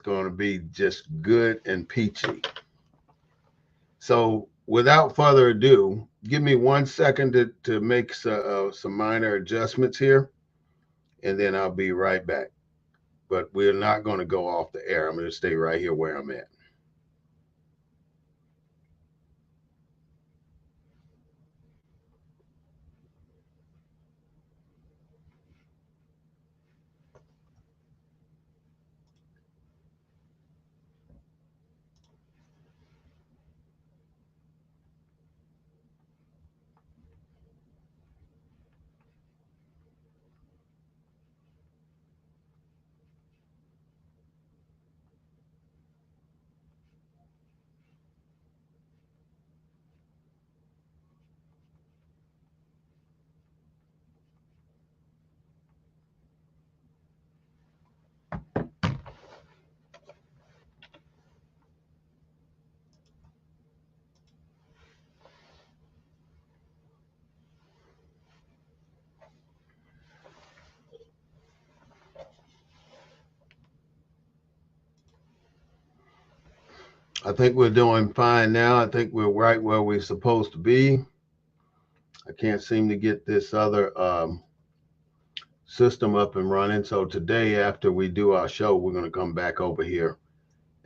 going to be just good and peachy. So without further ado, give me 1 second to make some minor adjustments here, and then I'll be right back. But we're not going to go off the air. I'm going to stay right here where I'm at. I think we're doing fine now. I think we're right where we're supposed to be. I can't seem to get this other system up and running. So today, after we do our show, we're going to come back over here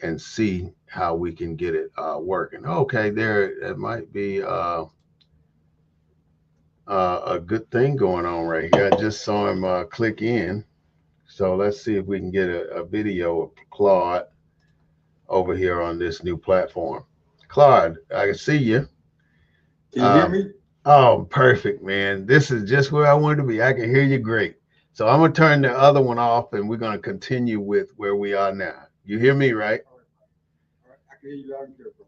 and see how we can get it working. Okay, there, it might be a good thing going on right here. I just saw him click in. So let's see if we can get a video of Claude over here on this new platform. Claude, I can see you. Can you hear me? Oh, perfect, man. This is just where I wanted to be. I can hear you great. So I'm going to turn the other one off and we're going to continue with where we are now. You hear me, right? All right. I can hear you loud and clear, bro.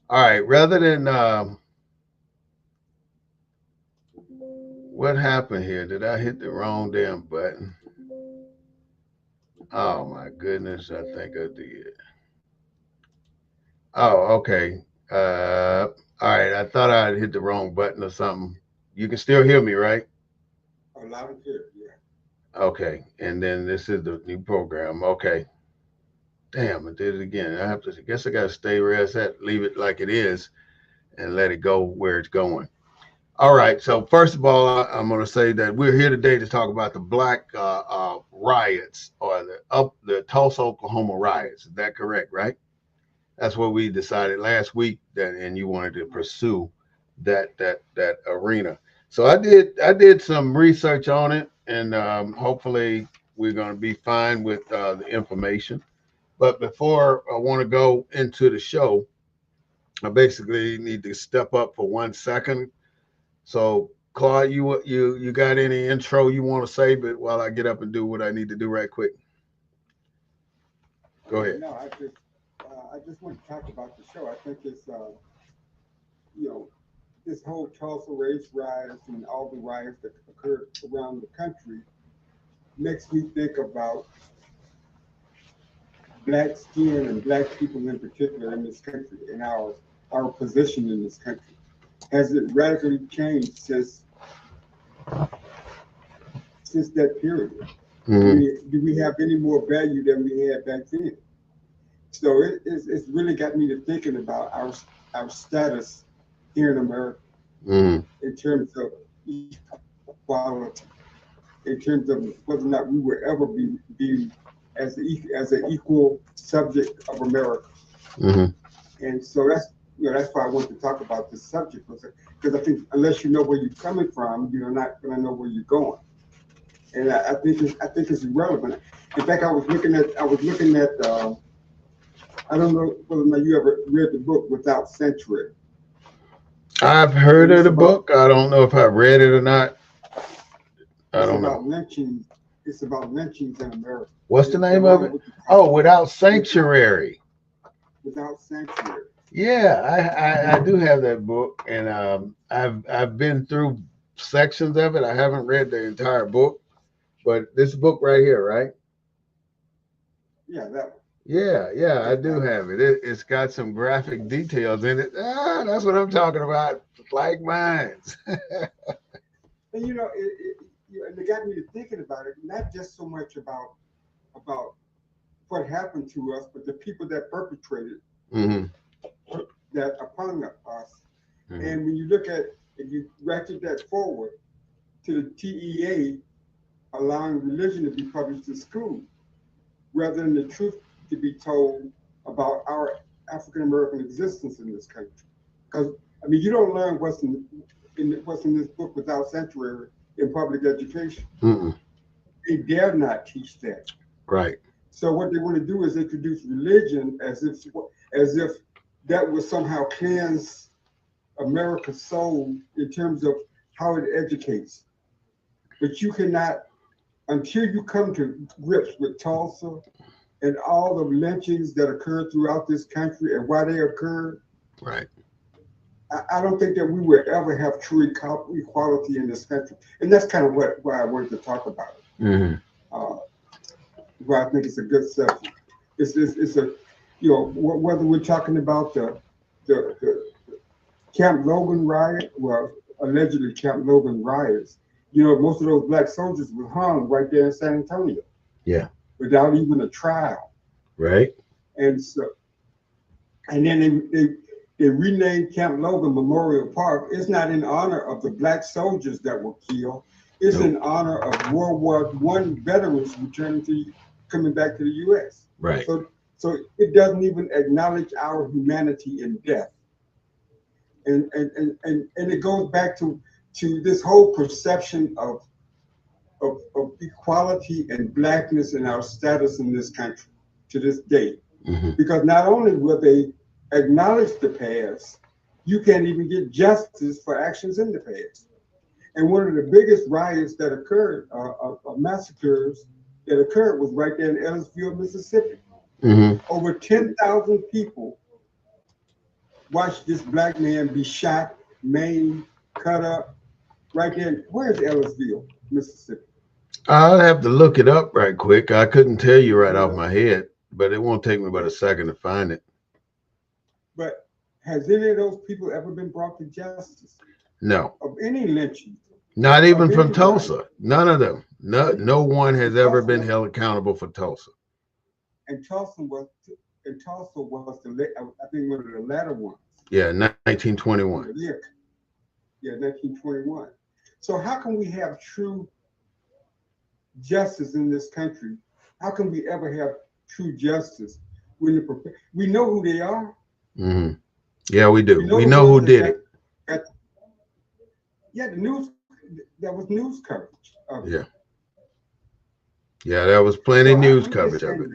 All right. Rather than what happened here? Did I hit the wrong damn button? Oh, my goodness. I think I did. Oh, okay. All right. I thought I had hit the wrong button or something. You can still hear me, right? Oh, loud and clear. Yeah. Okay. And then this is the new program. Okay. Damn, I did it again. I have to. I guess I got to stay where it's at, leave it like it is, and let it go where it's going. All right. So first of all, I'm going to say that we're here today to talk about the Black riots or the Tulsa, Oklahoma riots. Is that correct? Right. That's what we decided last week that, and you wanted to pursue that arena. So I did some research on it, and hopefully we're going to be fine with the information. But before I want to go into the show, I basically need to step up for 1 second. So, Claude, you got any intro you want to say? But while I get up and do what I need to do right quick, go ahead. No, I just want to talk about the show. I think it's you know this whole Tulsa race riots and all the riots that occurred around the country makes me think about black skin and black people in particular in this country and our position in this country. Has it radically changed since that period? Mm-hmm. Do we have any more value than we had back then? So it's really got me to thinking about our status here in America Mm-hmm. in terms of equality, in terms of whether or not we will ever be as an equal subject of America. Mm-hmm. And so that's why I want to talk about this subject because I think unless you know where you're coming from, you're not going to know where you're going. And I think it's irrelevant. In fact, I was looking at I don't know whether or not you ever read the book Without Sanctuary, I've heard and of the book. I don't know if I read it or not. I it's don't know. about lynchings. It's about lynchings in America. What's the And name of around it? what you Oh, Without without Sanctuary. without sanctuary. Yeah, I do have that book, and I've been through sections of it. I haven't read the entire book, but this book right here, right? Yeah, that one. Yeah, I Yeah, do that one. have it. It's got some graphic details in it. That's what I'm talking about. Like mines. And and it got me to thinking about it, not just so much about what happened to us, but the people that perpetrated Mm-hmm. that upon us. Mm-hmm. And when you look at, if you ratchet that forward to the TEA allowing religion to be published in school, rather than the truth to be told about our African American existence in this country. Because I mean, you don't learn what's in this book without sanctuary in public education. Mm-mm. They dare not teach that. Right. So what they want to do is introduce religion as if that would somehow cleanse America's soul in terms of how it educates. But you cannot, until you come to grips with Tulsa and all the lynchings that occurred throughout this country and why they occurred, Right. I don't think that we will ever have true equality in this country. And that's kind of why I wanted to talk about it. Mm-hmm. Uh, why I think it's a good subject. It's a, whether we're talking about the Camp Logan riot, well, allegedly Camp Logan riots, most of those black soldiers were hung right there in San Antonio. Yeah. Without even a trial. Right. And so, and then they renamed Camp Logan Memorial Park. It's not in honor of the black soldiers that were killed. It's in honor of World War I veterans coming back to the U.S. Right. So it doesn't even acknowledge our humanity in death. And it goes back to this whole perception of equality and blackness and our status in this country to this day. Mm-hmm. Because not only will they acknowledge the past, you can't even get justice for actions in the past. And one of the biggest riots that occurred, massacres that occurred, was right there in Ellisville, Mississippi. Mm-hmm. Over 10,000 people watched this black man be shot, maimed, cut up, right there. Where's Ellisville, Mississippi? I'll have to look it up right quick. I couldn't tell you right off my head, but it won't take me but a second to find it. But has any of those people ever been brought to justice? No. Of any lynching? Not even from Tulsa. None of them. No one has ever been held accountable for Tulsa. And Tulsa was I think one of the latter ones. Yeah, 1921. Yeah, 1921. So how can we have true justice in this country? How can we ever have true justice when we know who they are? Mm-hmm. Yeah, we do. We know who did it. Yeah, the news. There was news coverage of it. Yeah. Yeah, there was plenty news coverage of it.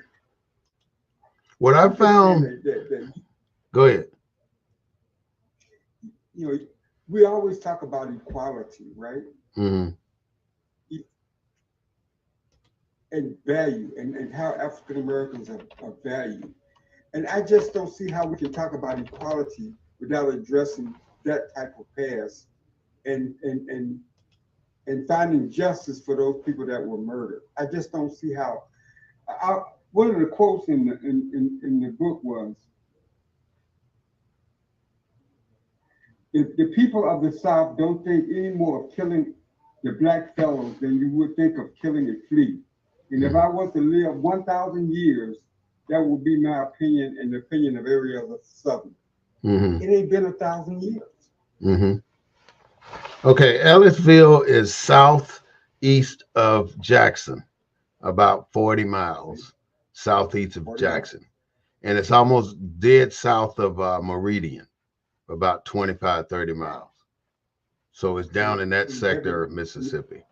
What I found. Go ahead. We always talk about equality, right? Mm-hmm. And value, and how African Americans are valued. And I just don't see how we can talk about equality without addressing that type of past and finding justice for those people that were murdered. I just don't see how. One of the quotes in the book was, "If the people of the South don't think any more of killing the black fellows than you would think of killing a flea. And if I was to live 1,000 years, that would be my opinion and the opinion of every other Southern." Mm-hmm. It ain't been 1,000 years. Mm-hmm. Okay, Ellisville is southeast of Jackson, about 40 miles southeast of Jackson. And it's almost dead south of Meridian, about 25, 30 miles. So it's down in that sector of Mississippi.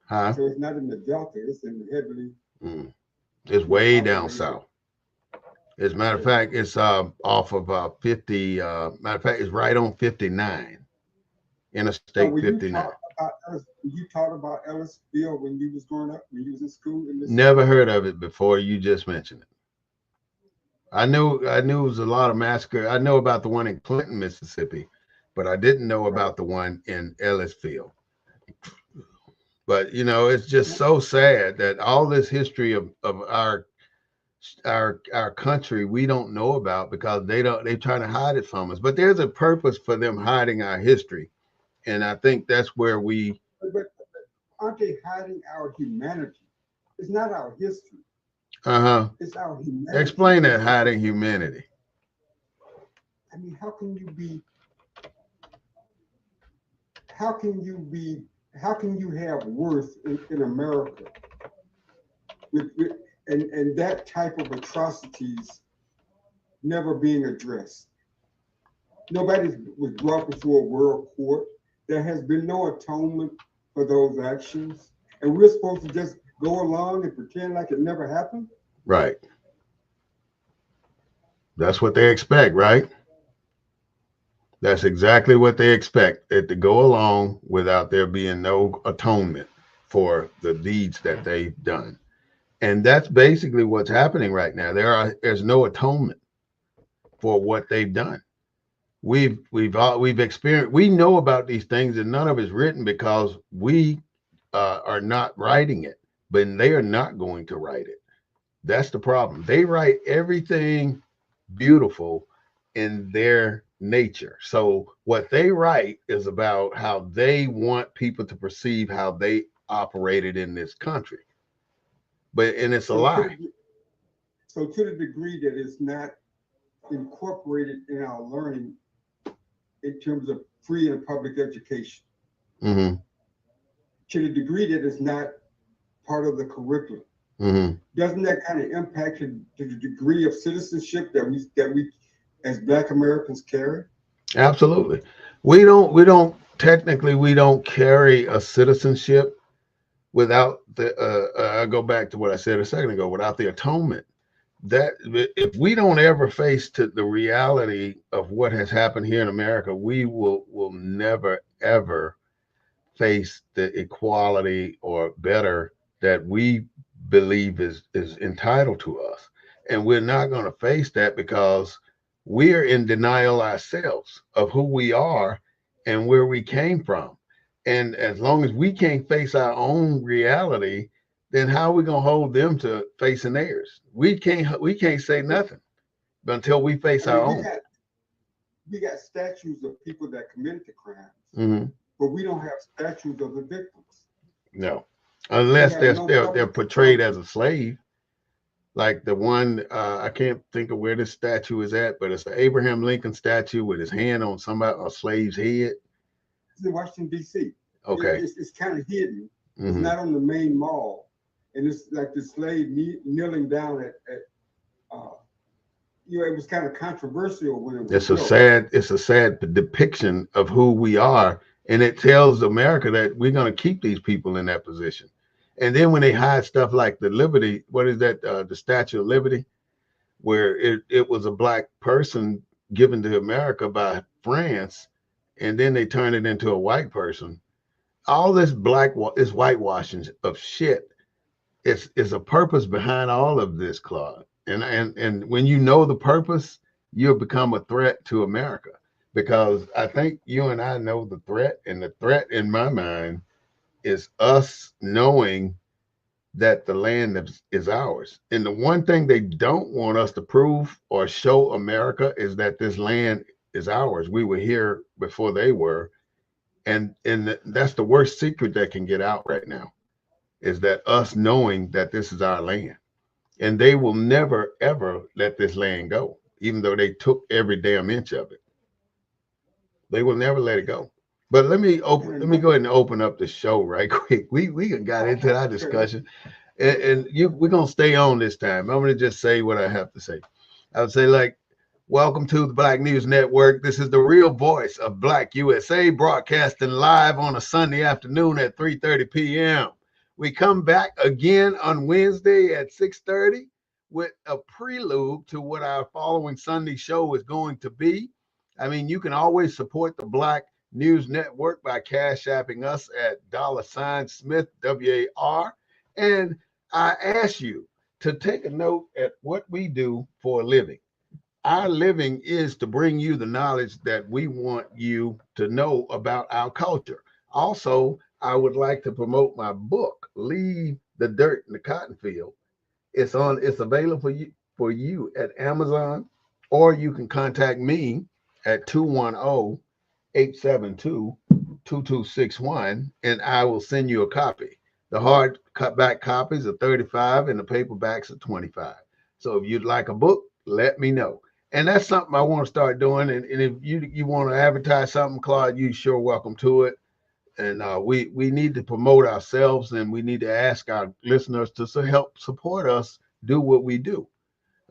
Huh? So it's not in the Delta, it's in the heavily. It's way down south. As a matter of fact, it's off of 50. Matter of fact, it's right on 59. Interstate 59. You taught about Ellisville when you was growing up, when you was in school? Never heard of it before. You just mentioned it. I knew it was a lot of massacre. I know about the one in Clinton, Mississippi, but I didn't know about the one in Ellisville. But it's just so sad that all this history of our country we don't know about because they're trying to hide it from us. But there's a purpose for them hiding our history, and I think that's where we. But aren't they hiding our humanity? It's not our history. Uh-huh. It's our humanity. Explain that hiding humanity. I mean, how can you be, how can you have worth in America with and that type of atrocities never being addressed? Nobody was brought before a world court. There has been no atonement for those actions. And we're supposed to just go along and pretend like it never happened? Right. That's what they expect, right? That's exactly what they expect, it to go along without there being no atonement for the deeds that they've done. And that's basically what's happening right now. There's no atonement for what they've done. We've experienced, we know about these things, and none of it's written because we are not writing it, but they are not going to write it. That's the problem. They write everything beautiful in their nature. So what they write is about how they want people to perceive how they operated in this country. But and it's a So lie. to the degree that it's not incorporated in our learning in terms of free and public education, Mm-hmm. to the degree that it's not part of the curriculum, Mm-hmm. doesn't that kind of impact to the degree of citizenship that we as Black Americans carry? Absolutely. We don't technically we don't carry a citizenship without the I go back to what I said a second ago, without the atonement. That if we don't ever face to the reality of what has happened here in America, we will never ever face the equality or better that we believe is entitled to us. And we're not going to face that because we're in denial ourselves of who we are and where we came from. And as long as we can't face our own reality, then how are we going to hold them to facing theirs? We can't say nothing until we face I our mean, own. we got statues of people that committed the crimes, Mm-hmm. but we don't have statues of the victims. No, We unless have they're no they're, they're public portrayed account. as a slave, like the one I can't think of where this statue is at, but it's an Abraham Lincoln statue with his hand on somebody a slave's head. It's in Washington D.C. Okay. It's kind of hidden. It's Mm-hmm. not on the main mall, and it's like the slave kneeling down at it was kind of controversial when it was built. It's a sad depiction of who we are, and it tells America that we're going to keep these people in that position. And then when they hide stuff like the Liberty, what is that? The Statue of Liberty, where it was a black person given to America by France, and then they turn it into a white person. All this is whitewashing of shit. It's a purpose behind all of this, Claude. And when you know the purpose, you'll become a threat to America. Because I think you and I know the threat, and the threat in my mind is us knowing that the land is ours. And the one thing they don't want us to prove or show America is that this land is ours. We were here before they were. And that's the worst secret that can get out right now, is that us knowing that this is our land. And they will never ever let this land go, even though they took every damn inch of it. They will never let it go. But And let me another, go ahead and open up the show right quick. We got into our okay, discussion, and we're gonna stay on this time. I'm gonna just say what I have to say. I would say, like, welcome to the Black News Network. This is the real voice of Black USA, broadcasting live on a Sunday afternoon at 3:30 p.m. We come back again on Wednesday at 6:30 with a prelude to what our following Sunday show is going to be. I mean, you can always support the Black News Network by cash apping us at $Smith WAR. And I ask you to take a note at what we do for a living. Our living is to bring you the knowledge that we want you to know about our culture. Also, I would like to promote my book, Leave the Dirt in the Cotton Field. It's available for you at Amazon, or you can contact me at 210-872-2261, and I will send you a copy. The hard cut back copies are 35 and the paperbacks are 25. So if you'd like a book, let me know. And that's something I want to start doing. And if you want to advertise something, Claude, you sure welcome to it. And we need to promote ourselves, and we need to ask our listeners to help support us do what we do.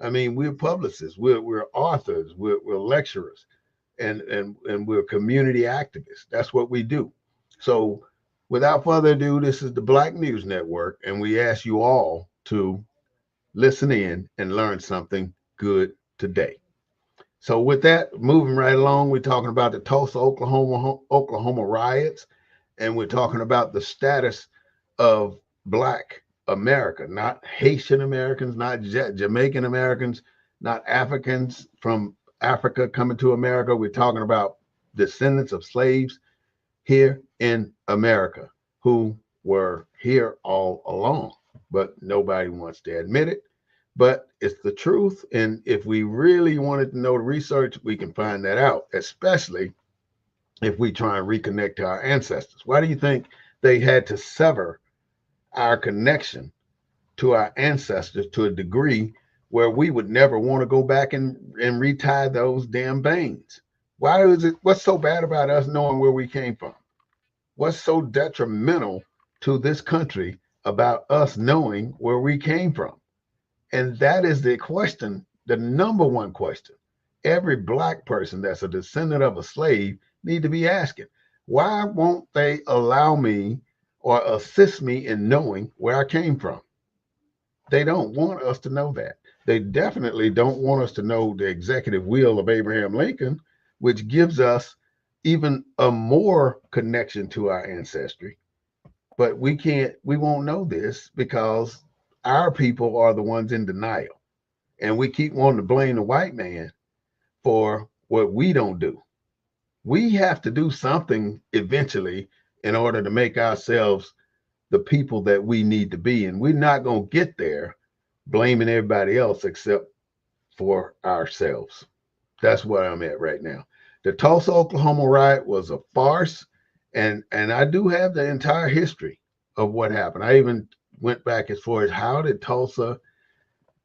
I mean, we're publicists, we're authors, we're lecturers, and we're community activists. That's what we do. So, without further ado, this is the Black News Network, and we ask you all to listen in and learn something good today. So, with that, moving right along, we're talking about the Tulsa, Oklahoma riots, and we're talking about the status of Black America, not Haitian Americans, not Jamaican Americans, not Africans from Africa coming to America. We're talking about descendants of slaves here in America who were here all along, but nobody wants to admit it. But it's the truth. And if we really wanted to know the research, we can find that out, especially if we try and reconnect to our ancestors. Why do you think they had to sever our connection to our ancestors to a degree where we would never want to go back and retie those damn veins? Why is it, what's so bad about us knowing where we came from? What's so detrimental to this country about us knowing where we came from? And that is the question, the number one question every Black person that's a descendant of a slave need to be asking. Why won't they allow me or assist me in knowing where I came from? They don't want us to know that. They definitely don't want us to know the executive will of Abraham Lincoln, which gives us even a more connection to our ancestry. But we won't know this because our people are the ones in denial. And we keep wanting to blame the white man for what we don't do. We have to do something eventually in order to make ourselves the people that we need to be. And we're not going to get there blaming everybody else except for ourselves. That's where I'm at right now. The Tulsa, Oklahoma riot was a farce. And I do have the entire history of what happened. I even went back as far as how did Tulsa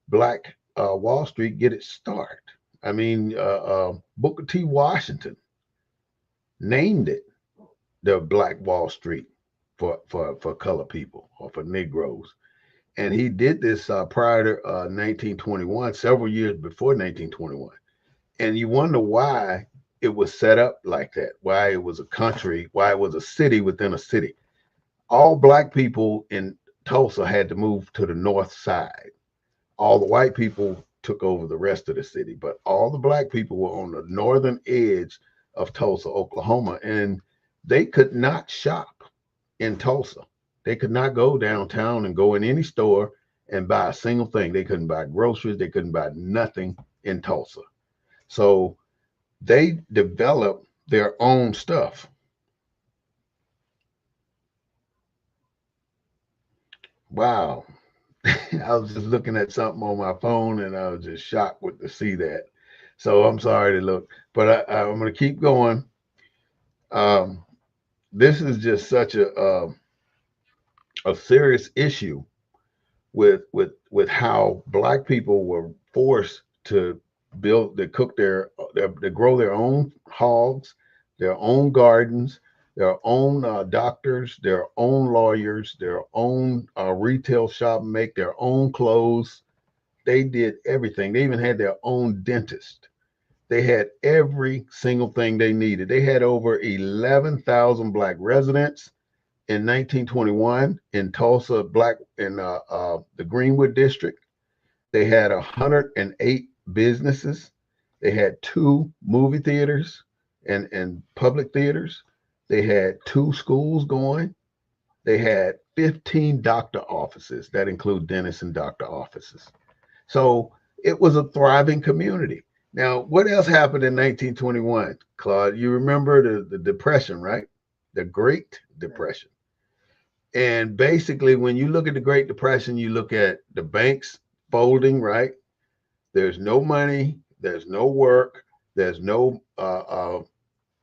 Black Wall Street get its start? I mean, Booker T. Washington named it the Black Wall Street for color people or for Negroes. And he did this prior to 1921, several years before 1921. And you wonder why it was set up like that, why it was a country, why it was a city within a city. All Black people in Tulsa had to move to the north side. All the white people took over the rest of the city, but all the Black people were on the northern edge of Tulsa, Oklahoma, and they could not shop in Tulsa. They could not go downtown and go in any store and buy a single thing. They couldn't buy groceries. They couldn't buy nothing in Tulsa. So they developed their own stuff. Wow. I was just looking at something on my phone and I was just shocked with to see that. So I'm sorry to look, but I'm going to keep going. Um, this is just such a serious issue with how Black people were forced to cook they grow their own hogs, their own gardens, their own doctors, their own lawyers, their own retail shop, make their own clothes. They did everything. They even had their own dentist. They had every single thing they needed. They had over 11,000 Black residents in 1921 in Tulsa, Black in the Greenwood district. They had 108 businesses. They had 2 movie theaters and public theaters. They had 2 schools going. They had 15 doctor offices that include dentists and doctor offices. So it was a thriving community. Now, what else happened in 1921, Claude? You remember the Depression, right? The Great Depression. And basically, when you look at the Great Depression, you look at the banks folding, right? There's no money, there's no work, there's no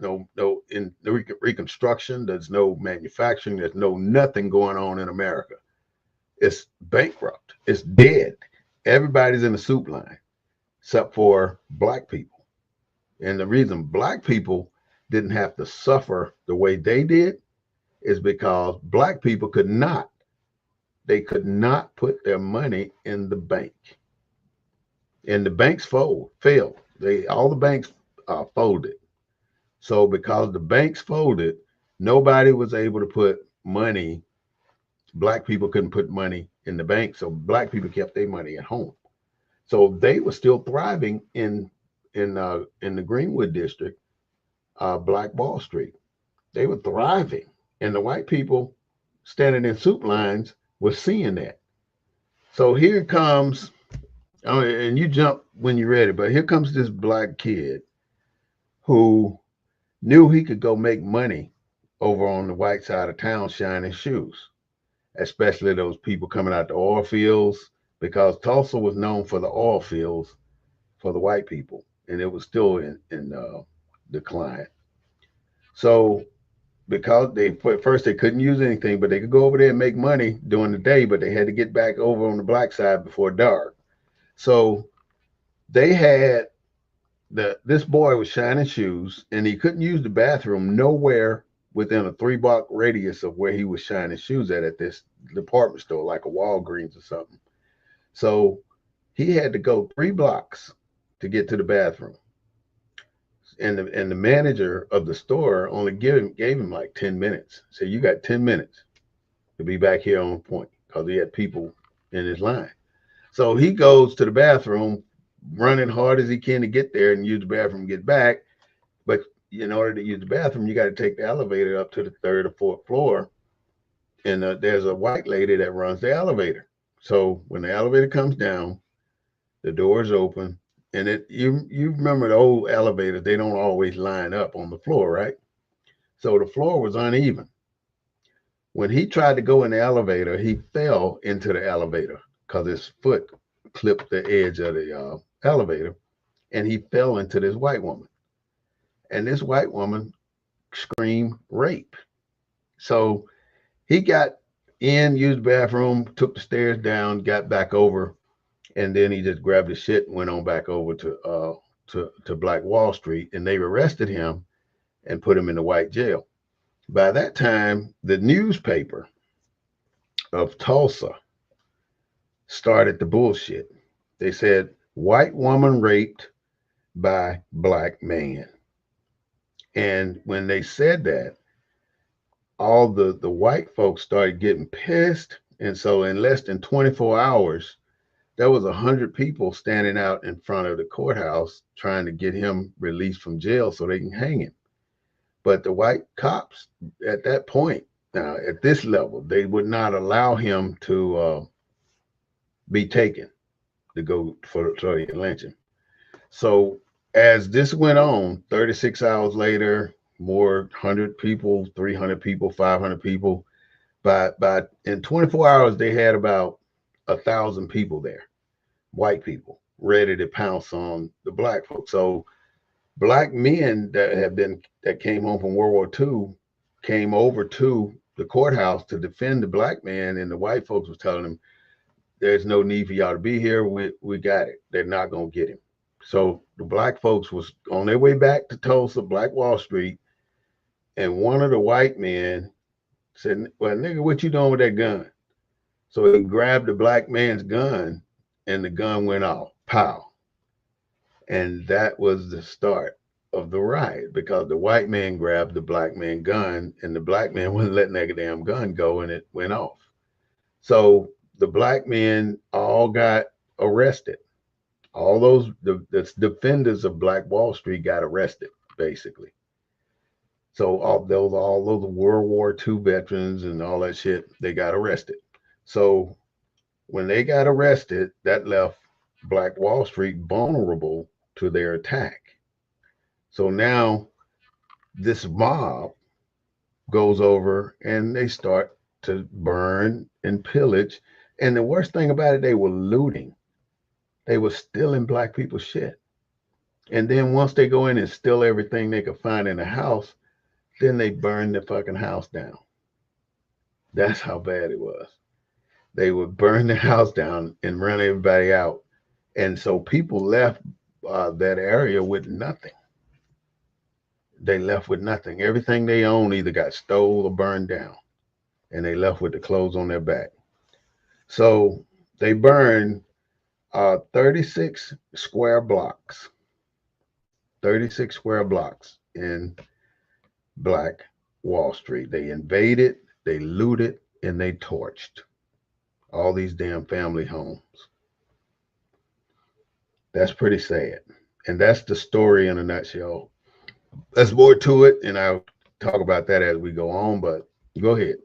no in the reconstruction. There's no manufacturing. There's no nothing going on in America. It's bankrupt. It's dead. Everybody's in the soup line except for black people. And the reason black people didn't have to suffer the way they did is because black people could not put their money in the bank. And the banks failed. All the banks folded. So because the banks folded, nobody was able to put money. Black people couldn't put money in the bank, so black people kept their money at home. So they were still thriving in the Greenwood district, Black Wall Street. They were thriving, and the white people standing in soup lines were seeing that. So here comes, and you jump when you're ready, but here comes this black kid who knew he could go make money over on the white side of town shining shoes, especially those people coming out the oil fields, because Tulsa was known for the oil fields for the white people, and it was still in decline. So because they first they couldn't use anything, but they could go over there and make money during the day, but they had to get back over on the black side before dark. So they had this boy was shining shoes, and he couldn't use the bathroom nowhere within a 3 block radius of where he was shining shoes at this department store, like a Walgreens or something. So he had to go 3 blocks to get to the bathroom. And the manager of the store only gave him like 10 minutes. So you got 10 minutes to be back here on point because he had people in his line. So he goes to the bathroom, running hard as he can to get there and use the bathroom and get back. But in order to use the bathroom, you got to take the elevator up to the third or fourth floor. And there's a white lady that runs the elevator. So when the elevator comes down, the doors open, and you remember the old elevators, they don't always line up on the floor, right? So the floor was uneven. When he tried to go in the elevator, he fell into the elevator because his foot clipped the edge of the elevator, and he fell into this white woman. And this white woman screamed rape. So he got in, used the bathroom, took the stairs down, got back over, and then he just grabbed his shit and went on back over to Black Wall Street, and they arrested him and put him in the white jail. By that time, the newspaper of Tulsa started the bullshit. They said white woman raped by black man. And when they said that, all the white folks started getting pissed. And so in less than 24 hours, there was 100 people standing out in front of the courthouse trying to get him released from jail so they can hang him. But the white cops at that point, at this level, they would not allow him to be taken to go for the lynching. So as this went on, 36 hours later, more 100 people, 300 people, 500 people. By in 24 hours, they had about 1,000 people there, white people, ready to pounce on the black folks. So black men that came home from World War II came over to the courthouse to defend the black man, and the white folks was telling them, "There's no need for y'all to be here. We got it. They're not gonna get him." So the black folks was on their way back to Tulsa, Black Wall Street, and one of the white men said, "Well, nigga, what you doing with that gun?" So he grabbed the black man's gun, and the gun went off, pow. And that was the start of the riot because the white man grabbed the black man gun, and the black man wasn't letting that damn gun go, and it went off. So the black men all got arrested. All the defenders of Black Wall Street got arrested, basically. So all those World War II veterans and all that shit, they got arrested. So when they got arrested, that left Black Wall Street vulnerable to their attack. So now this mob goes over and they start to burn and pillage. And the worst thing about it, they were looting. They were stealing black people's shit. And then once they go in and steal everything they could find in the house, then they burn the fucking house down. That's how bad it was. They would burn the house down and run everybody out. And so people left that area with nothing. They left with nothing. Everything they owned either got stole or burned down, and they left with the clothes on their back. So they burned 36 square blocks, 36 square blocks in Black Wall Street. They invaded, they looted, and they torched all these damn family homes. That's pretty sad. And that's the story in a nutshell. There's more to it, and I'll talk about that as we go on, but go ahead.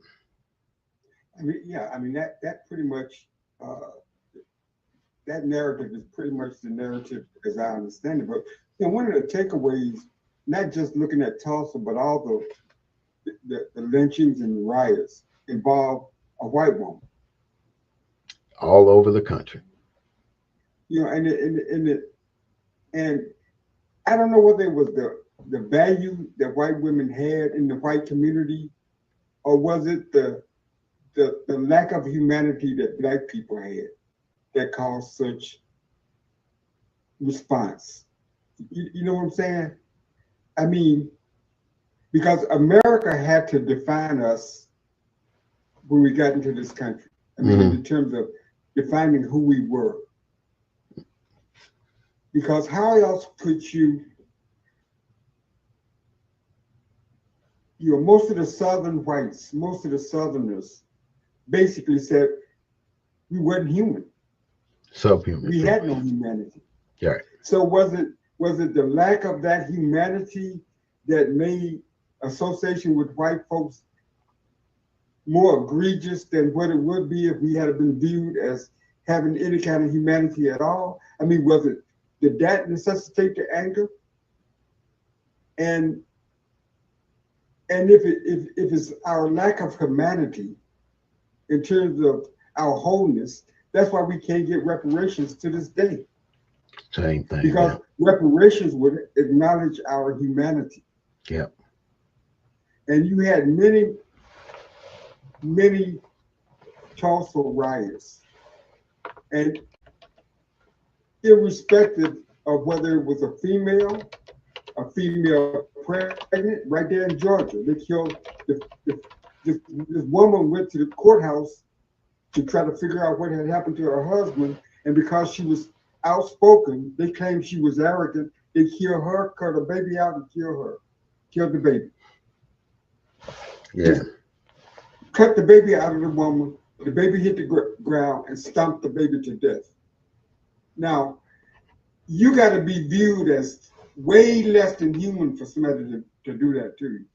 I mean, yeah, I mean that pretty much uh, that narrative is pretty much the narrative as I understand it. But one of the takeaways, not just looking at Tulsa, but all the lynchings and the riots involve a white woman. All over the country. And I don't know whether it was the value that white women had in the white community, or was it the lack of humanity that black people had that caused such response. You know what I'm saying? I mean, because America had to define us when we got into this country. I mean, Mm-hmm. in terms of defining who we were. Because how else could most of the Southern whites, most of the Southerners basically said we weren't human. Subhuman. We had no humanity. Right. So was it the lack of that humanity that made association with white folks more egregious than what it would be if we had been viewed as having any kind of humanity at all? I mean, did that necessitate the anger? And if it's our lack of humanity in terms of our wholeness, that's why we can't get reparations to this day. Same thing. Because reparations would acknowledge our humanity. Yeah. And you had many, many Tulsa riots. And irrespective of whether it was a female pregnant, right there in Georgia, they killed this woman went to the courthouse to try to figure out what had happened to her husband. And because she was outspoken, they claimed she was arrogant. They killed her, cut her baby out, and killed the baby. Yeah. Just cut the baby out of the woman. The baby hit the ground and stomped the baby to death. Now, you got to be viewed as way less than human for somebody to do that to you.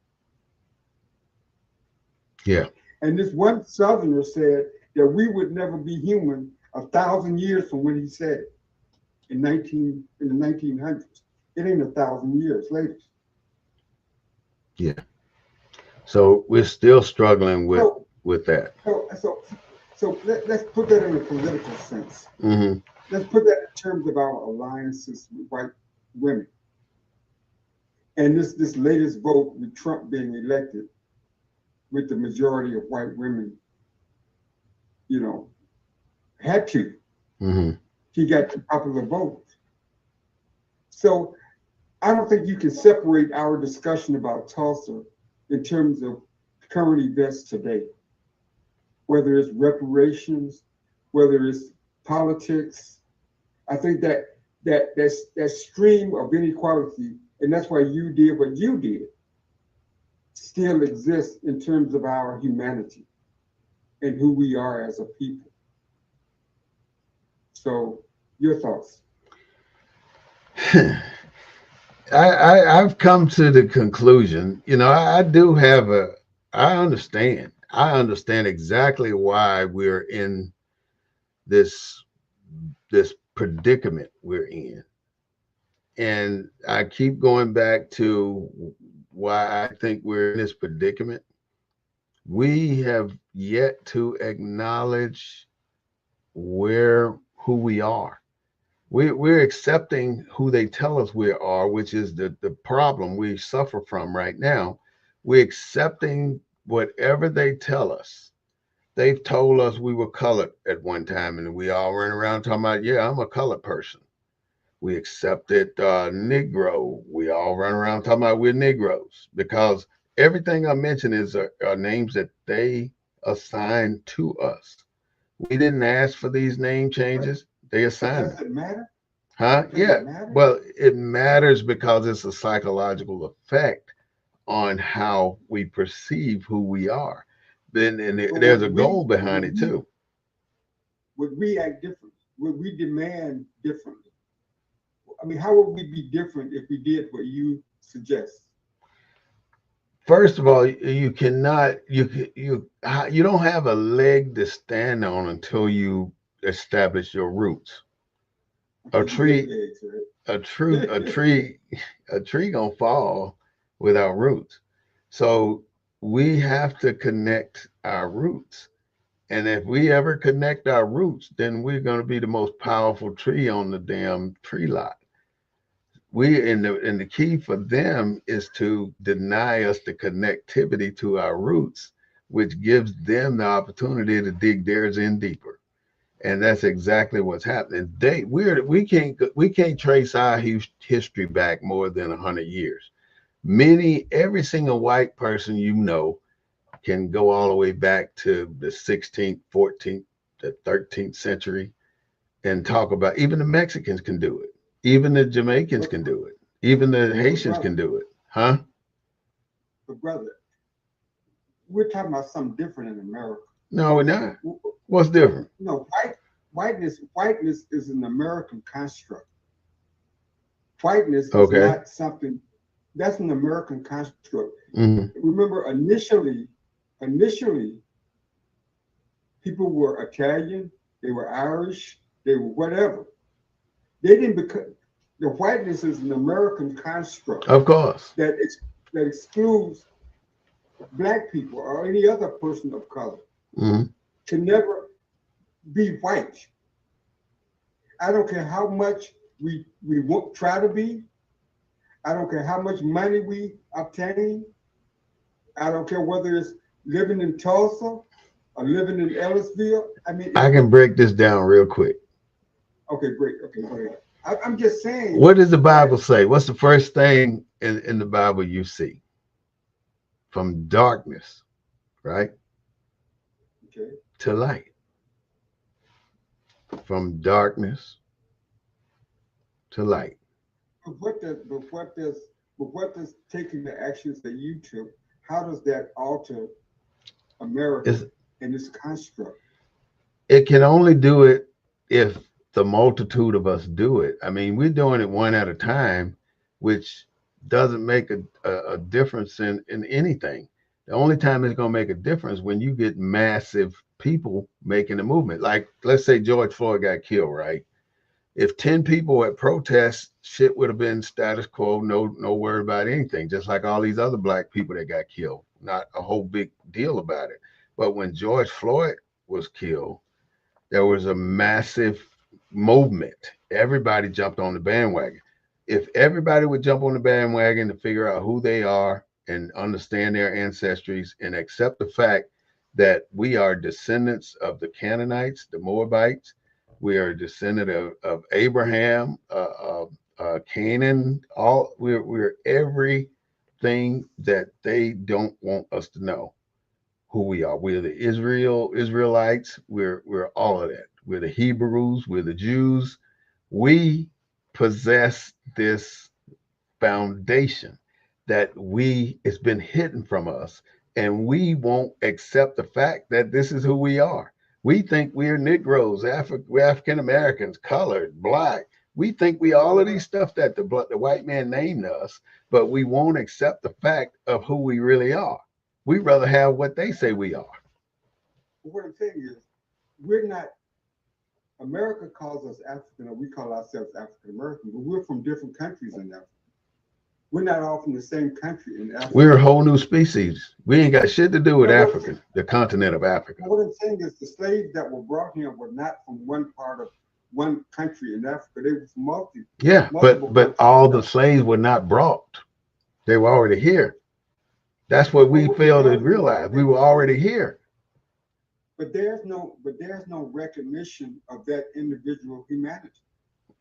Yeah. And this one Southerner said that we would never be human 1,000 years from when he said it in the 1900s. It ain't 1,000 years later. Yeah. So we're still struggling with that. So let's put that in a political sense. Mm-hmm. Let's put that in terms of our alliances with white women. And this latest vote with Trump being elected with the majority of white women, had to. Mm-hmm. He got the popular vote. So I don't think you can separate our discussion about Tulsa in terms of current events today, whether it's reparations, whether it's politics. I think that stream of inequality, and that's why you did what you did, still exists in terms of our humanity and who we are as a people. So, your thoughts? I've come to the conclusion, I do have I understand. I understand exactly why we're in this predicament we're in. And I keep going back to why I think we're in this predicament. We have yet to acknowledge who we are. We're accepting who they tell us we are, which is the problem we suffer from right now. We're accepting whatever they tell us. They've told us we were colored at one time, and we all run around talking about, yeah, I'm a colored person. We accepted Negro. We all run around talking about we're Negroes because everything I mentioned are names that they assigned to us. We didn't ask for these name But changes. They assigned does them. it matter? Huh? Does it Yeah. matter? Well, it matters because it's a psychological effect on how we perceive who we are. Then and But there's a goal behind it too. would we act different? Would we demand differently? I mean, how would we be different if we did what you suggest? First of all, you cannot you don't have a leg to stand on until you establish your roots. A Until you get tree, legs, a right? tree, a tree gonna fall without roots. So we have to connect our roots. And if we ever connect our roots, then we're gonna be the most powerful tree on the damn tree lot. We and the key for them is to deny us the connectivity to our roots, which gives them the opportunity to dig theirs in deeper. And that's exactly what's happening. We can't trace our history back more than 100 years. Every single white person can go all the way back to the 16th, 14th, the 13th century and talk about. Even the Mexicans can do it. Even the Jamaicans but, can do it. Even the but Haitians brother, can do it. Huh? but brother, we're talking about something different in America. No, we're not. W- What's different? No, whiteness is an American construct. Whiteness is Okay. not something that's an American construct. Hmm. Remember, initially, people were Italian, they were Irish, they were whatever. They didn't become the whiteness is an American construct Of course. that that excludes black people or any other person of color Hmm. to never be white. I don't care how much we want, try to be. I don't care how much money we obtain. I don't care whether it's living in Tulsa or living in Ellisville. I mean, I can break this down real quick. okay, great. Okay, go ahead. I'm just saying What does the Bible that. say? What's the first thing in the Bible you see? From darkness, right, Okay, to light. From darkness to light. but what does taking the actions that you took? How does that alter America It's, and its construct? it can only do it if the multitude of us do it. I mean, we're doing it one at a time, which doesn't make a difference in anything. The only time it's going to make a difference when you get massive people making a movement. Like, let's say George Floyd got killed, right? If 10 people at protest, shit would have been status quo, no word about anything, just like all these other black people that got killed. Not a whole big deal about it. But when George Floyd was killed, there was a massive movement. Everybody jumped on the bandwagon. If everybody would jump on the bandwagon to figure out who they are and understand their ancestries and accept the fact that we are descendants of the Canaanites, the Moabites, we are a descendant of Abraham, Canaan, we're everything that they don't want us to know who we are. We're the Israelites. We're all of that. We're the Hebrews. We're the Jews. We possess this foundation that we it's been hidden from us, and we won't accept the fact that this is who we are. We think we're Negroes, we're African Americans, colored, black. We think we all of these stuff that the white man named us, but we won't accept the fact of who we really are. We rather have what they say we are. But what I'm saying is, we're not. America calls us African, or we call ourselves African American, but we're from different countries in Africa. We're not all from the same country in Africa. We're a whole new species. We ain't got shit to do with No, Africa, the continent of Africa. what I'm saying is the slaves that were brought here were not from one part of one country in Africa. They were from Yeah, multiple but countries. all the slaves were not brought. They were already here. That's what we fail to realize. We were already here. But there's no recognition of that individual humanity.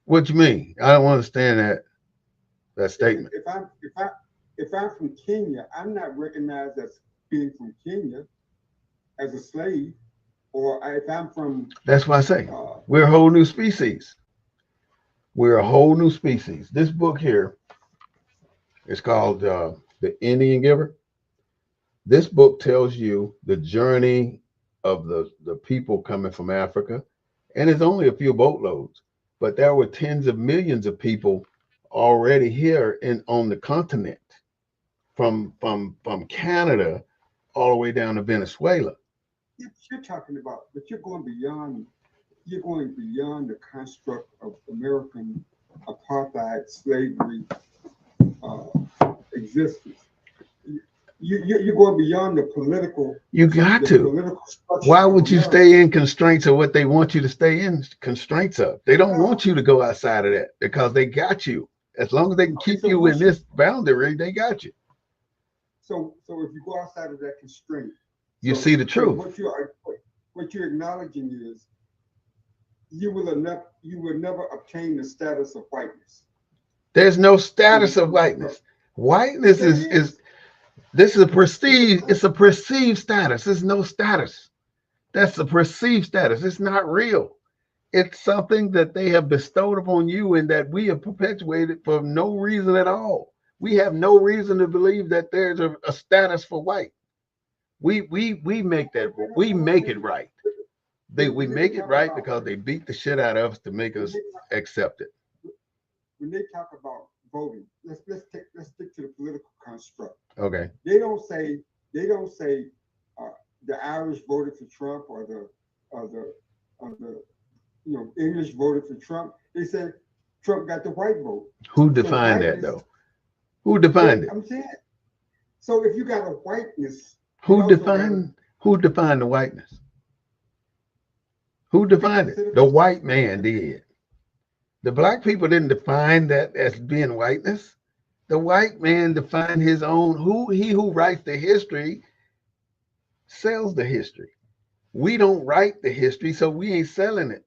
What you mean? I don't understand that statement. If I'm from Kenya, I'm not recognized as being from Kenya as a slave, or if I'm from That's why I say uh, we're a whole new species. We're a whole new species. This book here is called The Indian Giver. This book tells you the journey of the people coming from Africa, and it's only a few boatloads, but there were tens of millions of people already here on the continent, from Canada all the way down to Venezuela. but you're going beyond the construct of American apartheid slavery uh, existence. You're going beyond You got the to. political structure Why of would you America. stay in constraints of what they want you to stay in constraints of? They don't No. want you to go outside of that because they got you. As long as they can Okay, keep you in this boundary, they got you. so if you go outside of that constraint, You so see the so truth. what you're acknowledging is you will never obtain the status of whiteness. There's no status And of whiteness. Whiteness there is is. this is a It's a perceived, it's con- a perceived status. It's no status. That's a perceived status. It's not real. It's something that they have bestowed upon you and that we have perpetuated for no reason at all. We have no reason to believe that there's a status for white. We make that we make it right. We when they make it talk right about because they beat the shit out of us to make when us they accept it. when they talk about voting, let's stick to the political construct. Okay. They don't say uh, the Irish voted for Trump or the English voted for Trump. They said Trump got the white vote. Who So defined that whiteness. though? Who defined it? I'm saying. So if you got a whiteness, you Who also got defined who defined the whiteness? Who they defined it? consider The this. white man did. The black people didn't define that as being whiteness. The white man defined his own. Who writes the history sells the history. We don't write the history, so we ain't selling it.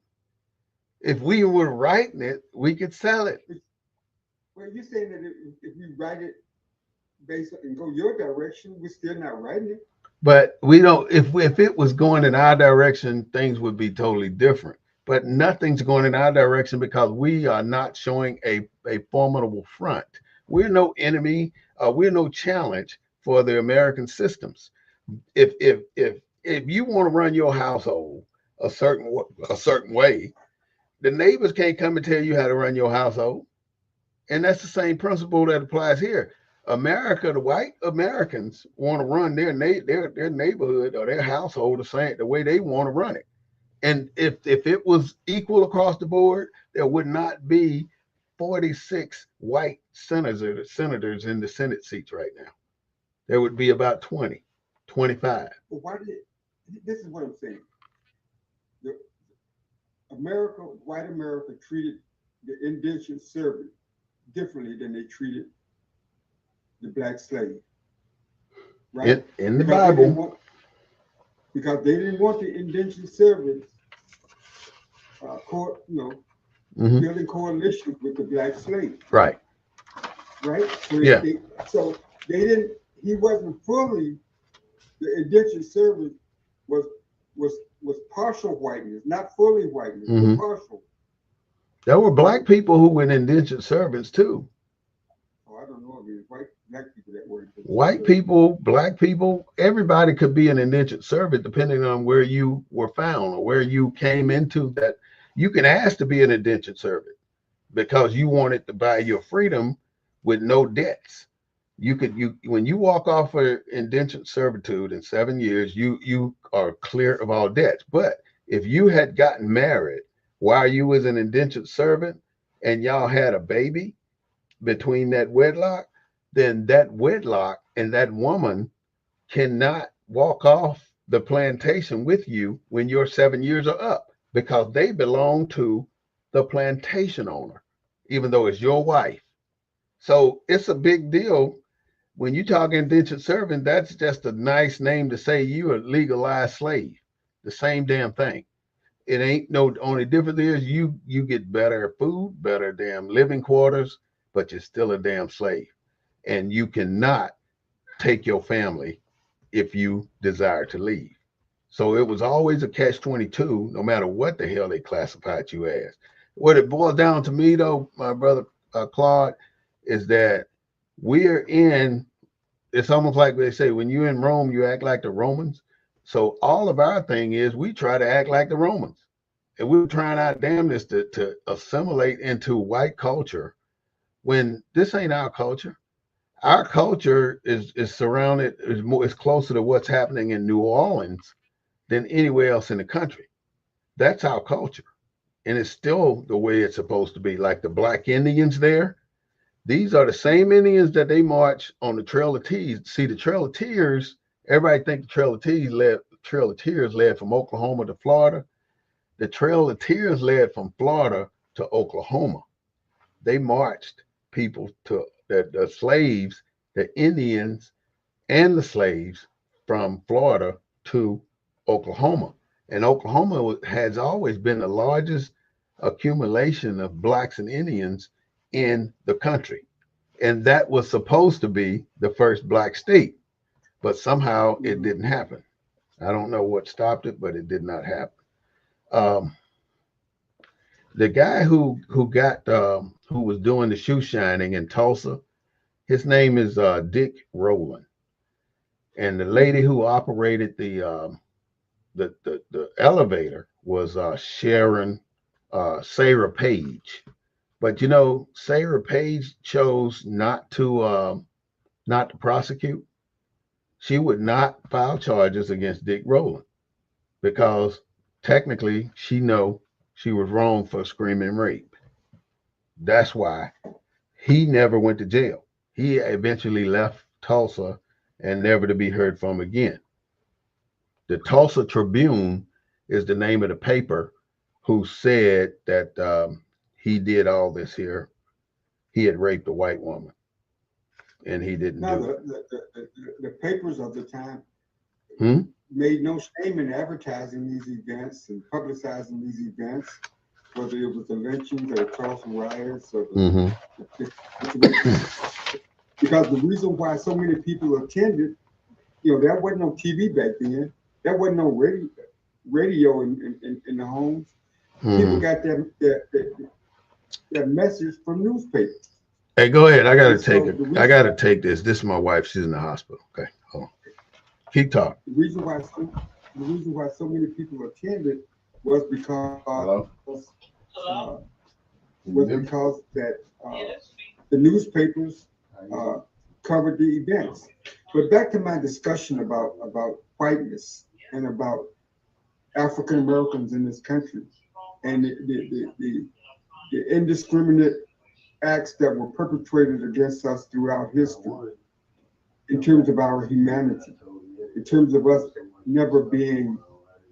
If we were writing it, we could sell it. Well, you're saying that if we write it based and go your direction, we're still not writing it. But we don't. If it was going in our direction, things would be totally different. But nothing's going in our direction because we are not showing a formidable front. We're no enemy. We're no challenge for the American systems. If you want to run your household a certain way, the neighbors can't come and tell you how to run your household. And that's the same principle that applies here. America, the white Americans want to run their neighborhood or their household the way they want to run it. And if it was equal across the board, there would not be 46 white senators in the Senate seats right now. There would be about 20, 25. But why did this is what I'm saying. The white America treated the indentured servant differently than they treated the black slave, right? In the Because they didn't Bible. want because they didn't want the indentured servants, Mhm. building coalitions with the black slave, Right. right? So Yeah. they didn't. He wasn't fully the indentured servant was was was partial whiteness, not fully whiteness, but Mhm. partial. There were So, black people who were indentured servants too. I don't know if it's white black people that were indentured White servants. people, black people, everybody could be an indentured servant depending on where you were found or where you came into that. You can ask to be an indentured servant because you wanted to buy your freedom with no debts. You when you walk off for indentured servitude in 7 years, you are clear of all debts. But if you had gotten married while you was an indentured servant and y'all had a baby between that wedlock, then that wedlock and that woman cannot walk off the plantation with you when your 7 years are up because they belong to the plantation owner, even though it's your wife. So it's a big deal when you talk indentured servant. That's just a nice name to say you a legalized slave. The same damn thing. It ain't no only difference is you get better food, better damn living quarters, but you're still a damn slave. And you cannot take your family if you desire to leave. So it was always a catch 22, no matter what the hell they classified you as. What it boils down to me, though, my brother Claude, is that we're in, it's almost like they say, when you're in Rome, you act like the Romans. So all of our thing is we try to act like the Romans. And we're trying our damnedest to assimilate into white culture when this ain't our culture. Our culture is surrounded, is closer to what's happening in New Orleans than anywhere else in the country. That's our culture. And it's still the way it's supposed to be. Like the black Indians there, these are the same Indians that they march on the Trail of Tears. See, the Trail of Tears, everybody think the Trail of Tears led from Oklahoma to Florida. The Trail of Tears led from Florida to Oklahoma. They marched people to the slaves, the Indians, and the slaves from Florida to Oklahoma. And Oklahoma has always been the largest accumulation of blacks and Indians in the country. And that was supposed to be the first black state, but somehow it didn't happen. I don't know what stopped it, but it did not happen. Um, the guy who was doing the shoe shining in Tulsa, his name is Dick Rowland, and the lady who operated the elevator was Sharon Sarah Page. But you know, Sarah Page chose not to prosecute. She would not file charges against Dick Rowland because technically she know she was wrong for screaming rape. That's why he never went to jail. He eventually left Tulsa and never to be heard from again. The Tulsa Tribune is the name of the paper who said that he did all this here. He had raped a white woman and he didn't Now, do it. the papers of the time Hmm? made no shame in advertising these events and publicizing these events, whether it was the lynchings or the Tulsa riots or Mm-hmm. the situation. Because the reason why so many people attended, there wasn't no TV back then. There wasn't no radio in the homes. People Mm-hmm. got their message from newspapers. Hey, go ahead. I gotta And take so it. I gotta take this. This is my wife. She's in the hospital. Okay, hold on. Keep talking. the reason why so the reason why so many people attended was Hello. uh, because that the newspapers uh, covered the events. But back to my discussion about whiteness and about African Americans in this country and the indiscriminate acts that were perpetrated against us throughout history in terms of our humanity, in terms of us never being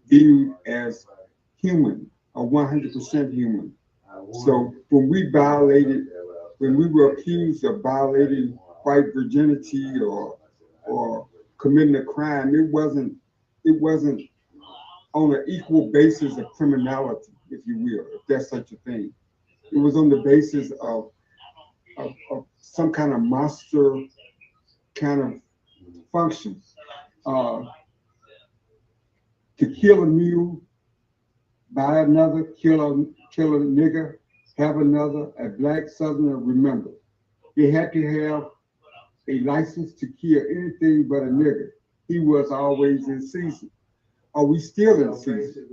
viewed as human or 100% human. So when we were accused of violating white virginity or committing a crime, it wasn't on an equal basis of criminality, if you will, if there's such a thing. It was on the basis of some kind of monster kind of function. Uh, to kill a mule, buy another, kill a nigger, have another, a black southerner, remember, they had to have a license to kill anything but a nigger. He was always in season. Are we still in season?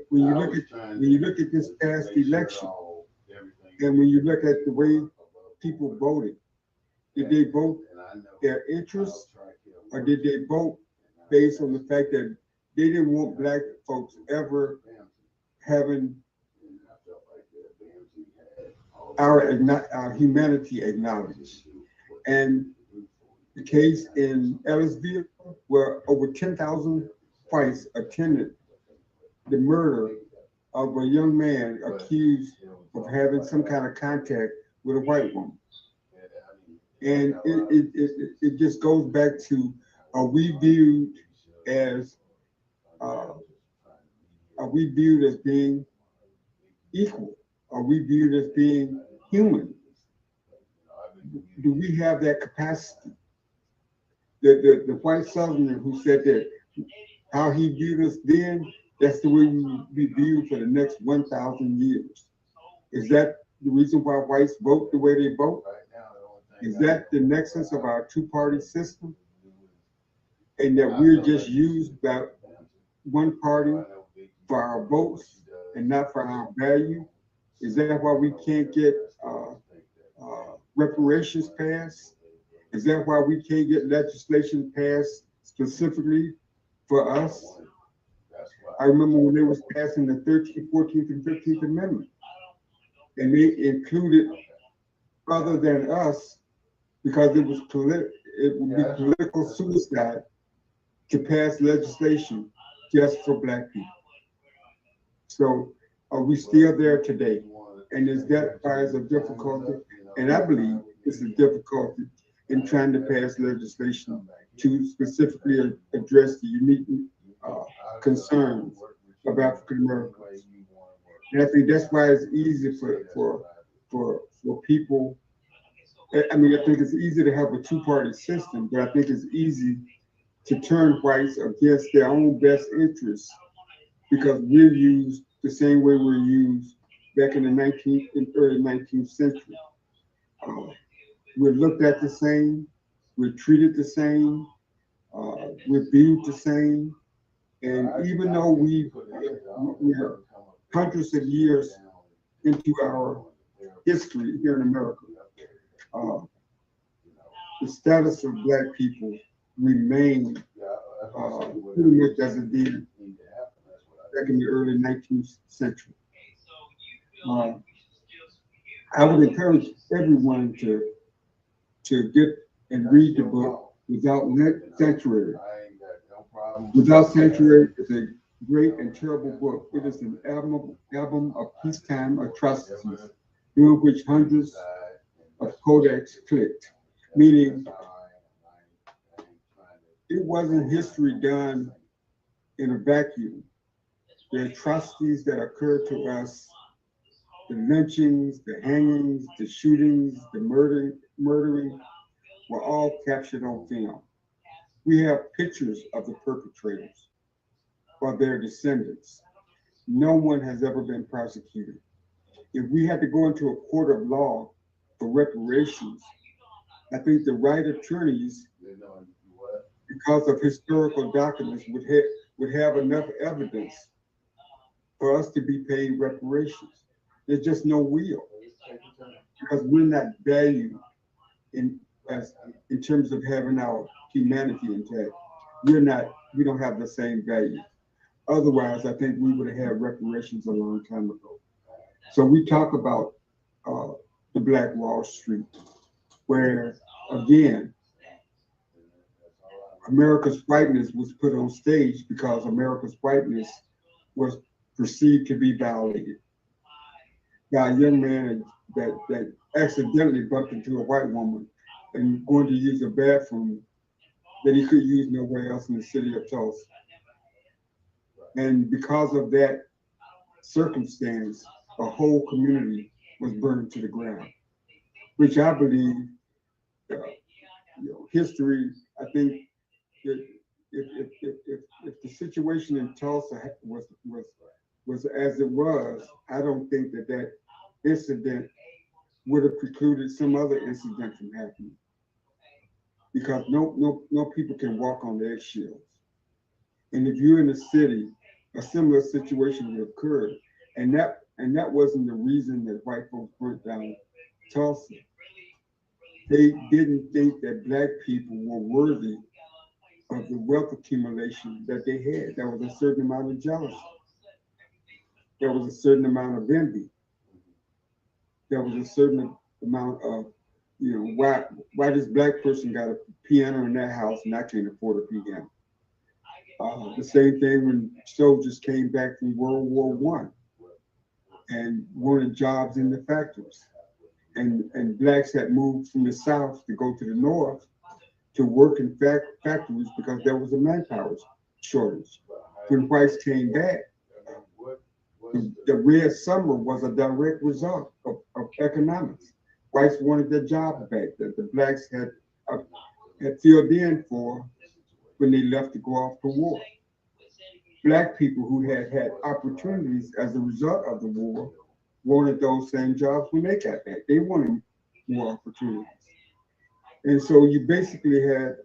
When you look at this past election, and when you look at the way people voted, did they vote their interests, or did they vote based on the fact that they didn't want black folks ever having our humanity acknowledged? And the case in Ellisville, where over 10,000 whites attended the murder of a young man accused of having some kind of contact with a white woman. And it just goes back to, are we viewed as uh, are we viewed as being equal? Are we viewed as being human? Do we have that capacity? The white southerner who said that how he viewed us then, that's the way we will be viewed for the next 1,000 years. Is that the reason why whites vote the way they vote? Is that the nexus of our two-party system? And that we're just used by one party for our votes and not for our value? Is that why we can't get reparations passed? Is that why we can't get legislation passed specifically for us? I remember when they was passing the 13th, 14th, and 15th Amendment, and they included other than us because it would be political suicide to pass legislation just for black people. So are we still there today? And is that why it's a difficulty? And I believe it's a difficulty in trying to pass legislation to specifically address the unique uh, concerns of African Americans. And I think that's why it's easy for people. I mean, I think it's easy to have a two-party system, but I think it's easy to turn whites against their own best interests because we're used the same way we're used back in the 19th and early 19th century. Uh, we're looked at the same, we're treated the same, we're viewed the same, and even though we're hundreds of years into our history here in America, uh, the status of black people remain pretty much as it did back in the early 19th century. Uh, I would encourage everyone to get and read the book Sanctuary. Without Sanctuary is a great and terrible book. It is an album of peacetime atrocities during which hundreds of Kodaks clicked, meaning it wasn't history done in a vacuum. The atrocities that occurred to us, the lynchings, the hangings, the shootings, the murdering were all captured on film. We have pictures of the perpetrators or their descendants. No one has ever been prosecuted. If we had to go into a court of law for reparations, I think the right attorneys, because of historical documents, would have enough evidence for us to be paid reparations. There's just no will because we're not valued in as in terms of having our humanity intact. We don't have the same value. Otherwise, I think we would have had reparations a long time ago. So we talk about uh, the Black Wall Street, where again, America's whiteness was put on stage because America's whiteness was perceived to be violated by a young man that accidentally bumped into a white woman and going to use a bathroom that he could use nowhere else in the city of Tulsa. And because of that circumstance, a whole community was burned to the ground, which I believe, uh, history, I think that if the situation in Tulsa was as it was, I don't think that incident would have precluded some other incident from happening because no people can walk on the eggshells. And if you're in a city, a similar situation would occur, and that wasn't the reason that white folks burnt down Tulsa. They didn't think that black people were worthy of the wealth accumulation that they had. There was a certain amount of jealousy. There was a certain amount of envy. There was a certain amount of, why this black person got a piano in that house and I can't afford a piano. The same thing when soldiers came back from World War One. and wanted jobs in the factories. And blacks had moved from the South to go to the North to work in factories because there was a manpower shortage. When whites came back, the Red Summer was a direct result of economics. Whites wanted their jobs back that the blacks uh, had filled in for when they left to go off to war. Black people who had had opportunities as a result of the war wanted those same jobs when they got back. They wanted more opportunities. And so you basically had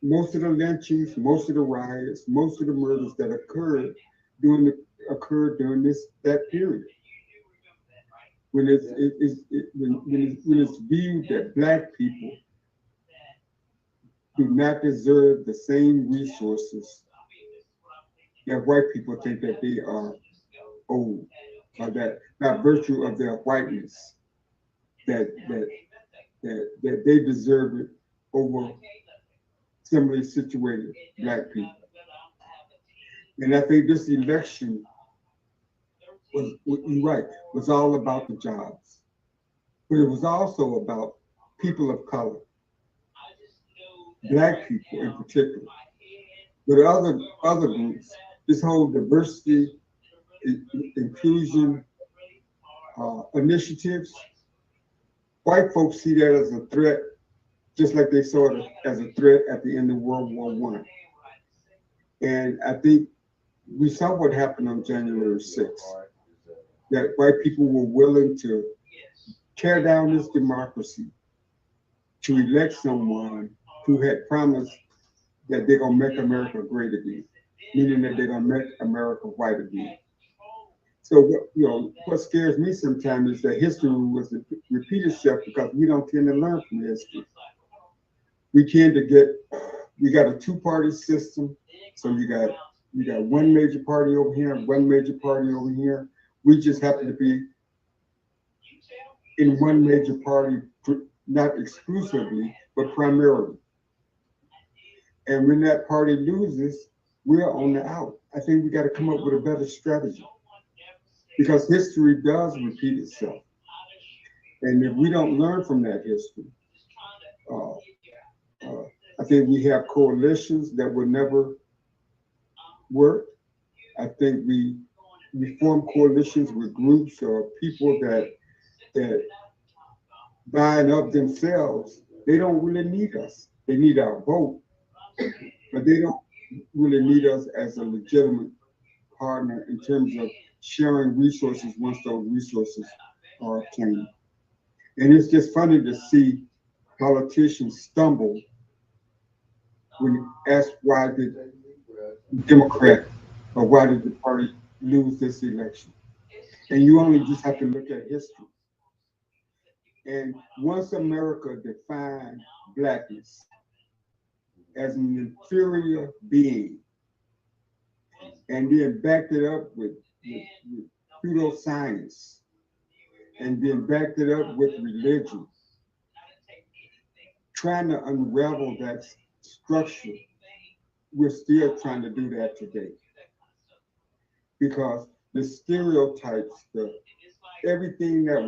most of the lynchings, most of the riots, most of the murders that occurred during this that period. When it's viewed that black people do not deserve the same resources that white people think that they are owed, or that by virtue of their whiteness, that that that they deserve it over similarly situated black people. And I think this election you're right, was all about the jobs, but it was also about people of color, black people in particular, but other groups. This whole diversity, inclusion initiatives, white folks see that as a threat, just like they saw it as a threat at the end of World War I. And I think we saw what happened on January 6th, that white people were willing to tear down this democracy to elect someone who had promised that they're going to make America great again, meaning that they're going to make America white again. So, what scares me sometimes is that history was to repeat itself because we don't tend to learn from history. We tend to we got a two-party system. So you got one major party over here and one major party over here. We just happen to be in one major party, not exclusively, but primarily. And when that party loses, we're on the out. I think we got to come up with a better strategy because history does repeat itself. And if we don't learn from that history, uh, I think we have coalitions that will never work. I think we form coalitions with groups or people that buying up themselves. They don't really need us. They need our vote, but they don't really need us as a legitimate partner in terms of sharing resources once those resources are obtained. And it's just funny to see politicians stumble when asked why did Democrat or why did the party lose this election? And you only just have to look at history. And once America defined blackness as an inferior being and then backed it up with pseudoscience and then backed it up with religion, trying to unravel that structure, we're still trying to do that today. Because the stereotypes, everything that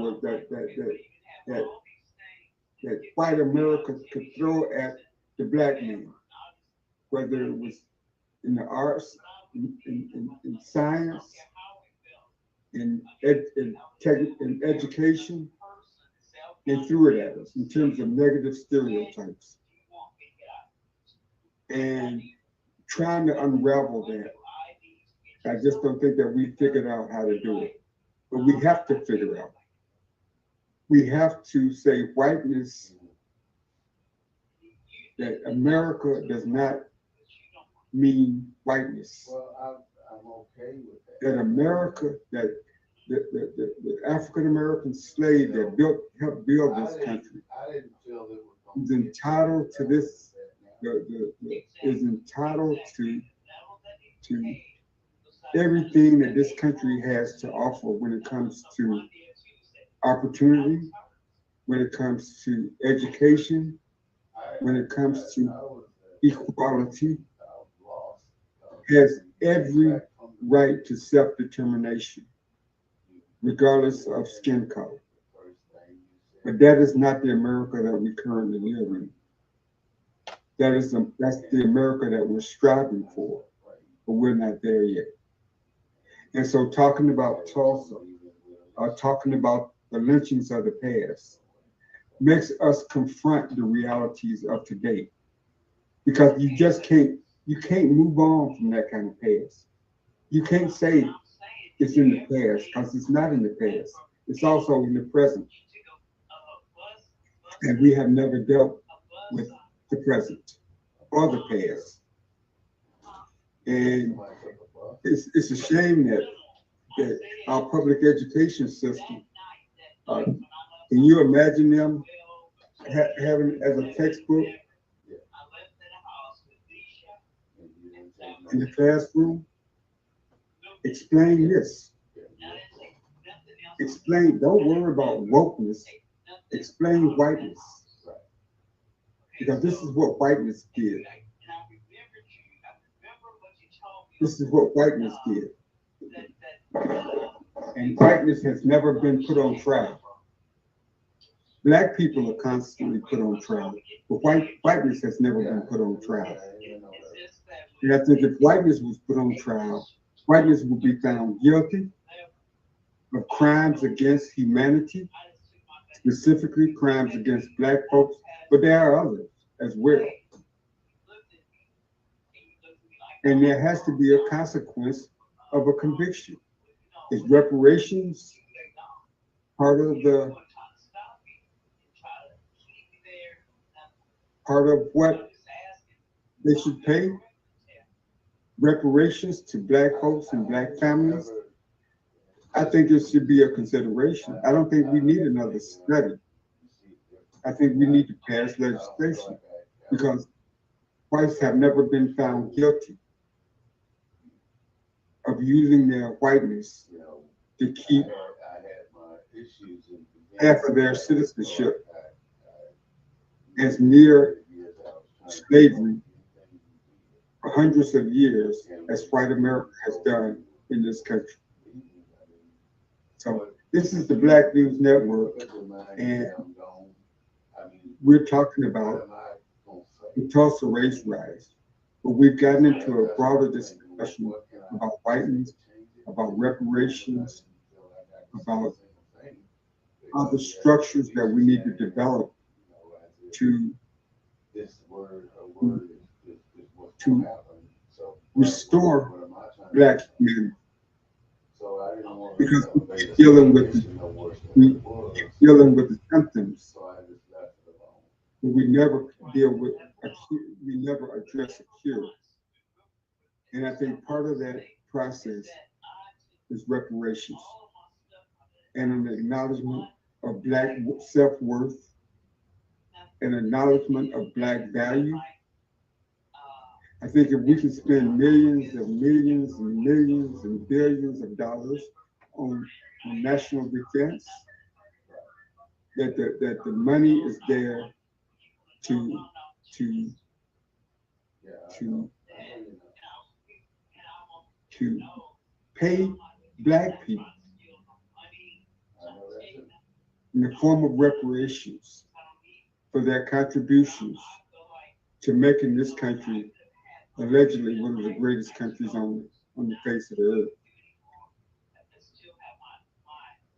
that white America could throw at the black man, whether it was in the arts, in science, in education, they threw it at us in terms of negative stereotypes. And trying to unravel that, I just don't think that we figured out how to do it. But we have to figure it out. We have to say whiteness, that America does not mean whiteness. I'm okay with that. That America, that the African American slave that helped build this country I didn't feel that we're is entitled to this, is entitled to everything that this country has to offer when it comes to opportunity, when it comes to education, when it comes to equality, has every right to self-determination. regardless of skin color. But that is not the America that we currently live in. That's the America that we're striving for, but we're not there yet. And so talking about Tulsa, talking about the lynchings of the past, makes us confront the realities of today. Because you can't move on from that kind of past. You can't say it's in the past because it's not in the past. It's also in the present. And we have never dealt with the present or the past. And it's a shame that our public education system, can you imagine them having as a textbook in the classroom? Explain this. Explain, don't worry about wokeness. Explain whiteness. Because this is what whiteness did. This is what whiteness did. And whiteness has never been put on trial. Black people are constantly put on trial, but whiteness has never been put on trial. And I think if whiteness was put on trial, whiteness would be found guilty of crimes against humanity, specifically crimes against black folks, but there are others as well. And there has to be a consequence of a conviction. Is reparations part of what they should pay? Reparations to black folks and black families? I think it should be a consideration. I don't think we need another study. I think we need to pass legislation because whites have never been found guilty of using their whiteness to keep half of their citizenship as near slavery for hundreds of years as white America has done in this country. So this is the Black News Network, and we're talking about the Tulsa race riots, but we've gotten into a broader discussion about whiteness, about reparations, about other structures that we need to develop to restore black men, because we're dealing with the symptoms, but we never we never address a cure. And I think part of that process is reparations and an acknowledgement of black self-worth, an acknowledgement of black value. I think if we can spend millions and millions and millions and billions of dollars on national defense, that the money is there to to to to pay black people in the form of reparations for their contributions to making this country allegedly one of the greatest countries on the face of the earth.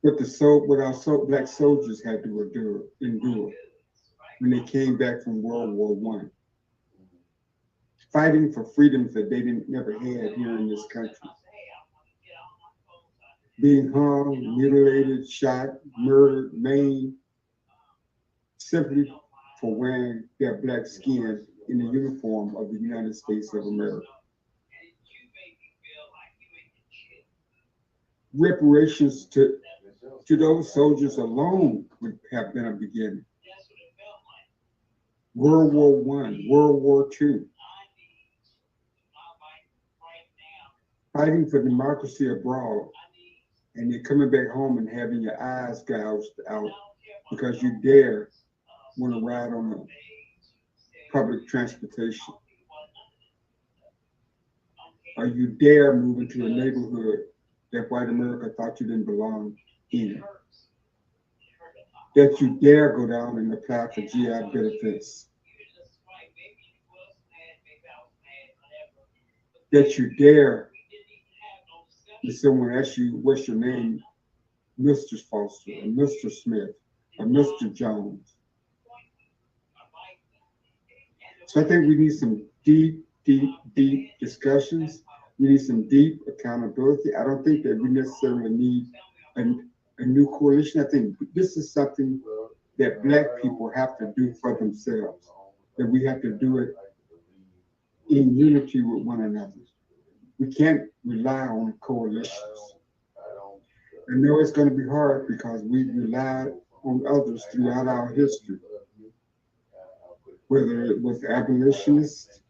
What our black soldiers had to endure when they came back from World War One, fighting for freedoms that they never had here in this country, being hung, mutilated, shot, murdered, maimed, simply for wearing their black skin in the uniform of the United States of America. Reparations to those soldiers alone would have been a beginning. World War One, World War II, fighting for democracy abroad, and you're coming back home and having your eyes gouged out because you dare want to ride on the public transportation, or you dare move into a neighborhood that white America thought you didn't belong in, that you dare go down and apply for GI benefits, that you dare, if someone asks you, what's your name, Mr. Foster, or Mr. Smith, or Mr. Jones. So I think we need some deep discussions. We need some deep accountability. I don't think that we necessarily need a, a new coalition. I think this is something that Black people have to do for themselves, that we have to do it in unity with one another. We can't rely on coalitions. I know it's going to be hard because we've relied on others throughout our history, whether it was abolitionists,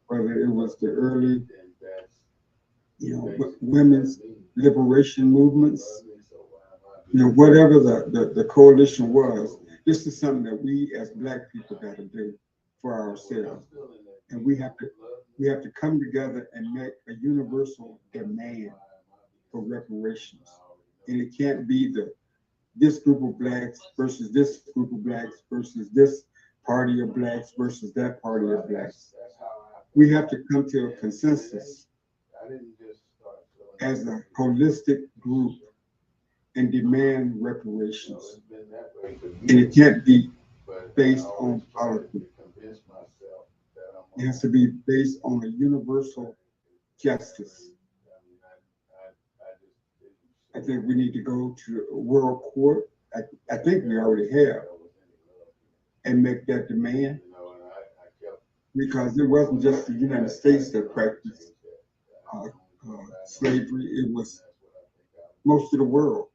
whether it was the early, women's liberation movements, whatever the coalition was. This is something that we as Black people got to do for ourselves, and we have to come together and make a universal demand for reparations. And it can't be this group of Blacks versus this group of Blacks versus this party of Blacks versus that party of Blacks. We have to come to a consensus as a holistic group and demand reparations. And it can't be based on politics. It has to be based on a universal justice. I think we need to go to a world court. I think we already have, and make that demand, because it wasn't just the United States that practiced slavery, it was most of the world.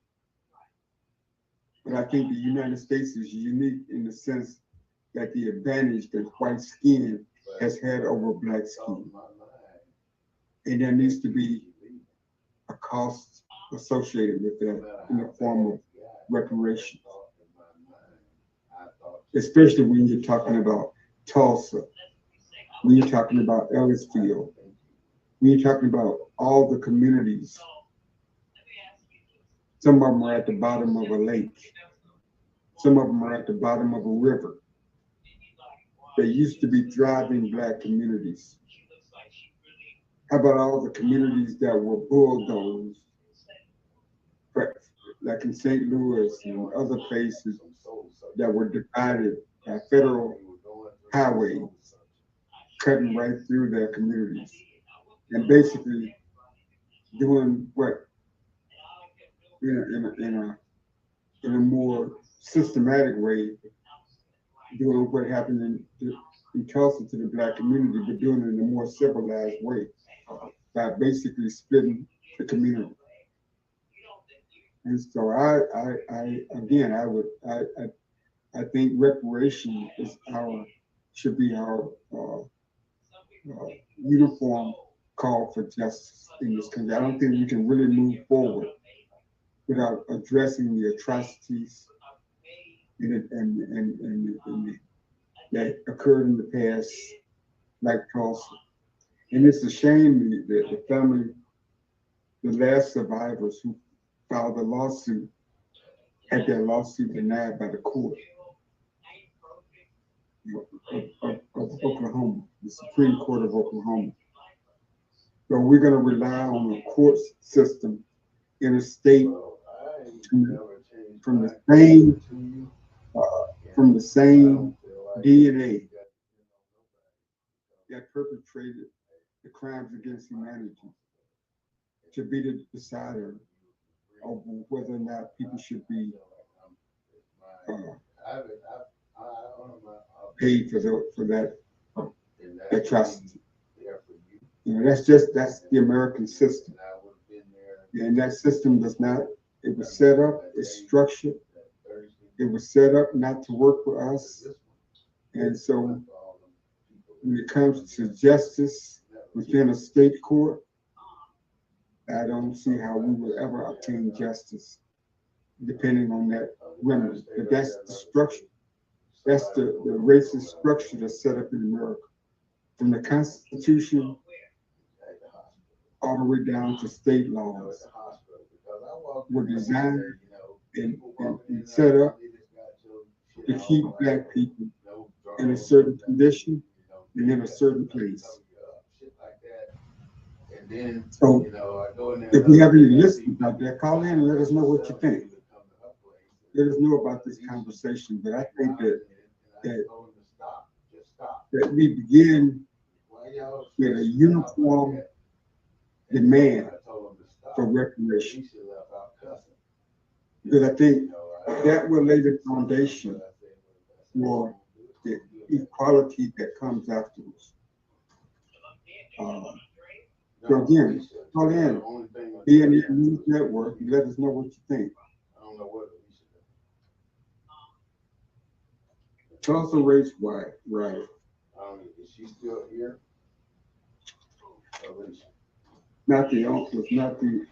But I think the United States is unique in the sense that the advantage that white skin has had over Black skin. And there needs to be a cost associated with that in the form of reparations. Especially when you're talking about Tulsa, when you're talking about Ellisfield, when you're talking about all the communities. Some of them are at the bottom of a lake. Some of them are at the bottom of a river. They used to be thriving Black communities. How about all the communities that were bulldozed, like in St. Louis and other places that were divided by federal highways, cutting right through their communities and basically doing what in a more systematic way, doing what happened in Tulsa to the Black community, but doing it in a more civilized way by basically splitting the community. And so I think reparation should be our uniform call for justice in this country. I don't think we can really move forward without addressing the atrocities that occurred in the past, like Tulsa. And it's a shame that the family, the last survivors who filed a lawsuit, had their lawsuit denied by the court of Oklahoma, the Supreme Court of Oklahoma. So we're going to rely on the court system in a state from the same DNA that perpetrated the crimes against humanity to be the decider of whether or not people should be paid for that atrocity. That's the American system. And that system does not, it was set up, it's structured, it was set up not to work for us. And so when it comes to justice within a state court, I don't see how we will ever obtain justice depending on that remedy. But that's the structure. That's the racist structure that's set up in America. From the Constitution all the way down to state laws. were designed and set up to keep black people in a certain condition and in a certain place. So if you have any listeners out there, call in and let us know what you think. Let us know about this conversation. But I think that we begin with a uniform demand for reparations. Because I think that will lay the foundation for the equality that comes afterwards. So again, call in, BNN News Network, and let us know what you think. Tulsa race riot. Is she still here? Not the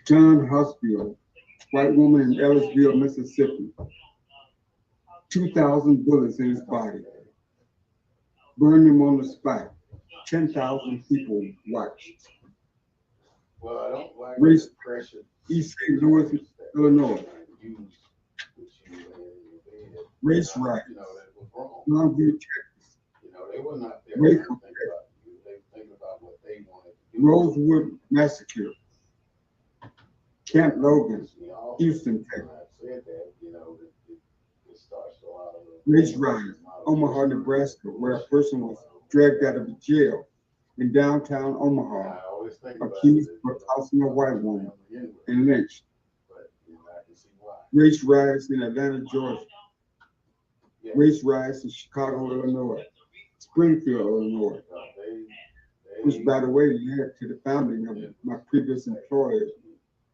John Hospital, white woman in Ellisville, Mississippi. 2,000 bullets in his body. Burned him on the spot. 10,000 people watched. Well, I don't like race East St. Louis, Illinois. Race riot. Longview, Texas. They were not there. Race They think about what they wanted to do. Rosewood Massacure. Camp Logan, Houston, Texas. Race riot, Omaha, Nebraska, where a person was dragged out of a jail in downtown Omaha, accused of assaulting a white woman and lynched. Race riots in Atlanta, Georgia. Race riots in Chicago, Illinois. Springfield, Illinois. Which, by the way, led to the founding of my previous employer,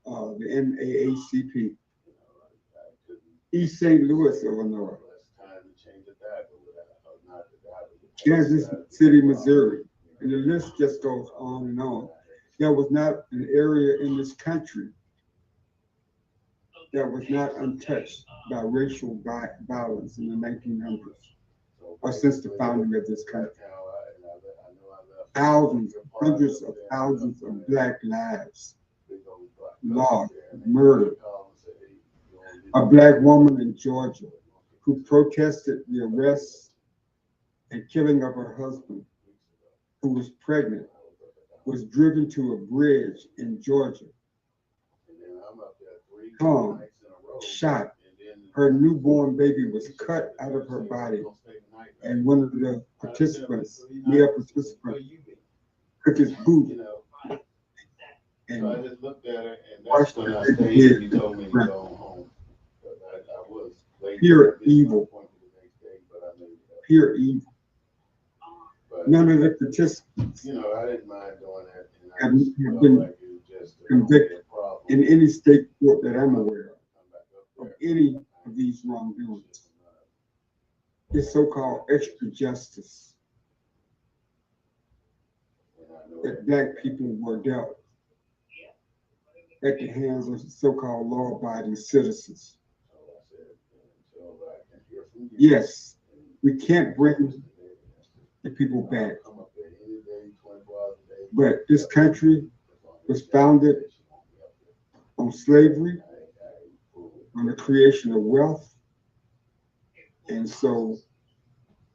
the NAACP. East St. Louis, Illinois. Kansas City, Missouri. And the list just goes on and on. There was not an area in this country that was not untouched by racial violence in the 1900s or since the founding of this country. Thousands, hundreds of thousands of black lives lost, murdered. A black woman in Georgia who protested the arrest and killing of her husband, who was pregnant, was driven to a bridge in Georgia, hung, shot. Her newborn baby was cut out of her body, and one of the participants, male participant, took his boot and washed the baby head. Pure evil. Pure evil. None of the participants have been convicted in any state court that I'm aware of any of these wrongdoings. It's so-called extra justice that black people were dealt at the hands of so-called law-abiding citizens. Yes, we can't bring the people back. But this country was founded on slavery, on the creation of wealth. And so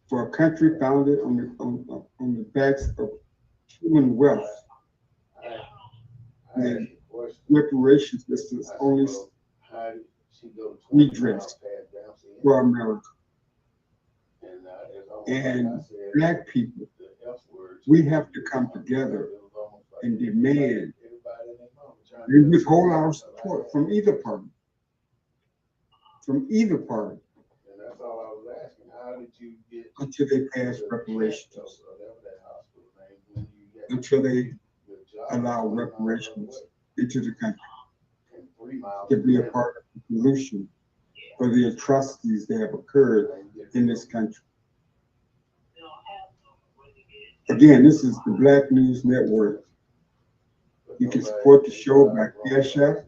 for a country founded on the backs of human wealth, and reparations is the only redress for America. And black people, we have to come together and demand and withhold our support from either party. From either party. And that's all I was asking. How did you get until they pass reparations? Until they allow reparations into the country to be a part of the solution for the atrocities that have occurred in this country. Again, this is the Black News Network. You can support the show by Cash App.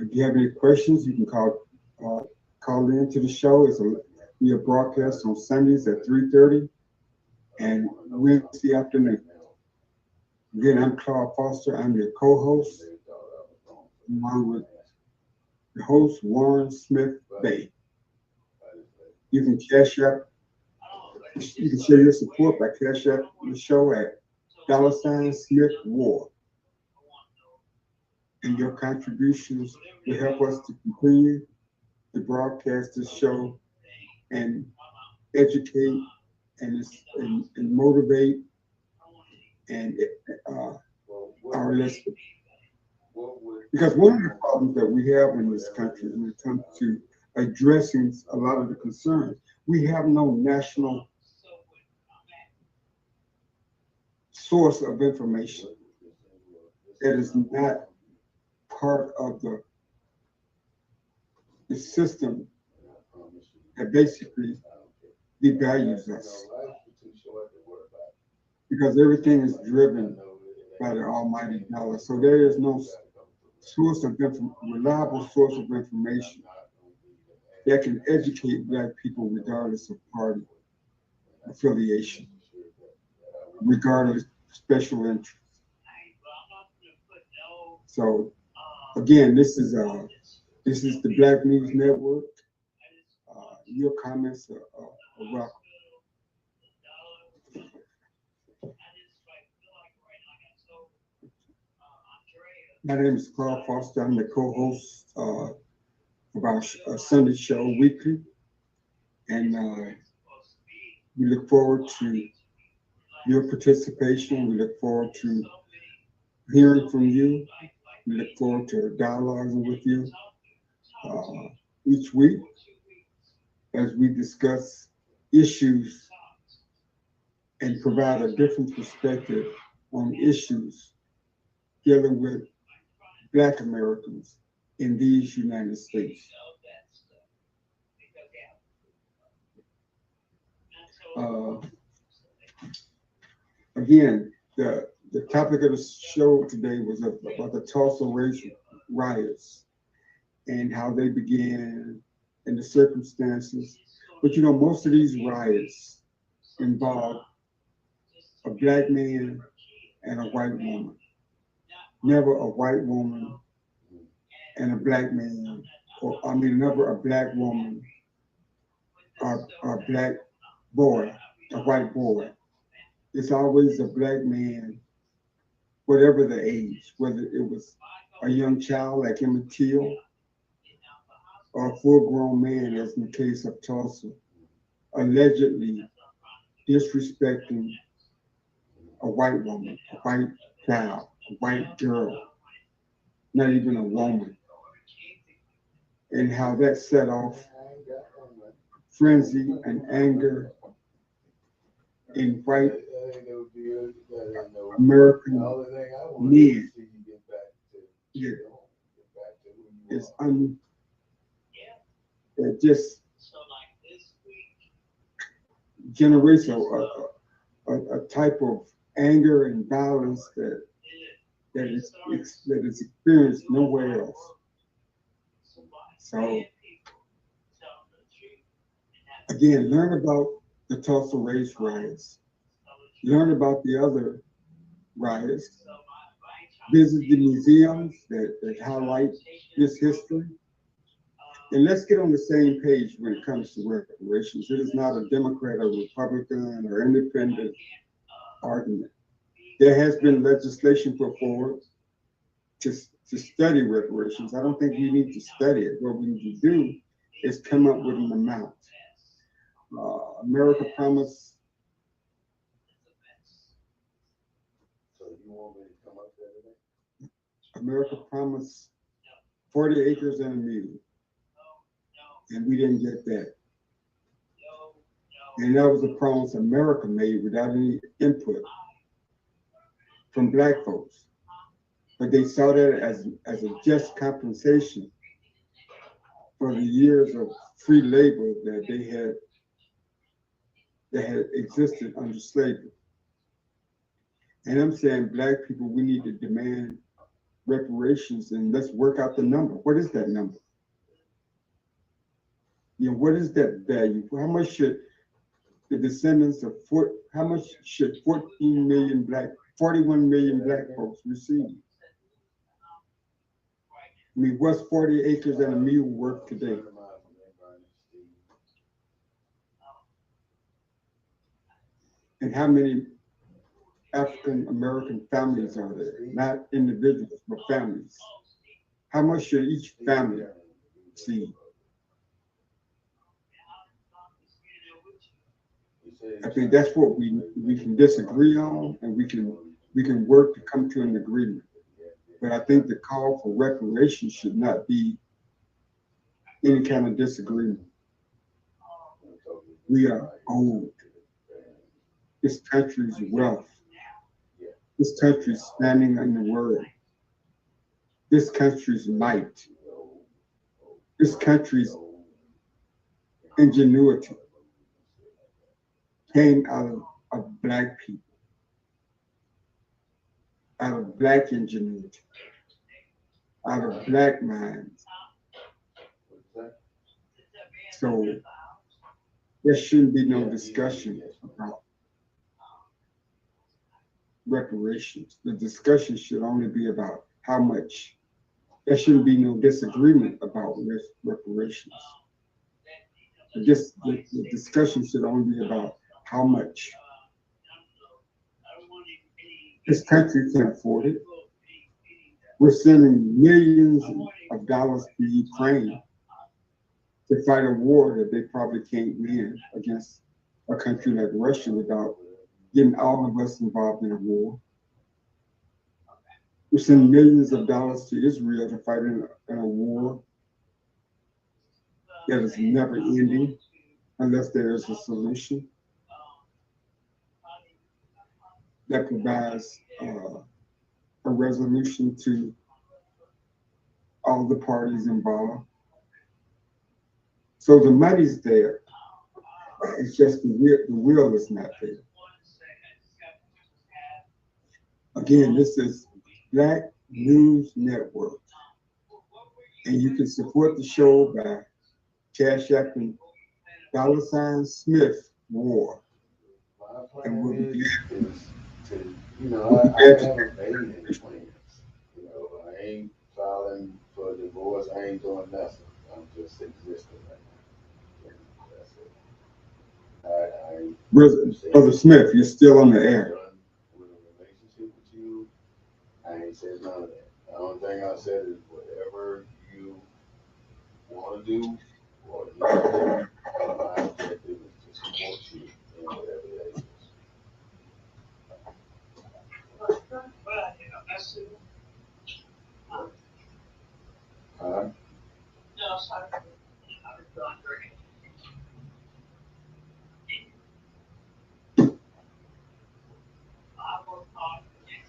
If you have any questions, you can call in to the show. We are broadcast on Sundays at 3:30 and Wednesday afternoon. Again, I'm Claude Foster. I'm your co-host. along with the host, Warren Smith-Bey. You can you can show your support by cash out the show at $Smith War. And your contributions will help us to continue to broadcast this show and educate and motivate and our listeners. Because one of the problems that we have in this country when it comes to addressing a lot of the concerns, we have no national source of information that is not part of the system that basically devalues us. Because everything is driven by the almighty dollar. So there is no reliable source of information that can educate Black people regardless of party affiliation, regardless of special interest. So again, this is the Black News Network. Your comments are welcome. My name is Carl Foster. I'm the co-host of our Sunday show weekly, and we look forward to your participation. We look forward to hearing from you. We look forward to dialoguing with you each week as we discuss issues and provide a different perspective on issues dealing with Black Americans in these United States. Again, the topic of the show today was about the Tulsa riots and how they began and the circumstances. But you know, most of these riots involve a Black man and a white woman. Never a white woman and a Black man, never a Black woman or a Black boy, a white boy. It's always a Black man, whatever the age, whether it was a young child like Emmett Till or a full-grown man, as in the case of Tulsa, allegedly disrespecting a white woman, a white child, a white girl, not even a woman, and how that set off frenzy and anger in white American men. It just generates a type of anger and violence that is experienced nowhere else. So again, learn about the Tulsa race riots. Learn about the other riots. Visit the museums that highlight this history. And let's get on the same page when it comes to reparations. It is not a Democrat or Republican or independent argument. There has been legislation put forward to study reparations. I don't think we need to study it. What we need to do is come up with an amount. America promised. America promised 40 acres and a mule, and we didn't get that. And that was a promise America made without any input from Black folks. But they saw that as a just compensation for the years of free labor that had existed under slavery. And I'm saying, Black people, we need to demand reparations, and let's work out the number. What is that number? You know, what is that value? How much should the descendants of how much should 41 million Black folks receive? I mean, what's 40 acres and a mule worth today? And how many African American families are there? Not individuals, but families. How much should each family see? I think that's what we can disagree on, and we can work to come to an agreement. But I think the call for reparations should not be any kind of disagreement. We are old. This country's wealth. This country's standing in the world. This country's might. This country's ingenuity came out of black people, out of black ingenuity, out of black minds. So there shouldn't be no discussion about reparations. The discussion should only be about how much. There shouldn't be no disagreement about reparations. The discussion should only be about how much. This country can afford it. We're sending millions of dollars to Ukraine to fight a war that they probably can't win against a country like Russia without getting all of us involved in a war. We're sending millions of dollars to Israel to fight in a war that is never ending unless there is a solution that provides a resolution to all the parties involved. So the money's there. It's just the will is not there. Again, this is Black News Network. And you can support the show by Cash App and $Smith War. And we'll be glad I haven't made any plans. I ain't filing for a divorce. I ain't doing nothing. I'm just existing right now. That's it. Brother Smith, you're still on the air. With a relationship with you, I ain't said none of that. The only thing I said is whatever you want to do or need to do, my objective is to support you in whatever that is.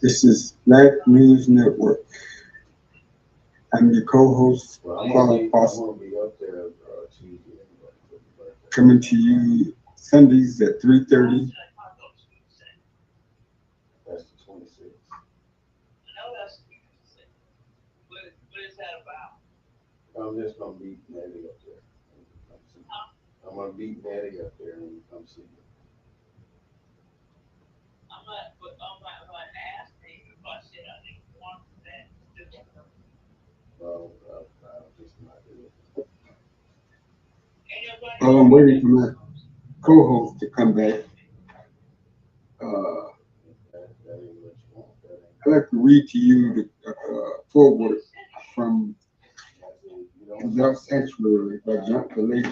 This is Black News Network. I'm your co-host, Paul Foster, be up there Tuesday anyway, coming to you Sundays at 3:30. That's the 26th. I'm just gonna beat Natty up there. I'm gonna beat Natty up there and come see you. Well, I'll just not do it. I'm waiting for my co-host to come back. I'd like to read to you the foreword from The Sanctuary by the late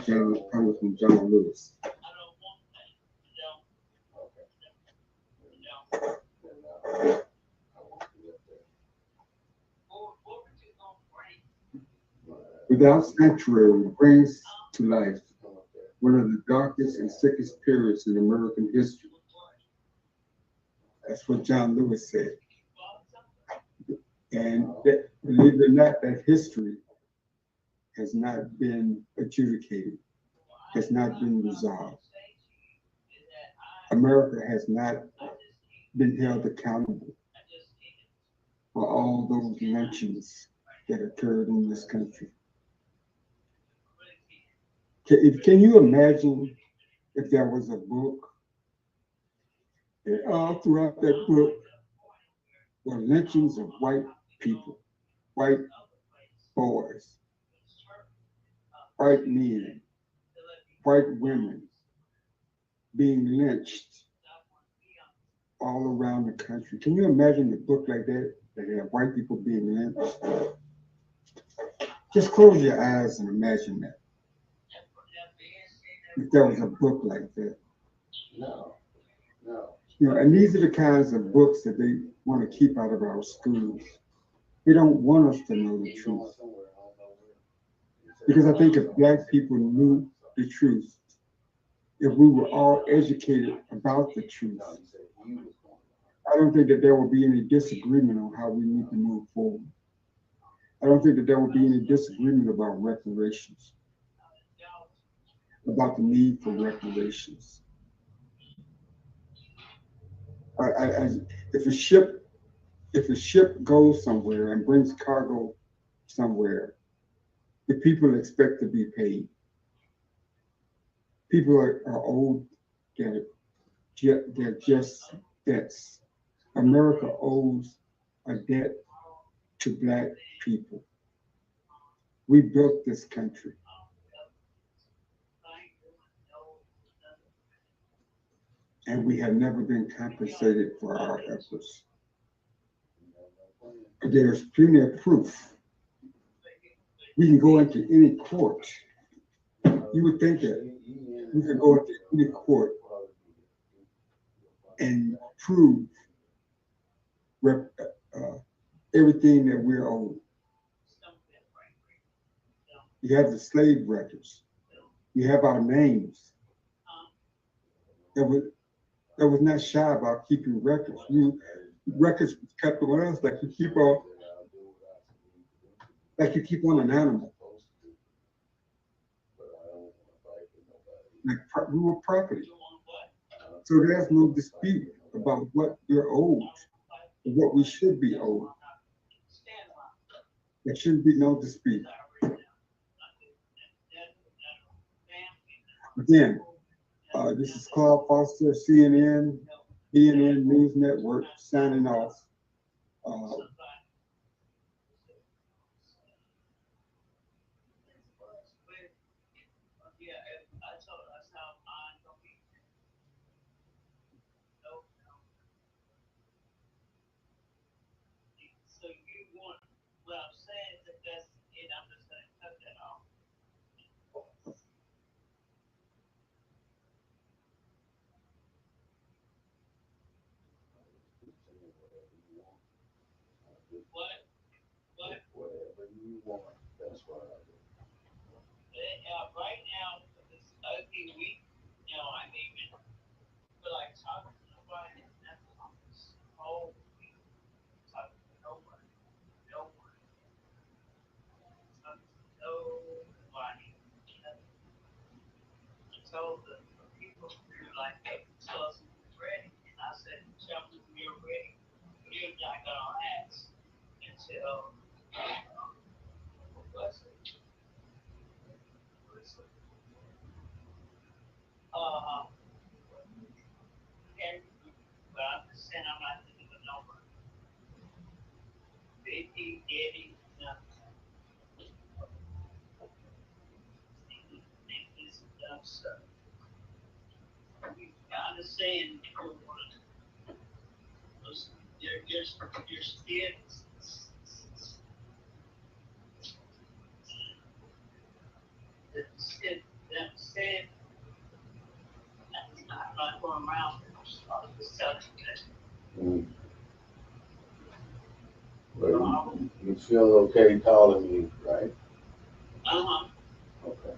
Congressman John Lewis. Without Sanctuary brings to life one of the darkest and sickest periods in American history. That's what John Lewis said. And that, believe it or not, that history has not been adjudicated, has not been resolved. America has not been held accountable for all those lynchings that occurred in this country. Can you imagine if there was a book, and all throughout that book were lynchings of white people, white boys, white men, white women being lynched all around the country. Can you imagine a book like that that have white people being lynched? Just close your eyes and imagine that. If there was a book like that. No, no. You know, and these are the kinds of books that they want to keep out of our schools. They don't want us to know the truth. Because I think if black people knew the truth, if we were all educated about the truth, I don't think that there will be any disagreement on how we need to move forward. I don't think that there will be any disagreement about reparations, about the need for reparations. I, if a ship goes somewhere and brings cargo somewhere, the people expect to be paid. People are owed their just debts. America owes a debt to black people. We built this country. And we have never been compensated for our efforts. There's plenty of proof. We can go into any court. You would think that we could go into any court and prove everything that we're owed. You have the slave records. You have our names. That was not shy about keeping records. Records kept on us like you keep on an animal. Like we were property. So there's no dispute about what we're owed, or what we should be owed. There shouldn't be no dispute. Again, this is Claude Foster, CNN News Network, signing off. Whatever you want, that's what I do. Mm. Well, you feel okay calling me, right? Okay. Okay.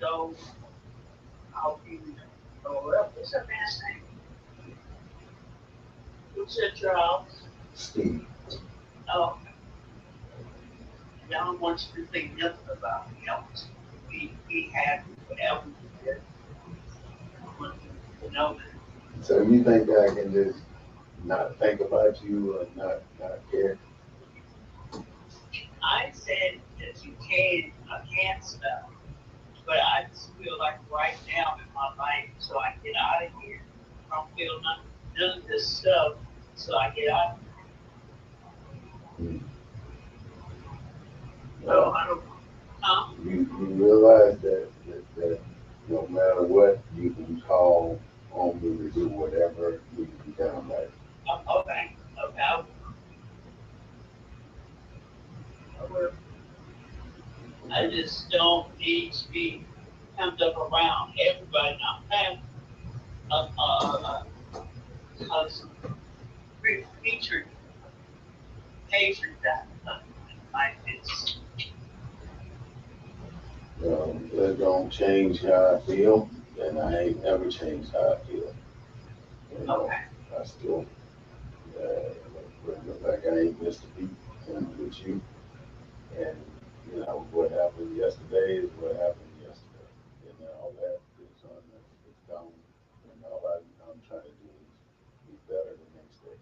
So I'll be well, what's that man's name? Who's at your house? Steve. Oh, y'all want you to think nothing about me. I want you to be happy, whatever you did. I want you to know that. So you think I can just not think about you or not care? I said that you can, I can stuff, but I just feel like right now in my life, so I get out of here. I don't feel none of this stuff, so I get out. Hmm. So I don't, You realize that no matter what, you can call on me to do whatever needs to be done, right? okay, okay, I will. I just don't need to be hemmed up around everybody. Now, I'm some featured patient that like this. It don't change how I feel, and I ain't never changed how I feel. You know, Okay, I still look like I ain't missed a beat with you. And what happened yesterday is what happened yesterday. And all that it's gone. And all I'm trying to do is be better the next day.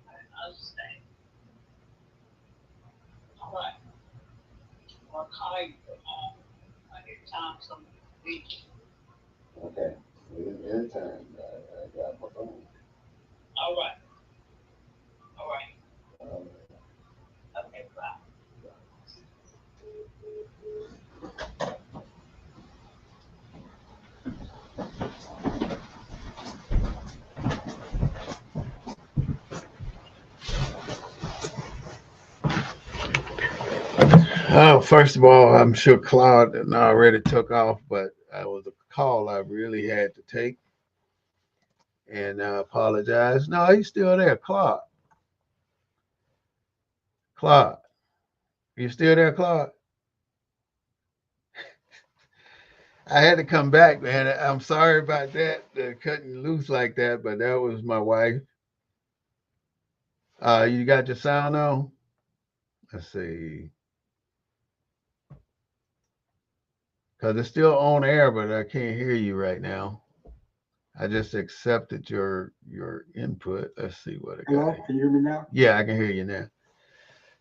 I understand. All right, I'll call you. I get time some week. Okay. Anytime I got my phone. All right, all right. Um, Okay, bye. Oh, first of all, I'm sure Claude already took off, but it was a call I really had to take, and I apologize. No, he's still there, Claude. Claude, you still there, Claude? I had to come back, man. I'm sorry about that, cutting loose like that, but that was my wife. You got your sound on? Let's see, because it's still on air, but I can't hear you right now. I just accepted your input. Let's see what I got Hello, here. can you hear me now? Yeah, I can hear you now.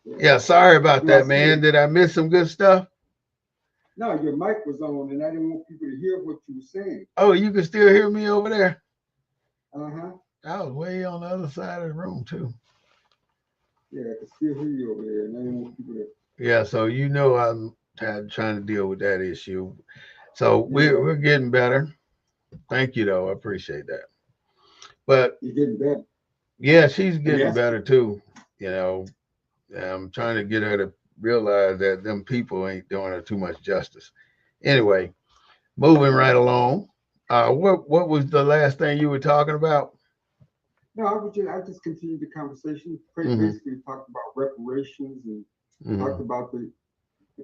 Yeah. Yeah, sorry about No, I that, see man. it. Did I miss some good stuff? No, your mic was on, and I didn't want people to hear what you were saying. Oh, you can still hear me over there? Uh-huh. I was way on the other side of the room too. Yeah, I can still hear you over there, and I didn't want people to. Yeah, so I'm trying to deal with that issue. So Yeah, we're getting better. Thank you though. I appreciate that. But you're getting better, yeah, she's and getting that's better too. You know, I'm trying to get her to realize that them people ain't doing her too much justice. Anyway, moving right along. What was the last thing you were talking about? no. I just continued the conversation. Hmm. Basically, talked about reparations and talked Hmm. about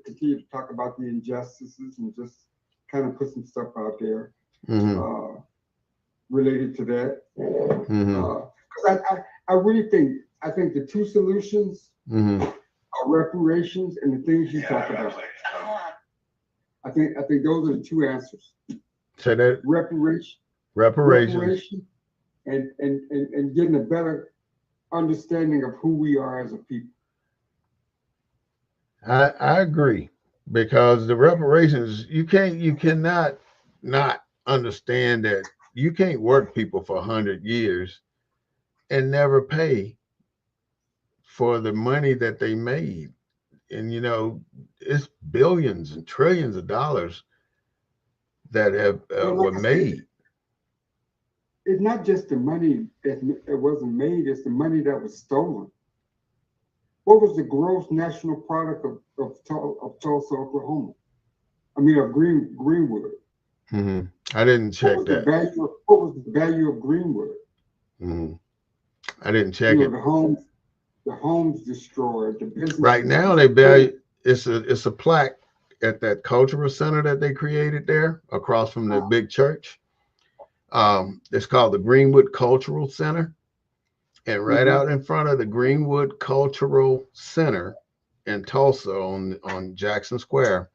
continued to talk about the injustices and just kind of put some stuff out there Hmm. uh, related to that. Hmm. Because I really think the two solutions Hmm. are reparations and the things you talk about. I think those are the two answers. So that Reparation, reparations. reparation, and getting a better understanding of who we are as a people. I agree because the reparations you cannot not understand that you can't work people for 100 years and never pay for the money that they made. And it's billions and trillions of dollars that have Well, were like I said, made. it's not just the money that it wasn't made; it's the money that was stolen. What was the gross national product of Tulsa, Oklahoma? I mean, of Greenwood. Hmm. I didn't What check was the that. value? What was the value of Greenwood? Hmm. I didn't You check know, it. the homes destroyed, the Right businesses now they destroyed. value it's a plaque at that cultural center that they created there across from the big church. It's called the Greenwood Cultural Center. And right Mm-hmm. out in front of the Greenwood Cultural Center in Tulsa on Jackson Square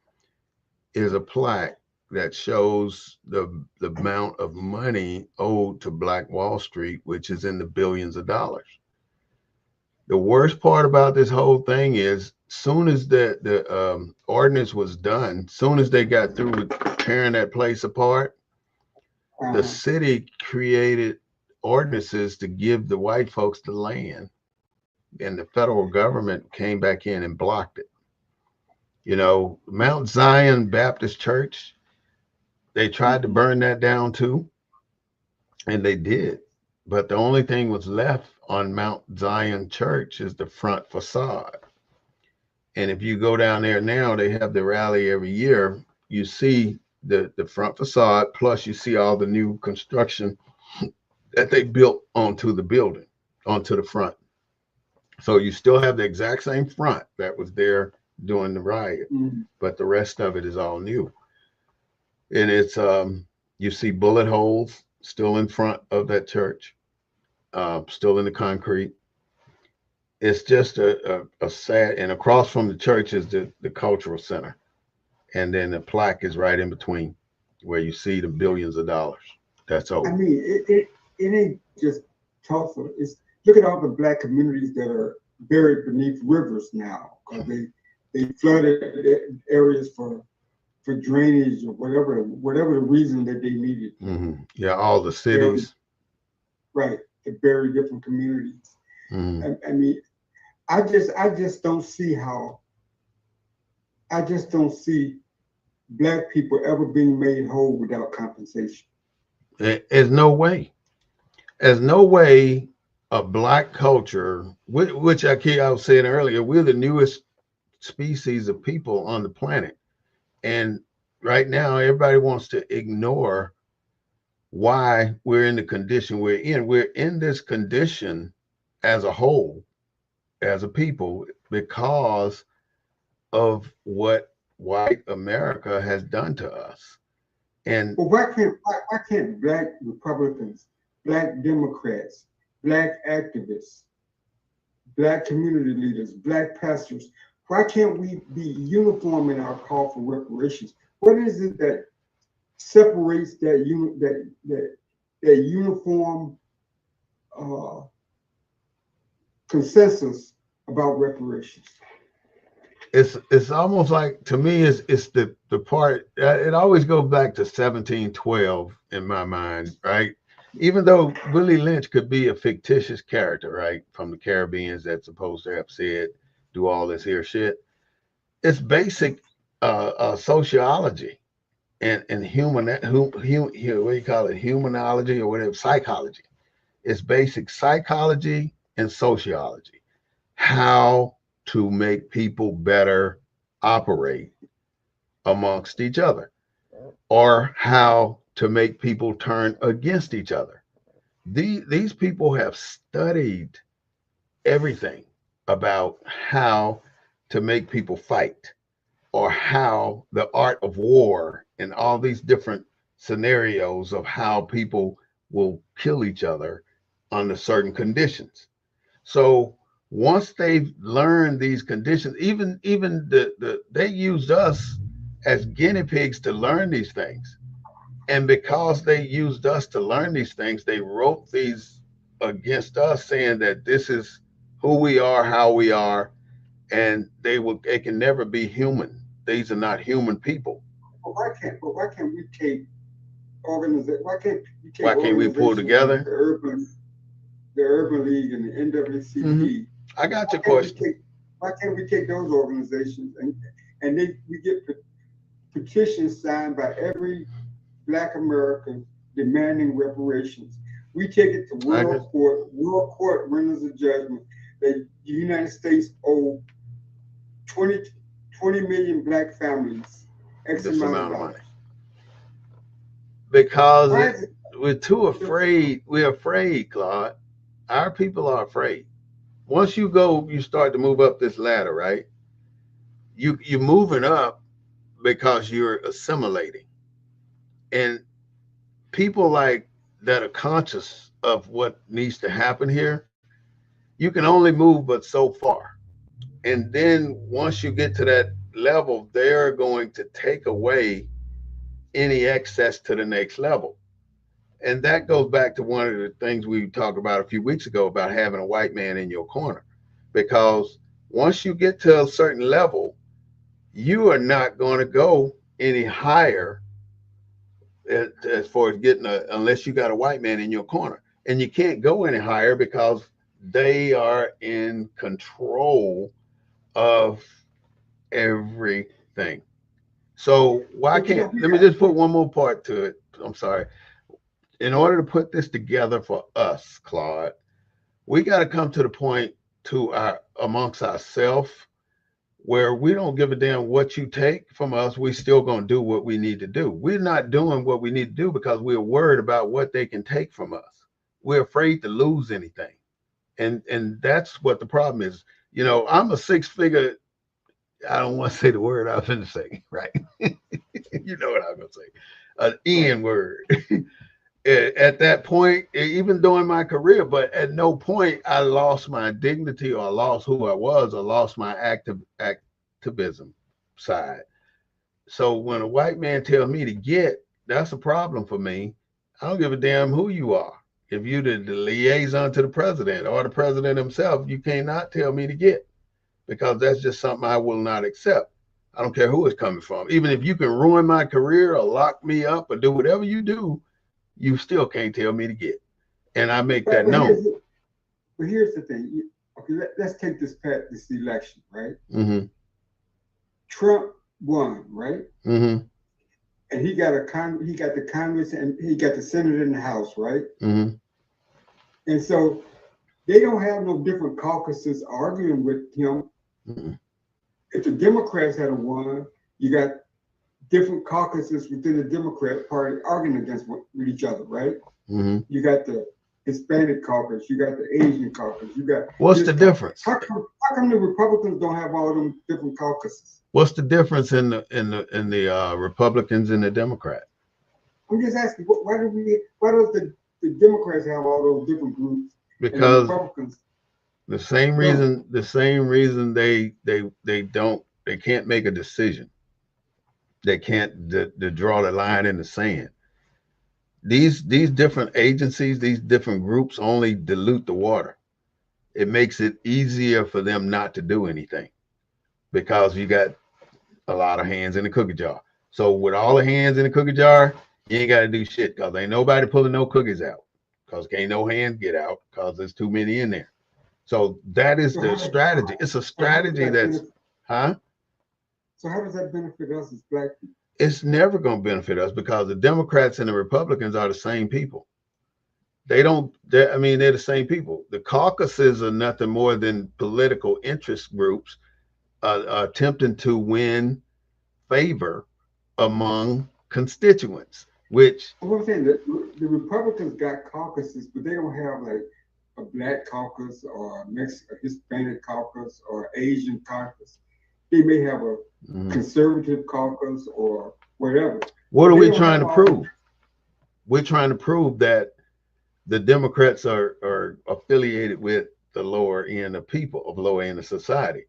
is a plaque that shows the amount of money owed to Black Wall Street, which is in the billions of dollars. The worst part about this whole thing is, soon as the ordinance was done, soon as they got through with tearing that place apart, the city created ordinances to give the white folks the land, and the federal government came back in and blocked it. You know, Mount Zion Baptist Church, they tried to burn that down too, and they did. But the only thing was left on Mount Zion Church is the front facade. And if you go down there now, they have the rally every year. You see the front facade, plus you see all the new construction that they built onto the building, onto the front. So you still have the exact same front that was there during the riot, but the rest of it is all new. And it's you see bullet holes still in front of that church, still in the concrete. It's just a sad, and across from the church is the cultural center. And then the plaque is right in between where you see the billions of dollars. That's I old. mean, it ain't just Tulsa. It's look at all the black communities that are buried beneath rivers now because they flooded areas for drainage or whatever the reason that they needed. Yeah, all the Bury, cities. right, to bury different communities. I mean, I just don't see how. I just don't see black people ever being made whole without compensation. There's no way. There's no way a black culture, which I was saying earlier, we're the newest species of people on the planet. And right now, everybody wants to ignore why we're in the condition we're in. We're in this condition as a whole, as a people, because of what white America has done to us. And But why can't black Republicans, black Democrats, black activists, black community leaders, black pastors, why can't we be uniform in our call for reparations? What is it that separates that uniform uh, consensus about reparations? it's almost like, to me, it's the part, it always goes back to 1712 in my mind, right? Even though Willie Lynch could be a fictitious character, right, from the Caribbeans that's supposed to have said do all this here shit, it's basic sociology and human what do you call it, humanology or whatever, psychology. It's basic psychology and sociology, how to make people better operate amongst each other, or how to make people turn against each other. These people have studied everything about how to make people fight, or how the art of war, and all these different scenarios of how people will kill each other under certain conditions. So once they've learned these conditions, even they used us as guinea pigs to learn these things. And because they used us to learn these things, they wrote these against us, saying that this is who we are, how we are, and they can never be human. These are not human people. Why can't we take why can't you take Why can't we pull organizations like together? the Urban League and the NAACP? I got your Why can't we question. take why can't we take those organizations and we get petitions signed by every black American demanding reparations. We take it to I just, world court. World court renders a judgment that the United States owe 20, 20 million black families X this amount of amount of money, dollars. because Why is it? we're too afraid. We're afraid, Claude. Our people are afraid. Once you start to move up this ladder, right? You're moving up, because you're assimilating. And people like that are conscious of what needs to happen here, you can only move but so far. And then once you get to that level, they're going to take away any access to the next level. And that goes back to one of the things we talked about a few weeks ago about having a white man in your corner. Because once you get to a certain level, you are not going to go any higher as far as getting unless you got a white man in your corner. And you can't go any higher because they are in control of everything. So why But can't, we let me got just put one more part to it. I'm sorry. In order to put this together for us, Claude, we got to come to the point to our amongst ourselves where we don't give a damn what you take from us. We still gonna do what we need to do. We're not doing what we need to do because we're worried about what they can take from us. We're afraid to lose anything, and that's what the problem is. You know, I'm a six-figure. I don't want to say the word I was going to say, right? You know what I'm going to say, an N word. At that point, even during my career, but at no point I lost my dignity or lost who I was or lost my activism side. So when a white man tells me to get, that's a problem for me. I don't give a damn who you are. If you the liaison to the president or the president himself, you cannot tell me to get because that's just something I will not accept. I don't care who it's coming from. Even if you can ruin my career or lock me up or do whatever you do, you still can't tell me to get. And I make but, that but known. here's the thing. Okay, let's take this election, right? Mm-hmm. Trump won, right? Mm-hmm. And he got the Congress and he got the Senate and the House, right? Mm-hmm. And so they don't have no different caucuses arguing with him. Mm-hmm. If the Democrats had won, you got different caucuses within the Democrat Party arguing against with each other, right? Mm-hmm. You got the Hispanic caucus, you got the Asian caucus, you got What's this the caucus. difference? How come the Republicans don't have all them different caucuses? What's the difference in the Republicans and the Democrat? I'm just asking, why does the Democrats have all those different groups and the Because Republicans the same don't? reason they can't make a decision. They can't draw the line in the sand. These different agencies, these different groups only dilute the water. It makes it easier for them not to do anything because you got a lot of hands in the cookie jar. So with all the hands in the cookie jar, you ain't got to do shit because ain't nobody pulling no cookies out because can't no hands get out because there's too many in there. So that is So the strategy. It's a strategy that's, huh? So how does that benefit us as black people? It's never going to benefit us because the Democrats and the Republicans are the same people. They don't, I mean, they're the same people. The caucuses are nothing more than political interest groups attempting to win favor among constituents, which, What I'm saying, the Republicans got caucuses, but they don't have like a black caucus or a Hispanic caucus or Asian caucus. They may have a conservative caucus or whatever. What are They we don't trying have to all. prove? We're trying to prove that the Democrats are affiliated with the lower end of people, of lower end of society.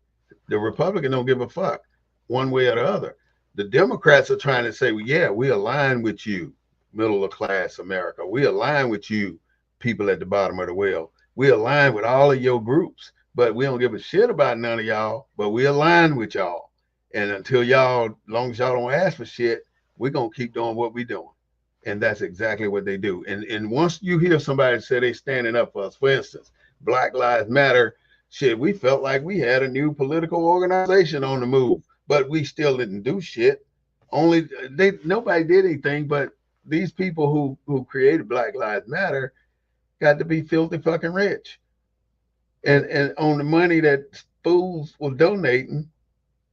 The Republican don't give a fuck one way or the other. The Democrats are trying to say, well, yeah, we align with you, middle of class America. We align with you, people at the bottom of the well. We align with all of your groups, but we don't give a shit about none of y'all, but we align with y'all. And until y'all, as long as y'all don't ask for shit, we're going to keep doing what we're doing. And that's exactly what they do. And once you hear somebody say they standing up for us, for instance, Black Lives Matter, shit, we felt like we had a new political organization on the move, but we still didn't do shit. Only nobody did anything, but these people who created Black Lives Matter got to be filthy fucking rich. And on the money that fools were donating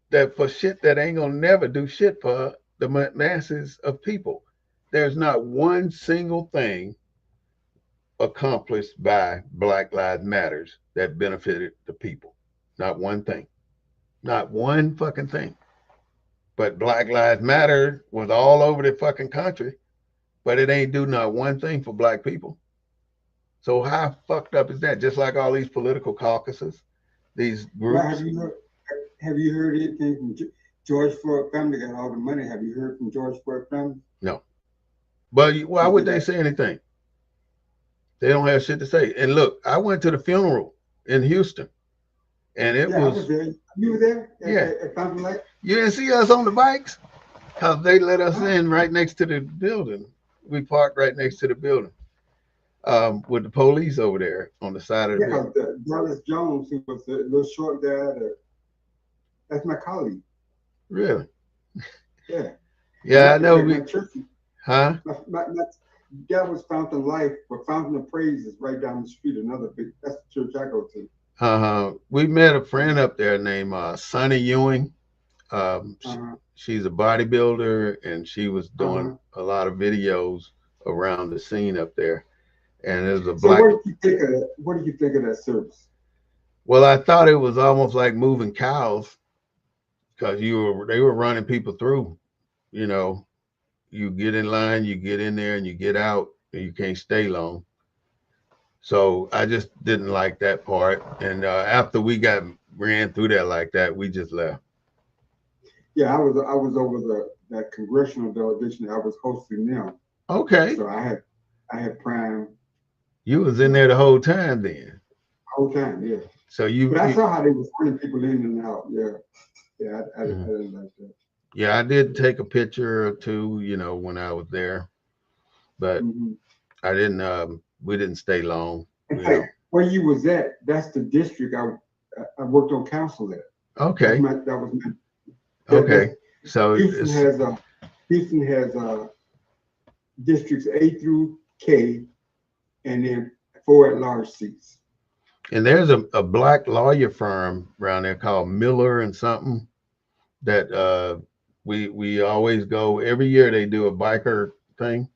that for shit that ain't gonna never do shit for the masses of people. There's not one single thing accomplished by Black Lives Matters that benefited the people. Not one thing. Not one fucking thing. But Black Lives Matter was all over the fucking country, but it ain't do not one thing for black people. So how fucked up is that? Just like all these political caucuses, these Well, groups. have you heard anything from George Floyd family got all the money? Have you heard from George Floyd family? No. But why would they say anything? They don't have shit to say. And look, I went to the funeral in Houston, and it Yeah, I was was there. You were there yeah. at Fountain Lake? You didn't see us on the bikes because they let us in right next to the building. We parked right next to the building with the police over there on the side of the Yeah, building. because Dallas Jones, who was the little short guy, that's my colleague. Really? Yeah. Yeah, I know. My church, Huh? my that was Fountain Life, but Fountain of Praise is right down the street. Another big, that's the church I go to. We met a friend up there named Sonny Ewing. She's a bodybuilder, and she was doing a lot of videos around the scene up there. And there's a black. So what did you think of that? What did you think of that service? Well, I thought it was almost like moving cows because they were running people through. You know, you get in line, you get in there, and you get out, and you can't stay long. So I just didn't like that part. And after we ran through that like that, we just left. Yeah, I was over that congressional delegation. I was hosting them. Okay. So I had prime. You was in there the whole time then. Whole time, yeah. So But I saw how they was putting people in and out. Yeah, yeah. I didn't like that. Yeah, I did take a picture or two, when I was there, but I didn't. We didn't stay long. In fact, where you was at, that's the district I worked on council at. Okay. That was my. Okay. So Houston has districts A through K, and then 4 at-large seats. And there's a black lawyer firm around there called Miller and something that we always go every year. They do a biker thing,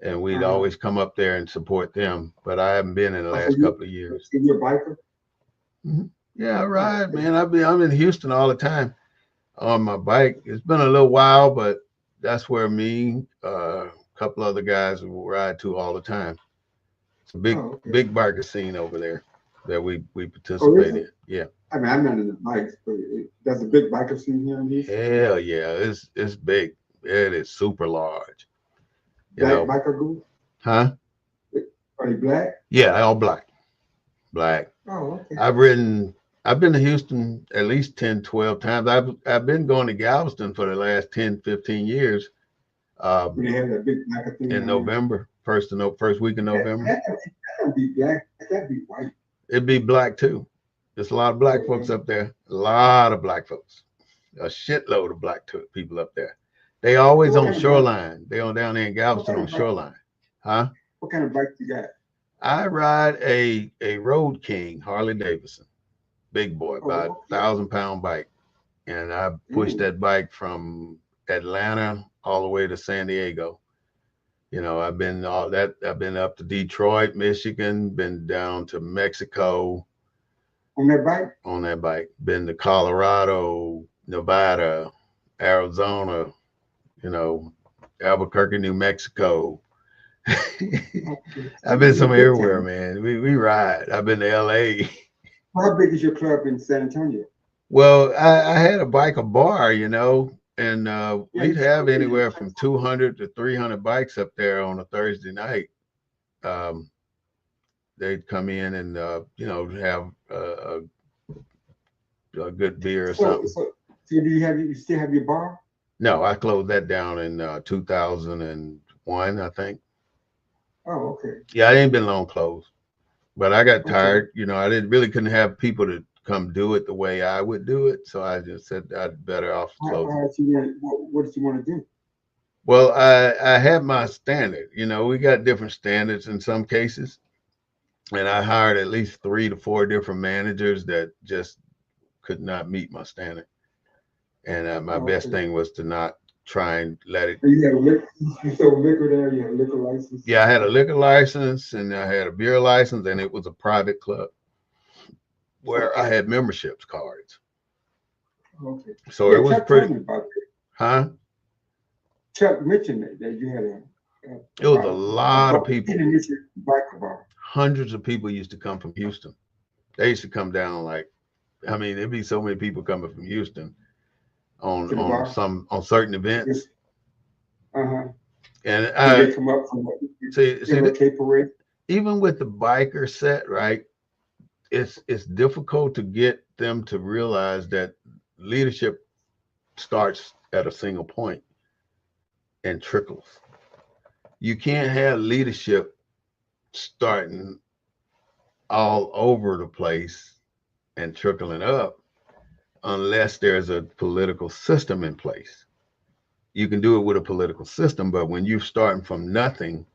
and we'd always come up there and support them. But I haven't been in the last couple of years. So you're a biker? Mm-hmm. Yeah, I ride, man. I'm in Houston all the time on my bike. It's been a little while, but that's where me, a couple other guys will ride to all the time. It's a big biker scene over there that we participate in. Yeah. I mean, I'm not in the bikes, but there's a big biker scene here in Houston. Hell yeah, it's big. It is super large. Black biker group? Huh? Are they black? Yeah, all black. Black. Oh, okay. I've been to Houston at least 10, 12 times. I've been going to Galveston for the last 10, 15 years. When they have that big biker thing in November, first week of November. That can't be black. That can't be white. It'd be black too. There's a lot of black folks up there. A lot of black folks. A shitload of black people up there. They always on Shoreline. They on down there in Galveston on Shoreline. Huh? What kind of bike you got? I ride a Road King Harley Davidson. Big boy, about 1,000-pound bike. And I pushed that bike from Atlanta all the way to San Diego. I've been I've been up to Detroit, Michigan, been down to Mexico. On that bike? On that bike. Been to Colorado, Nevada, Arizona, Albuquerque, New Mexico. I've been somewhere everywhere, man. We ride. I've been to LA. How big is your club in San Antonio? Well, I had a bar, and we'd have anywhere from 200 to 300 bikes up there on a Thursday night. They'd come in and have a good beer or something. So do you still have your bar? No, I closed that down in 2001, I think. Oh, okay. Yeah, it ain't been long closed, but I got tired. I couldn't have people to come do it the way I would do it, so I just said I'd better off close. What did you want to do? Well, I had my standard. We got different standards in some cases, and I hired at least 3 to 4 different managers that just could not meet my standard. And my best thing was to not try and let it. You sold liquor there? You had a liquor license? Yeah, I had a liquor license and I had a beer license, and it was a private club where I had memberships cards. Okay. So it was pretty. Huh? Chuck mentioned that you had It was a lot of people. biker bar. Hundreds of people used to come from Houston. They used to come down like, I mean, there'd be so many people coming from Houston To the bar. on certain events. Uh-huh. And Did they come up from see Cape Parade? even with the biker set, right? It's difficult to get them to realize that leadership starts at a single point and trickles. You can't have leadership starting all over the place and trickling up unless there's a political system in place. You can do it with a political system, but when you're starting from nothing,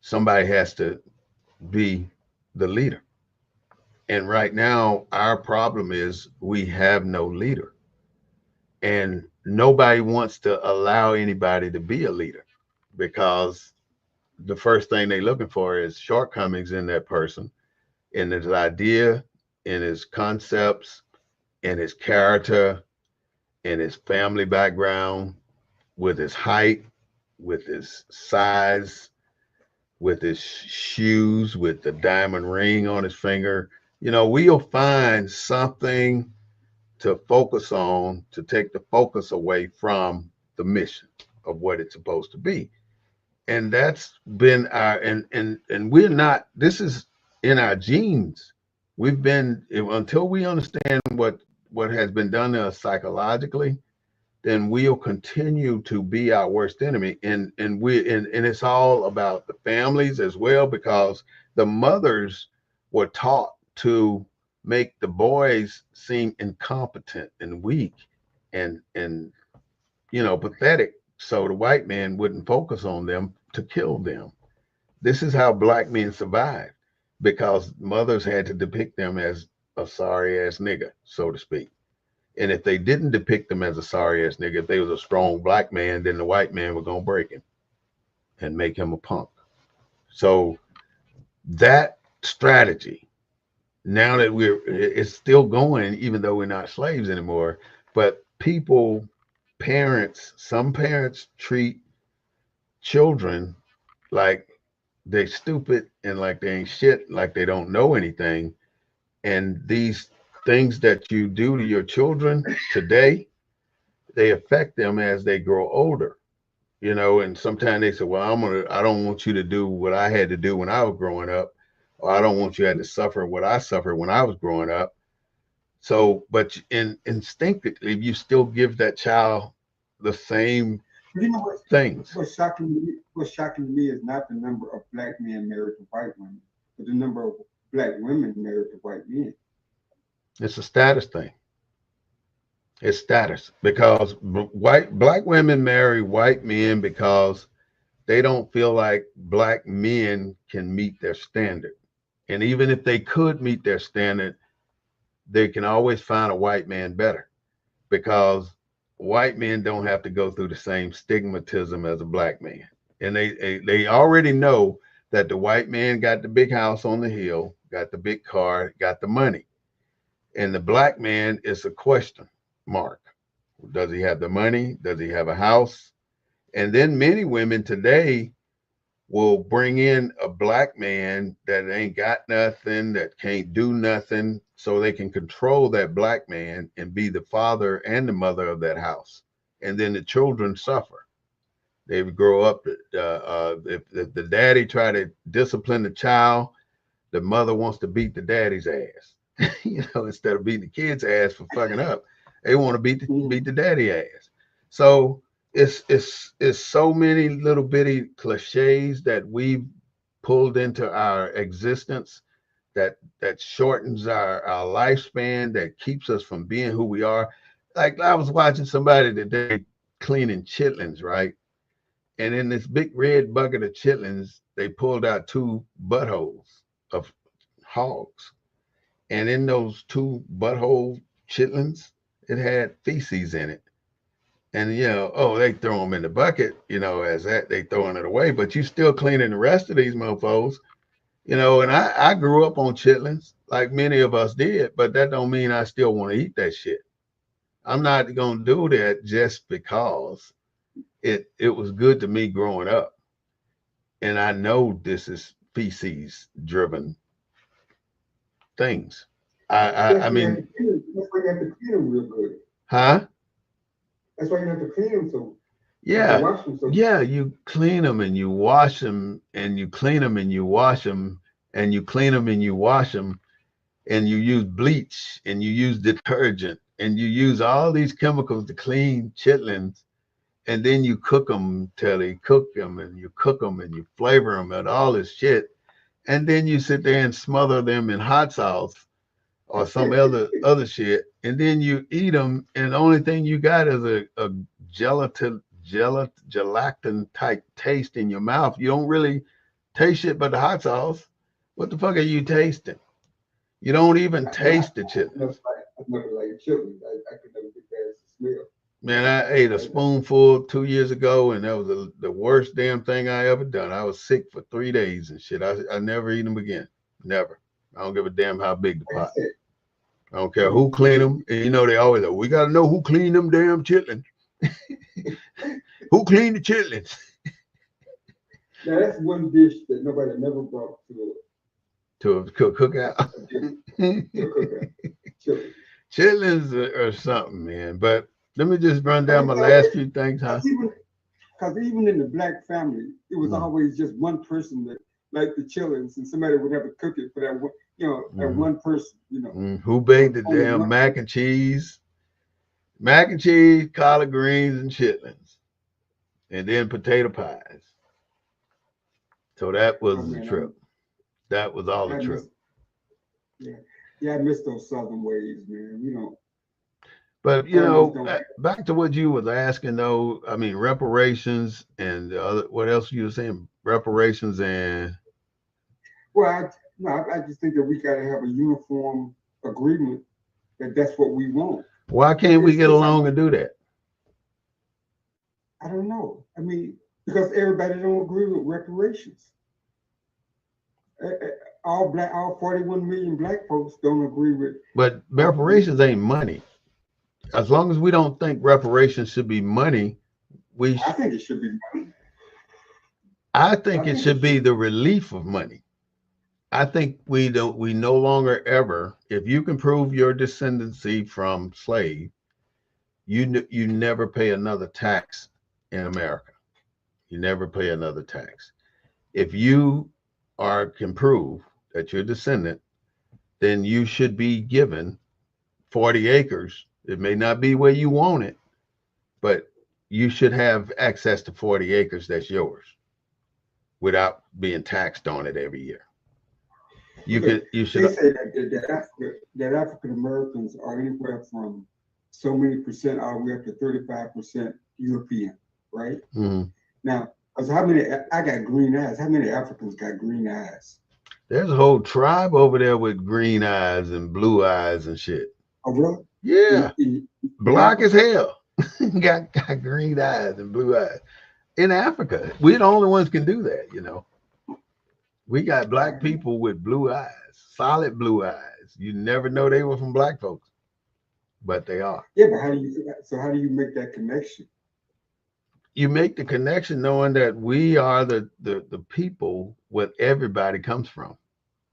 somebody has to be the leader. And right now, our problem is we have no leader. And nobody wants to allow anybody to be a leader because the first thing they're looking for is shortcomings in that person, in his idea, in his concepts, in his character, in his family background, with his height, with his size, with his shoes, with the diamond ring on his finger. You know, we'll find something to focus on to take the focus away from the mission of what it's supposed to be. And that's been our and we're not, this is in our genes. We've been, until we understand what has been done to us psychologically, then we'll continue to be our worst enemy. And it's all about the families as well, because the mothers were taught to make the boys seem incompetent and weak and pathetic, so the white man wouldn't focus on them to kill them. This is how black men survived, because mothers had to depict them as a sorry ass nigga, so to speak. And if they didn't depict them as a sorry ass nigga, if they was a strong black man, then the white man was gonna break him and make him a punk. So that strategy, now that it's still going, even though we're not slaves anymore, but some parents treat children like they stupid and like they ain't shit, like they don't know anything. And these things that you do to your children today, they affect them as they grow older. And sometimes they say, well, I don't want you to do what I had to do when I was growing up, or I don't want you to have to suffer what I suffered when I was growing up. So, but instinctively, you still give that child the same You know what? things. What's shocking to me is not the number of black men married to white women, but the number of black women married to white men. It's a status thing. It's status, because black women marry white men because they don't feel like black men can meet their standard. And even if they could meet their standard, they can always find a white man better, because white men don't have to go through the same stigmatism as a black man. And they already know that the white man got the big house on the hill, got the big car, got the money. And the black man is a question mark. Does he have the money? Does he have a house? And then many women today will bring in a black man that ain't got nothing, that can't do nothing, so they can control that black man and be the father and the mother of that house. And then the children suffer. They grow up, if the daddy try to discipline the child, the mother wants to beat the daddy's ass. Instead of beating the kid's ass for fucking up, they want to beat the daddy ass. So it's so many little bitty cliches that we've pulled into our existence that shortens our lifespan, that keeps us from being who we are. Like, I was watching somebody today cleaning chitlins, right? And in this big red bucket of chitlins, they pulled out two buttholes of hogs. And in those two butthole chitlins, it had feces in it. And they throw them in the bucket, as that they throwing it away, but you still cleaning the rest of these mofos, and I grew up on chitlins like many of us did, but that don't mean I still want to eat that shit. I'm not gonna do that just because it was good to me growing up, and I know this is feces driven things. I mean, That's why you have to clean them real good. huh? That's why you have to clean them so you have to Yeah, wash them so. yeah. You clean them and you wash them, and you clean them and you wash them, and you clean them and you wash them, and you use bleach and you use detergent and you use all these chemicals to clean chitlins, and then you cook them till they cook them, and you cook them and you flavor them and all this shit, and then you sit there and smother them in hot sauce or some other shit, and then you eat them, and the only thing you got is a gelatin type taste in your mouth. You don't really taste it but the hot sauce. What the fuck are you tasting? You don't even taste the chitlins. I never like chili. I could never get past the smell. Man, I ate a spoonful 2 years ago, and that was the worst damn thing I ever done. I was sick for 3 days and shit. I never eat them again. Never. I don't give a damn how big the Like I pot. said, I don't care who clean them. And you know they always say, we gotta know who cleaned them damn chitlins. Who cleaned the chitlins? now that's one dish that nobody never brought To a cookout. to a cookout. Chili. Chitlins or something, man. But let me just run down But my it's last always, few things, huh? because even in the black family, it was Mm, always just one person that liked the chillings, and somebody would have to cook it for that one, that mm, one person, Who baked the only damn one mac person. and cheese? Mac and cheese, collard greens, and chitlins, and then potato pies. So that Oh was the man, trip. That was all the I trip. miss, yeah, yeah, I miss those southern ways, man. But Families don't. back to what you was asking though. I mean, reparations and the other. What else you were saying? Reparations and Well, no, I just think that we got to have a uniform agreement that that's what we want. why But can't we get it's along and do that? I don't know. I mean, because everybody don't agree with reparations. All 41 million black folks don't agree with. But Uh, reparations ain't money. As long as we don't think reparations should be money, we. I think it should be money. I I think it think it should be should. the relief of money. I think we don't. We no longer ever. If you can prove your descendancy from slave, you never pay another tax in America. You never pay another tax. If you are can prove that you're a descendant, then you should be given 40 acres. It may not be where you want it, but you should have access to 40 acres that's yours without being taxed on it every year. Okay, You they should. say that African Americans are anywhere from so many percent all the way up to 35% European, right? Mhm. Now, so how many? I got green eyes. How many Africans got green eyes? There's a whole tribe over there with green eyes and blue eyes and shit. Oh, really? Yeah, In black as Africa? hell. got green eyes and blue eyes in Africa. We're the only ones can do that. We got black Wow. people with blue eyes, solid blue eyes. You never know they were from black folks, but they are. Yeah, but how do you make that connection? You make the connection knowing that we are the people what everybody comes from.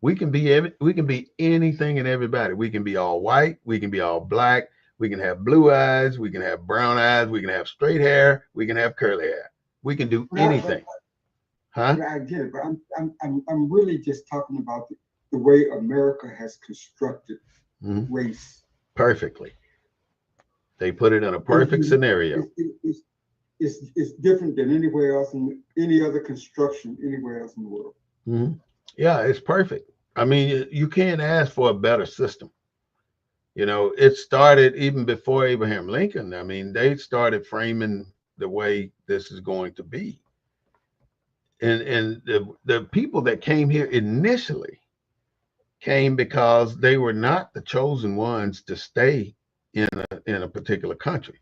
We can be anything and everybody. We can be all white, we can be all black, we can have blue eyes, we can have brown eyes, we can have straight hair, we can have curly hair. We can do But anything. Huh? I get it. But I'm really just talking about the way America has constructed Mhm. race. Perfectly. They put it in a It, perfect scenario. it's different than anywhere else in any other construction anywhere else in the world. Mhm. Yeah, it's perfect. I mean, you can't ask for a better system. It started even before Abraham Lincoln. I mean, they started framing the way this is going to be. And the people that came here initially came because they were not the chosen ones to stay in a particular country.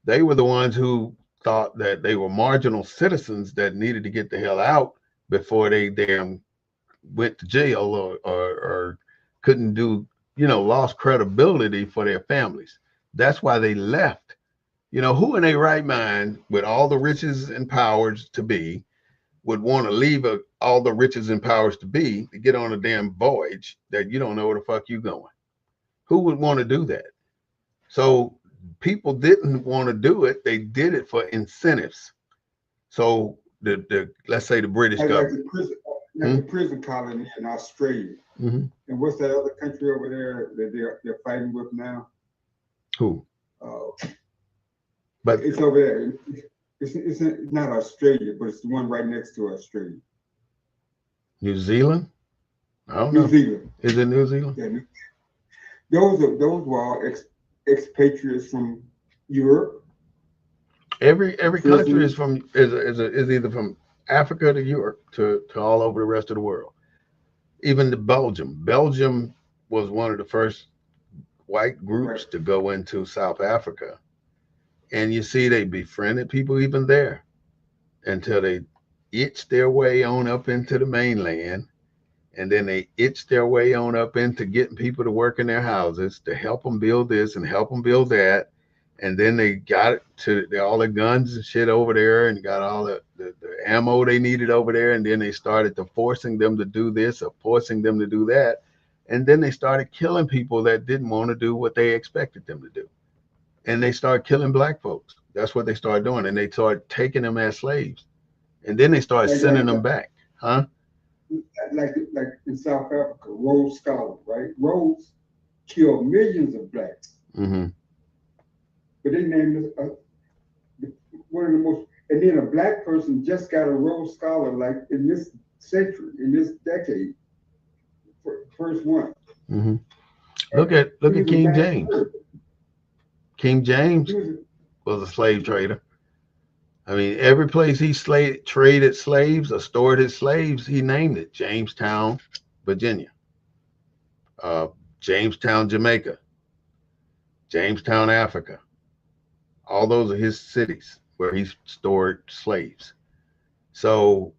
They were the ones who thought that they were marginal citizens that needed to get the hell out before they damn went to jail or couldn't do, lost credibility for their families. That's why they left. You know, who in their right mind, with all the riches and powers to be, would want to leave all the riches and powers to be to get on a damn voyage that you don't know where the fuck you going? Who would want to do that? So people didn't want to do it. They did it for incentives. So the let's say the British like government. the prison colony in Australia. Mm-hmm. And what's that other country over there that they're fighting with now? Who? But it's over there. It's not Australia, but it's the one right next to Australia. New Zealand? I don't New know. Zealand. Is it New Zealand? Yeah. Those were all expatriates from Europe. Every country is either from Africa to Europe to all over the rest of the world. Even the Belgium. Belgium was one of the first white groups to go into South Africa. And you see they befriended people even there until they itched their way on up into the mainland. And then they itched their way on up into getting people to work in their houses to help them build this and help them build that. And then they got it to all the guns and shit over there and got all the ammo they needed over there. And then they started to forcing them to do this or forcing them to do that. And then they started killing people that didn't want to do what they expected them to do. And they started killing black folks. That's what they started doing. And they started taking them as slaves. And then they started sending them back. Huh? Like in South Africa, Rhodes Scholar, right? Rhodes killed millions of blacks. Mm-hmm. But they named one of the most, and then a black person just got a Rhodes Scholar like in this century, in this decade, first one. Mm-hmm. Look at King James. King James was a slave trader. I mean, every place he traded slaves or stored his slaves, he named it Jamestown, Virginia, Jamestown, Jamaica, Jamestown, Africa. All those are his cities where he stored slaves. So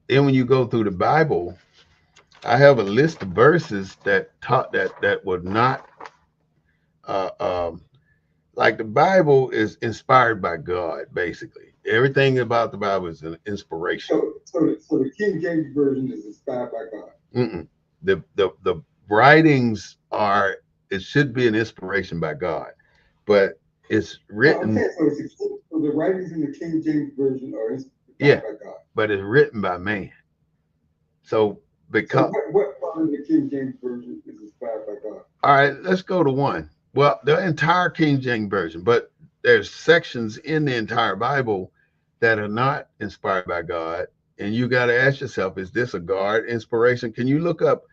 then when you go through the Bible, I have a list of verses that taught that would not like the Bible is inspired by God, basically. Everything about the Bible is an inspiration. So the King James version is inspired by God. Mm-mm. The writings are, it should be an inspiration by God, but it's written. Okay, so the writings in the King James version are inspired by God. But it's written by man. So because what part of the King James version is inspired by God? All right, let's go to one. Well, the entire King James version, but there's sections in the entire Bible that are not inspired by God. And you got to ask yourself, is this a God inspiration? Can you look up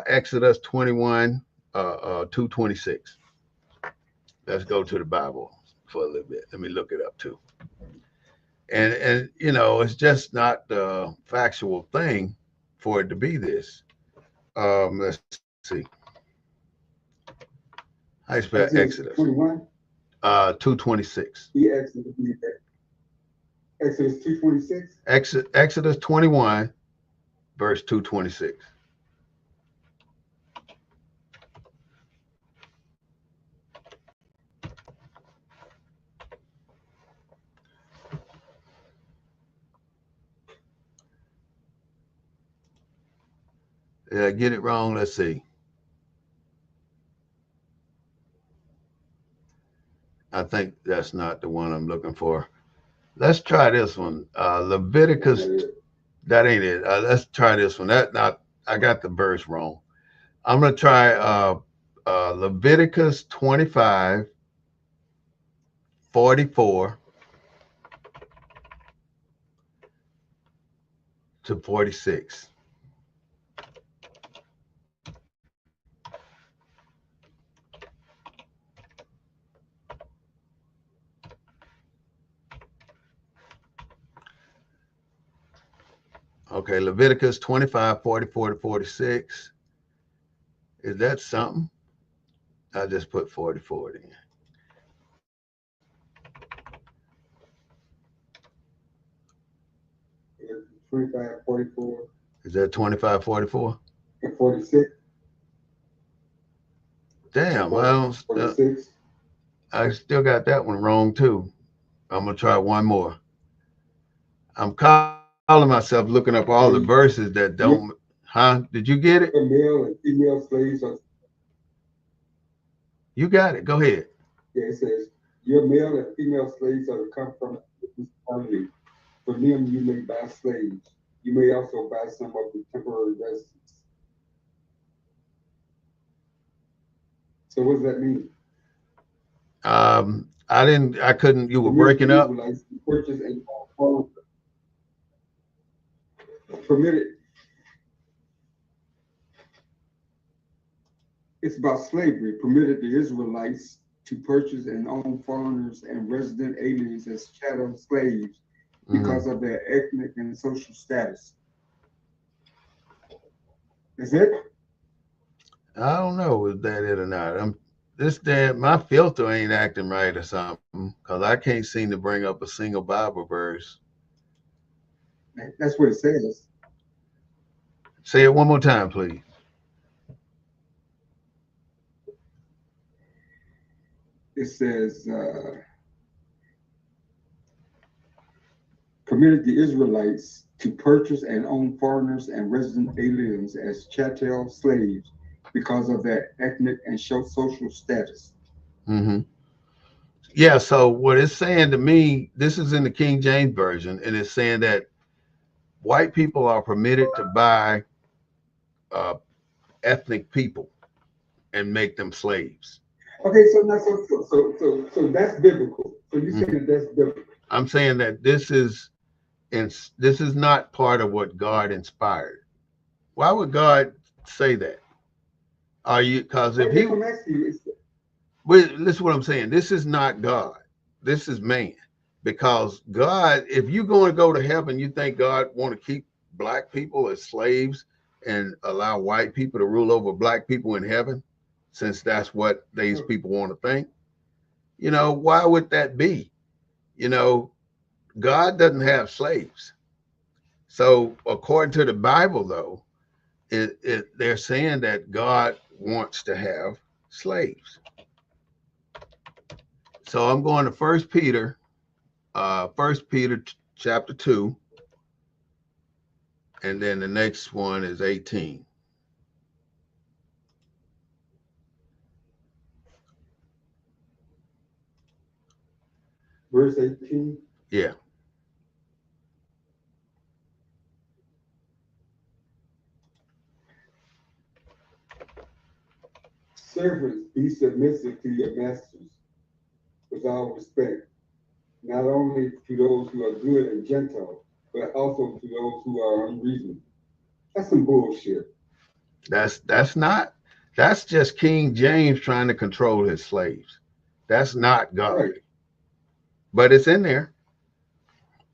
Exodus 21, 2:26? Let's go to the Bible for a little bit. Let me look it up too. And you know, it's just not the factual thing for it to be this. Let's see. I spell Exodus 21? 2:26. Exodus 2:26? Exodus 21, verse 2:26. Did I get it wrong? Let's see. I think that's not the one I'm looking for. Let's try this one. Leviticus. That ain't it. Let's try this one. I got the verse wrong. I'm gonna try Leviticus 25:44 to 46. Okay, Leviticus 25:44 to 46. Is that something? I just put 44 in. 25, 44. Is that 25:44? And 46. Damn, I still got that one wrong too. I'm gonna try one more. I'm calling myself looking up all the verses that don't. Huh? Did you get it? Male and female slaves are. You got it. Go ahead. Yeah, it says your male and female slaves are to come from this family. For them, you may buy slaves. You may also buy some of the temporary residents. So what does that mean? I didn't. I couldn't. You were Permitted breaking the up. Israelites to purchase and own permitted. It's about slavery. Permitted the Israelites to purchase and own foreigners and resident aliens as chattel slaves Hmm. because of their ethnic and social status. Is it? I don't know if that it or not. This damn my filter ain't acting right or something because I can't seem to bring up a single Bible verse. That's what it says. Say it one more time, please. It says, permitted the Israelites to purchase and own foreigners and resident aliens as chattel slaves because of their ethnic and social status. Hmm. Yeah. So what it's saying to me, this is in the King James version, and it's saying that white people are permitted to buy uh, ethnic people and make them slaves. Okay, so now, so that's biblical. So you saying Mhm. that that's biblical? I'm saying that this is not part of what God inspired. Why would God say that? Are you because if But if he I'm asking you, it's, listen to what I'm saying. This is not God. This is man. Because God, if you're going to go to heaven, you think God want to keep black people as slaves and allow white people to rule over black people in heaven, since that's what these people want to think. Why would that be? You know, God doesn't have slaves. So according to the Bible, though, they're saying that God wants to have slaves. So I'm going to First Peter chapter 2, and then the next one is 18. verse 18. Yeah. Servants, be submissive to your masters with all respect, not only to those who are good and gentle, but also to those who are unreasonable. That's some bullshit. That's not that's just King James trying to control his slaves. That's not Right. godly. But it's in there.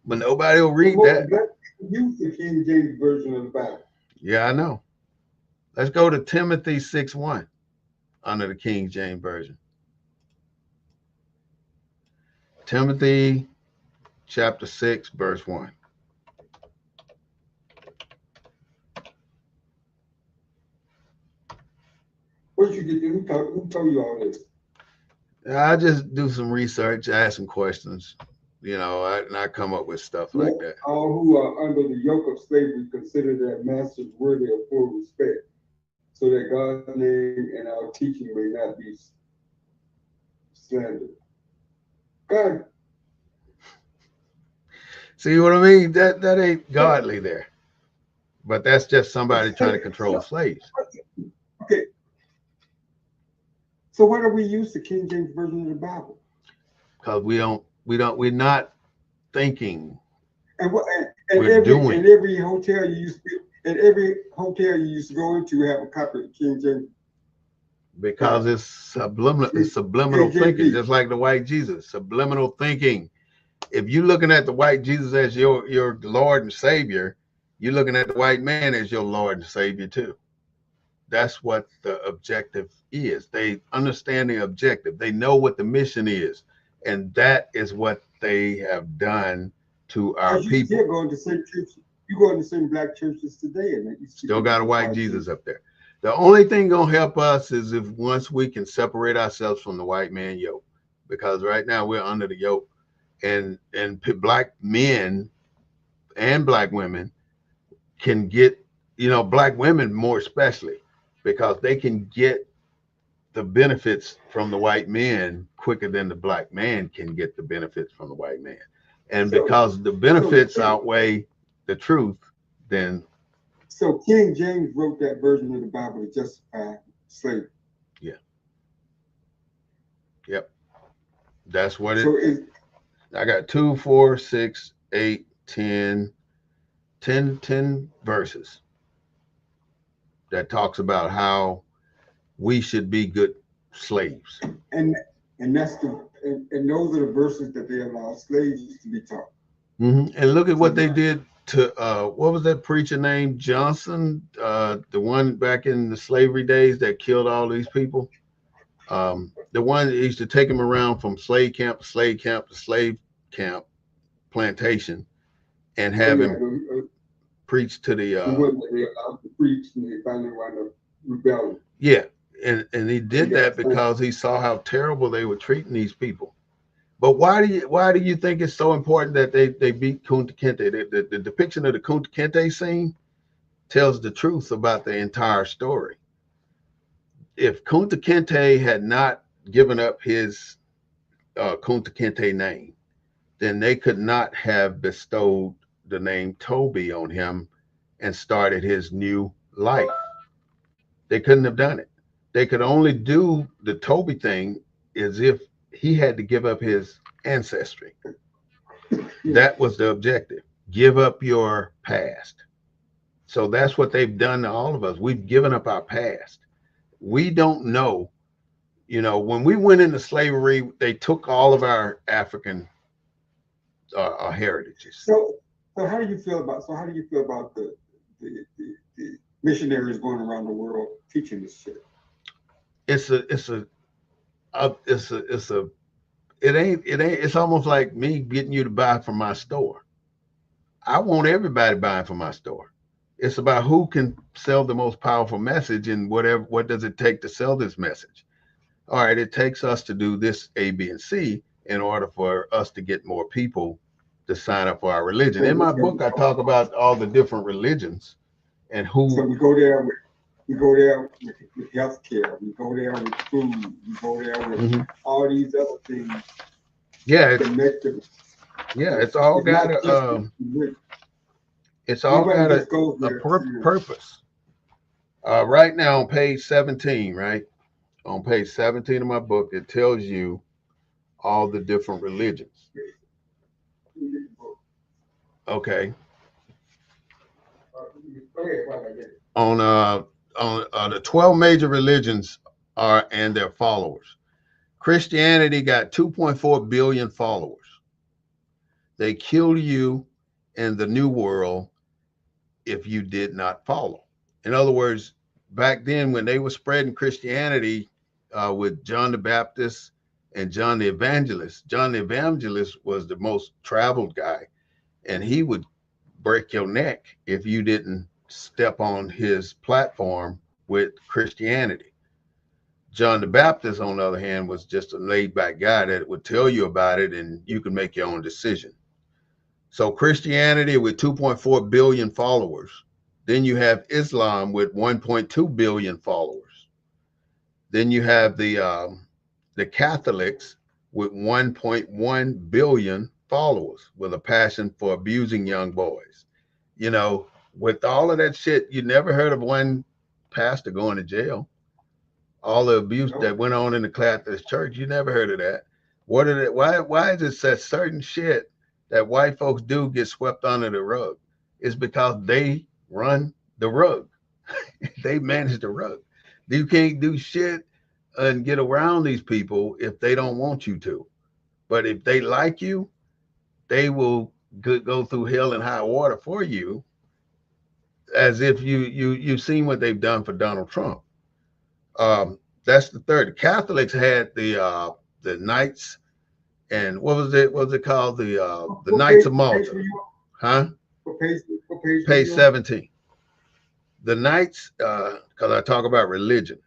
But nobody will But read most that. black people use the King James version of the Bible. Yeah, I know. Let's go to Timothy 6:1 under the King James Version. Timothy chapter 6, verse 1. Where'd you get this? Who told you all this? I just do some research, ask some questions, and I come up with stuff Let like that. all who are under the yoke of slavery consider their masters worthy of full respect, so that God's name and our teaching may not be slandered. God, See what I mean? That ain't godly there. But that's just somebody trying to control so, slaves. okay, so why do we use the King James version of the Bible? Because we're not thinking, And what we're doing. every hotel you used to go into have a copy of the King James Because Bible, it's subliminal thinking, KJV. just like the white Jesus. Subliminal thinking. If you're looking at the white Jesus as your Lord and Savior, you're looking at the white man as your Lord and Savior too. That's what the objective is. They understand the objective. They know what the mission is. And that is what they have done to our Because you people. still go into the same church, you go into the same black churches today, and you Still speak got a of white white Jesus Jesus. up there. The only thing gonna help us is if once we can separate ourselves from the white man yoke, because right now we're under the yoke, and black men and black women can get, black women more especially, because they can get the benefits from the white men quicker than the black man can get the benefits from the white man. And So, because the benefits outweigh the truth, then so King James wrote that version of the Bible to justify slavery. yeah, yep, that's what it. So is I got 2, 4, 6, 8, 10, 10 verses that talks about how we should be good slaves. and and that's and those are the verses that they allow slaves to be taught. And look at So what they did to what was that preacher named Johnson, the one back in the slavery days that killed all these people. The one that used to take him around from slave camp to slave camp to slave camp plantation and have him preach to the one that they allowed to preach, and they finally wound up rebelling. yeah, and he did that because he saw how terrible they were treating these people. But why do you think it's so important that they beat Kunta Kinte? The depiction of the Kunta Kinte scene tells the truth about the entire story. If Kunta Kinte had not given up his Kunta Kinte name, then they could not have bestowed the name Toby on him and started his new life. They couldn't have done it. They could only do the Toby thing as if he had to give up his ancestry. That was the objective. Give up your past. So that's what they've done to all of us. We've given up our past. We don't know, when we went into slavery, they took all of our African heritages. So how do you feel about the missionaries going around the world teaching this shit? It's almost like me getting you to buy from my store. I want everybody buying from my store. It's about who can sell the most powerful message, and what does it take to sell this message? All right, it takes us to do this A, B, and C in order for us to get more people to sign up for our religion. In my book, I talk about all the different religions and who. So we go there with healthcare. We go there with food. We go there with all these other things. Yeah, it's all got a. It's all got a purpose. Right now on page 17, right? On page 17 of my book, it tells you all the different religions. Okay. On the 12 major religions and their followers. Christianity got 2.4 billion followers. They kill you in the New World if you did not follow. In other words, back then when they were spreading Christianity with John the Baptist and John the Evangelist was the most traveled guy, and he would break your neck if you didn't step on his platform with Christianity. John the Baptist, on the other hand, was just a laid back guy that would tell you about it and you can make your own decision. So Christianity with 2.4 billion followers. Then you have Islam with 1.2 billion followers. Then you have the Catholics with 1.1 billion followers with a passion for abusing young boys. With all of that shit, you never heard of one pastor going to jail. All the abuse that went on in the Catholic Church, you never heard of that. Why is it that certain shit that white folks do get swept under the rug? It's because they run the rug. They manage the rug. You can't do shit and get around these people if they don't want you to. But if they like you, they will go through hell and high water for you, as if you've seen what they've done for Donald Trump. That's the third. The Catholics had the Knights, and what was it called? The Knights of Malta. Huh? Page Page 17. the Knights, because I talk about religion,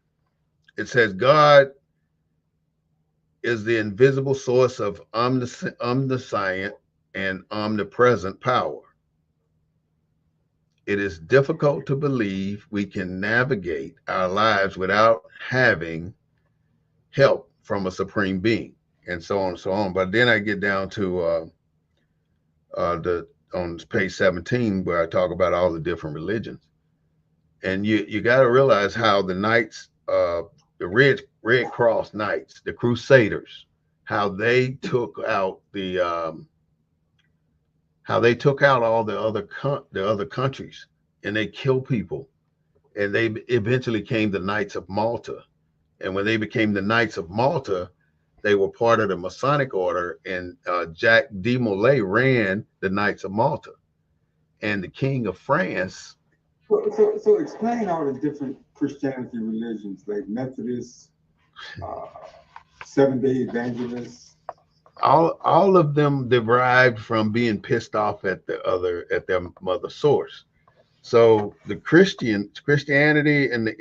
it says God is the invisible source of omniscient and omnipresent power. It is difficult to believe we can navigate our lives without having help from a supreme being, and so on and so on. But then I get down to the on page 17 where I talk about all the different religions, and you got to realize how the Knights, the Red Cross Knights, the Crusaders, how they took out all the other countries, and they killed people, and they eventually came the Knights of Malta. And when they became the Knights of Malta, they were part of the Masonic order, and Jacques de Molay ran the Knights of Malta. And the King of France. So explain all the different Christianity religions, like Methodists, Seventh-day Evangelists. All of them derived from being pissed off at their mother source. So the Christianity and the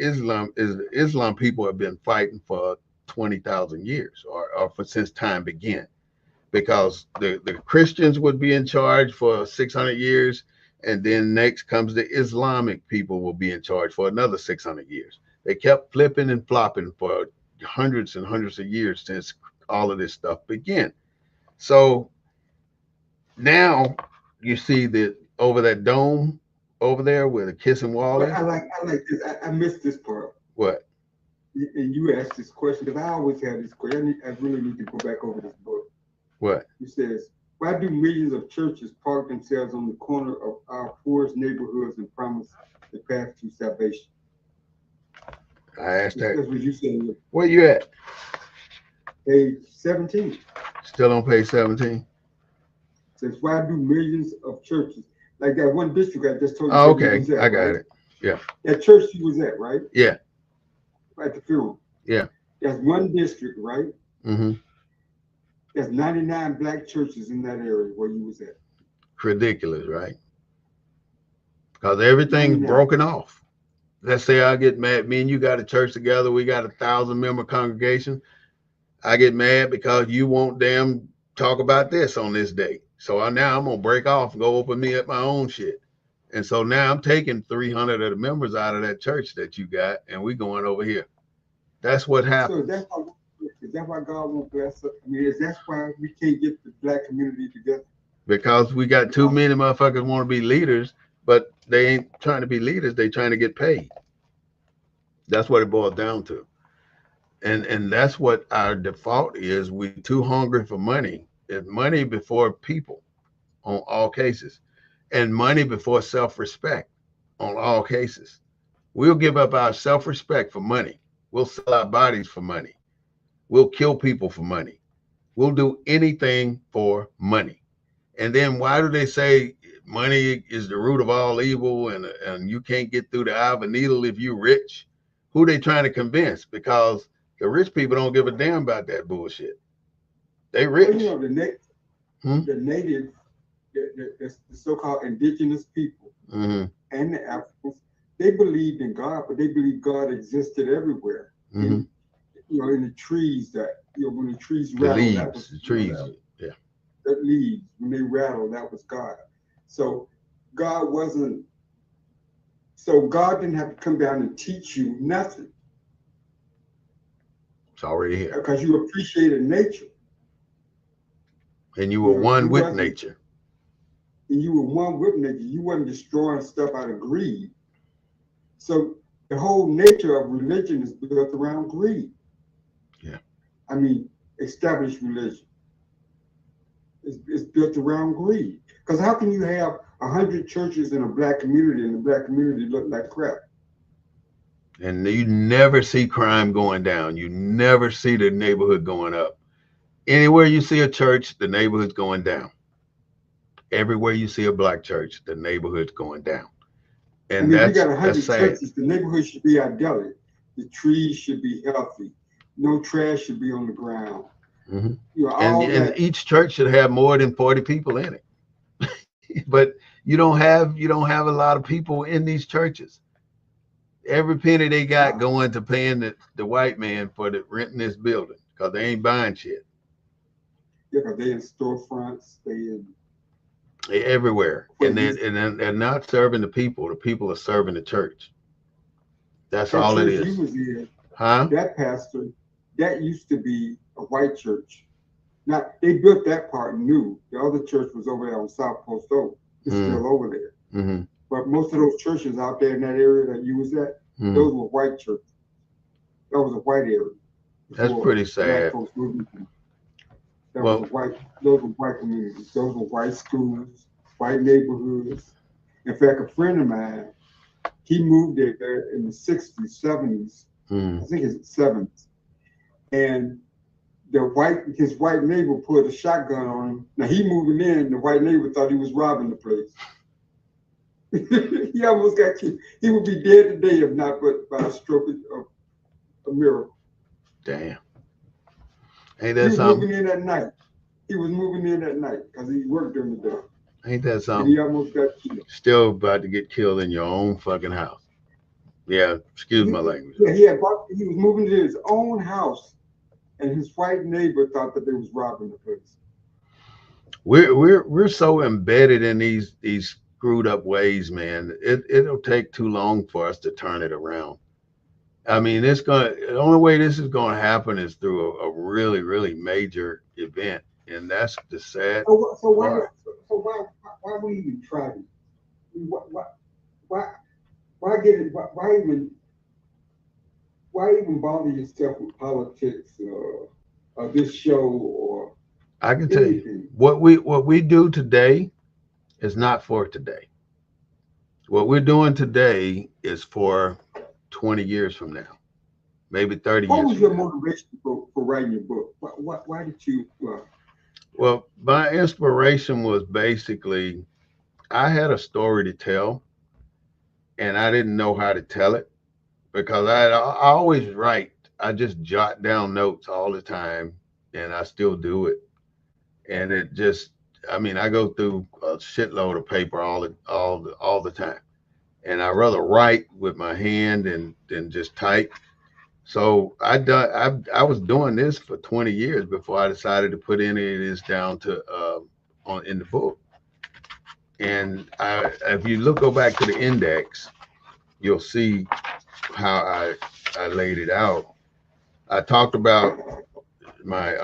Islam people have been fighting for 20,000 years, or since time began, because the Christians would be in charge for 600 years, and then next comes the Islamic people will be in charge for another 600 years. They kept flipping and flopping for hundreds and hundreds of years since all of this stuff began. So now you see that over that dome over there where the kissing wall But is. I like this. I missed this part. What? And you asked this question because I always have this question. I really need to go back over this book. What? It says, why do millions of churches park themselves on the corner of our poorest neighborhoods and promise the path to salvation? I asked that. That's what you said. Where you at? Page 17. Still on page 17? Says, why do millions of churches, like that one district I just told you. Oh, okay, was at, I got right? it. Yeah. That church you was at, right? Yeah. Right, the film. Yeah. That's one district, right? Mm-hmm. There's 99 black churches in that area where you was at. Ridiculous, right? Because everything's 99. broken off. Let's say I get mad. Me and you got a church together. We got 1,000-member congregation. I get mad because you won't damn talk about this on this day. So now I'm going to break off and go open me up my own shit. And so now I'm taking 300 of the members out of that church that you got, and we going over here. That's what happened. So is that why God won't bless us? I mean, is that why we can't get the black community together? Because we got too many motherfuckers want to be leaders, but they ain't trying to be leaders. They trying to get paid. That's what it boils down to. And that's what our default is. We're too hungry for money. It's money before people on all cases, and money before self-respect on all cases. We'll give up our self-respect for money. We'll sell our bodies for money. We'll kill people for money. We'll do anything for money. And then why do they say money is the root of all evil, and you can't get through the eye of a needle if you're rich? Who they trying to convince? Because the rich people don't give a damn about that bullshit. They rich. Well, you know, the native, the so-called indigenous people, and the Africans, they believed in God, but they believed God existed everywhere. In the trees when the trees rattle, the trees, the leaves, when they rattle, that was God. So God didn't have to come down and teach you nothing. It's already here. Because you appreciated nature. And you were one with nature. And you were one with nature. You wasn't destroying stuff out of greed. So the whole nature of religion is built around greed. Yeah. I mean, established religion is built around greed. Because how can you have 100 churches in a black community and the black community look like crap? And you never see crime going down. You never see the neighborhood going up. Anywhere you see a church, the neighborhood's going down. Everywhere you see a black church, the neighborhood's going down. And I mean, you got 100 sad. churches, the neighborhood should be idyllic. The trees should be healthy. No trash should be on the ground. You know, and each church should have more than 40 people in it. But you don't have a lot of people in these churches. every penny they got going to paying the white man for the renting this building because they ain't buying shit. Yeah, because they in storefronts, they in They everywhere, for and then they're not serving the people. The people are serving the church. That's that all it church you is, was in. huh? That pastor, that used to be a white church. Now they built that part new. The other church was over there on South Post Oak. It's Mm, still over there. mm-hmm, But most of those churches out there in that area that you was at, mm-hmm. those were white churches. That was a white area That's before pretty black sad. folks moved into. That was a Well, white. Those were white communities. Those were white schools, white neighborhoods. In fact, a friend of mine, he moved there in the '60s, '70s. I mm, think it's '70s, and his white neighbor pulled a shotgun on him. Now he moving in, the white neighbor thought he was robbing the place. He almost got killed. He would be dead today if not but by a stroke of a miracle. damn. Ain't He that was something? moving in at night. He was moving in at night because he worked during the day, Ain't that and he something? almost got killed. Still about to get killed in your own fucking house. Yeah, excuse my language. Yeah, he was moving to his own house, and his white neighbor thought that they was robbing the place. We're so embedded in these screwed up ways, man. It'll take too long for us to turn it around. I mean, the only way this is gonna happen is through a really, really major event. And that's the sad So why part. why we even try to why why why get it why even bother yourself with politics or this show or I can tell you anything? what we do today is not for today. What we're doing today is for 20 years from now, maybe 30 What years was from your now. motivation for writing your book? Why did you? Well, my inspiration was basically I had a story to tell and I didn't know how to tell it because I always write. I just jot down notes all the time and I still do it. And it just, I mean, I go through a shitload of paper all the time. And I rather write with my hand than just type. So I was doing this for 20 years before I decided to put any of this down to on in the book. And if you go back to the index, you'll see how I laid it out. I talked about my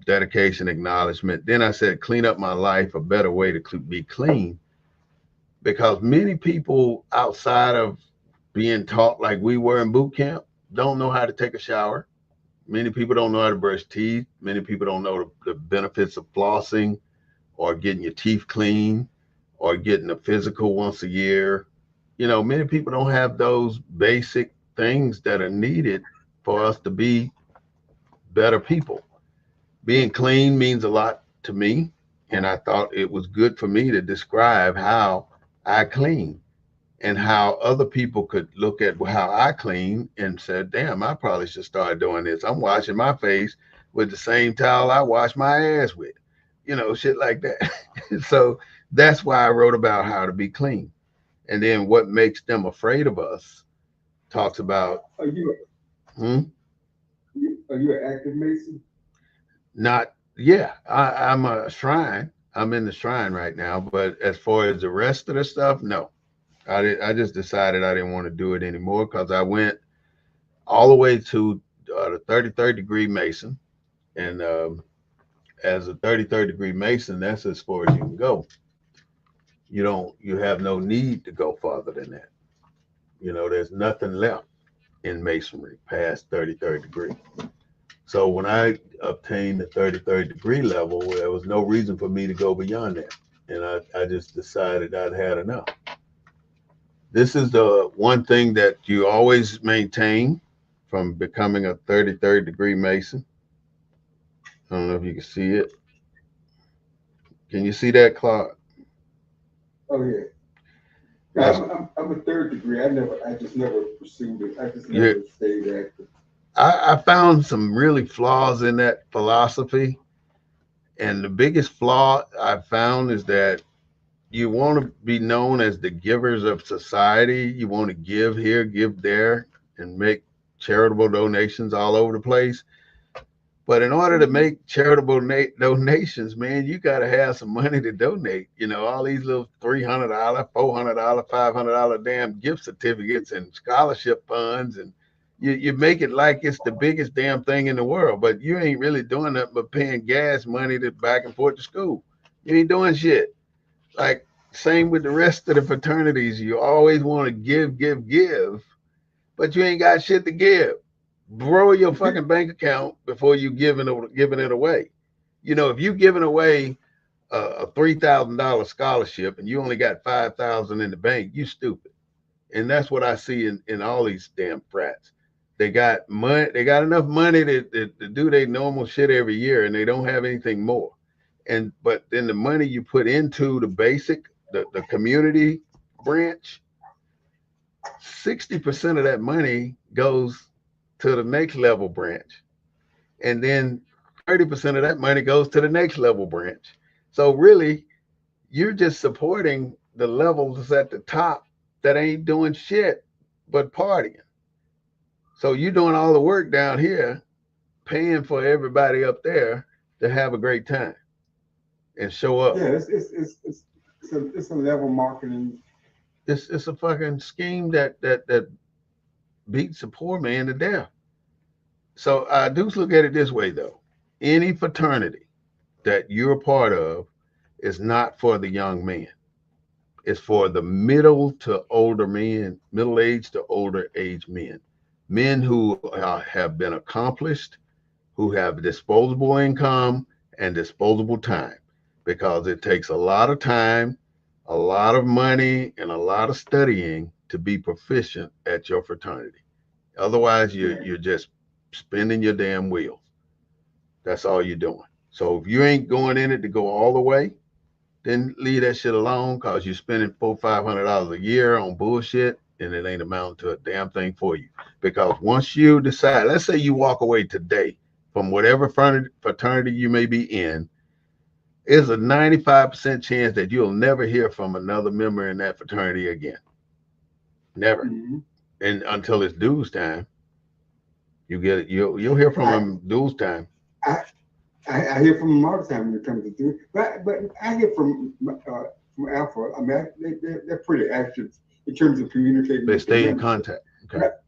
dedication, acknowledgement. Then I said, clean up my life, a better way to be clean, because many people outside of being taught like we were in boot camp don't know how to take a shower. Many people don't know how to brush teeth. Many people don't know the benefits of flossing or getting your teeth clean or getting a physical once a year. You know, many people don't have those basic things that are needed for us to be better people. Being clean means a lot to me, and I thought it was good for me to describe how I clean and how other people could look at how I clean and said, damn, I probably should start doing this. I'm washing my face with the same towel I wash my ass with, shit like that. So that's why I wrote about how to be clean. And then what makes them afraid of us talks about, Are you hmm, are you an active Mason? not, yeah, I'm a shrine. I'm in the shrine right now. But as far as the rest of the stuff, no. I just decided I didn't want to do it anymore because I went all the way to the 33rd degree Mason. And as a 33rd degree Mason, that's as far as you can go. You have no need to go farther than that. There's nothing left in Masonry past 33rd degree. So when I obtained the 33rd degree level, there was no reason for me to go beyond that. And I just decided I'd had enough. This is the one thing that you always maintain from becoming a 33rd degree Mason. I don't know if you can see it. Can you see that, Clark? Oh yeah. Yeah, That's I'm a third degree. I just never pursued it. I just you. never stayed active. I found some really flaws in that philosophy, and the biggest flaw I found is that you want to be known as the givers of society. You want to give here, give there, and make charitable donations all over the place. But in order to make charitable donations, man, you got to have some money to donate. You know, all these little $300, $400, $500 damn gift certificates and scholarship funds, and you make it like it's the biggest damn thing in the world. But you ain't really doing nothing but paying gas money to back and forth to school. You ain't doing shit. Like same with the rest of the fraternities. You always want to give, give, give, but you ain't got shit to give. Borrow your fucking bank account before you giving it away. You know, if you giving away a $3,000 scholarship and you only got 5,000 in the bank, you stupid. And that's what I see in all these damn frats. They got money. They got enough money to do their normal shit every year, and they don't have anything more. And but then the money you put into the basic, the community branch, 60% of that money goes to the next level branch. And then 30% of that money goes to the next level branch. So really, you're just supporting the levels at the top that ain't doing shit but partying. So you're doing all the work down here, paying for everybody up there to have a great time and show up. Yeah, it's a level marketing. It's a fucking scheme that beats the poor man to death. So I do look at it this way though. Any fraternity that you're a part of is not for the young man. It's for the middle to older men, middle age to older age men, men who have been accomplished, who have disposable income and disposable time, because it takes a lot of time, a lot of money, and a lot of studying to be proficient at your fraternity. Otherwise, Yeah, you're just spinning your damn wheels. That's all you're doing. So if you ain't going in it to go all the way, then leave that shit alone because you're spending $400-500 a year on bullshit and it ain't amounting to a damn thing for you. Because once you decide, let's say you walk away today from whatever fraternity you may be in, there's a 95% chance that you'll never hear from another member in that fraternity again. Never. hmm And until it's dues time, you'll hear from I, them dues time. I I hear from them all the time when it comes to do, but I hear from Alpha. I mean, they're pretty active in terms of communicating They with their stay in membership. contact. Okay, But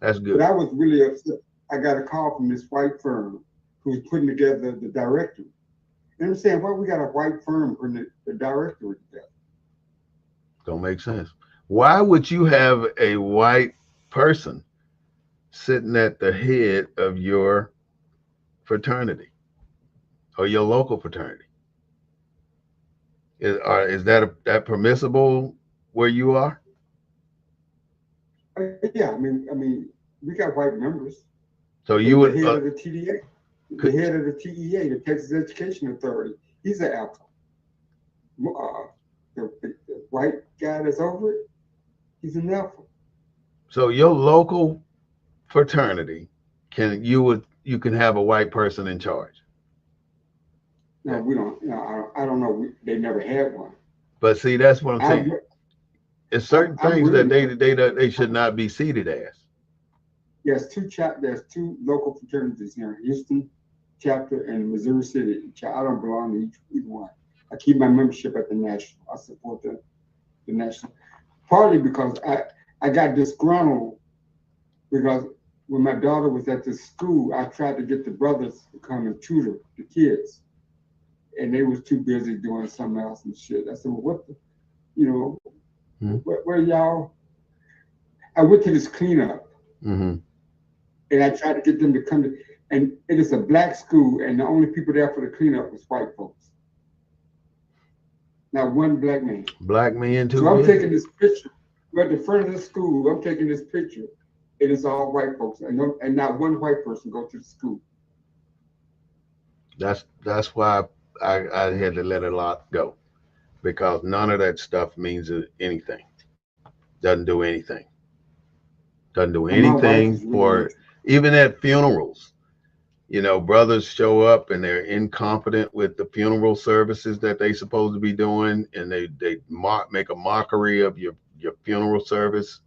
that's but good. I was really upset. I got a call from this white firm who was putting together the directory. And I'm saying, well, we got a white firm putting the directory together. Don't make sense. Why would you have a white person sitting at the head of your fraternity or your local fraternity? Is that permissible where you are? Yeah, I mean, we got white members. So you The would head of the TDA, the could head of the TEA, the Texas Education Authority, he's an Alpha. The white guy that's over it, he's an Alpha. so your local fraternity you can have a white person in charge. No, we don't. No, I don't know. They never had one. But see, that's what I'm I, saying. It's I'm, certain I'm things that really they should not be seated as. there's two local fraternities here in Houston chapter and Missouri City. I don't belong to either one. I keep my membership at the national. I support the national. Partly because I got disgruntled because when my daughter was at the school, I tried to get the brothers to come and tutor the kids, and they was too busy doing something else and shit. I said, well, what the, you know, Hmm. where y'all? I went to this cleanup Mm-hmm. and I tried to get them to come to, and it is a black school, and the only people there for the cleanup was white folks. Not one black man. Black men too So I'm busy. taking this picture. We're at the front of the school. I'm taking this picture. It is all white folks, and not one white person go to the school. That's why I had to let a lot go because none of that stuff means anything. Doesn't do anything. Doesn't do And my wife anything is really for into. even at funerals. Brothers show up and they're incompetent with the funeral services that they supposed to be doing, and they make a mockery of your funeral service,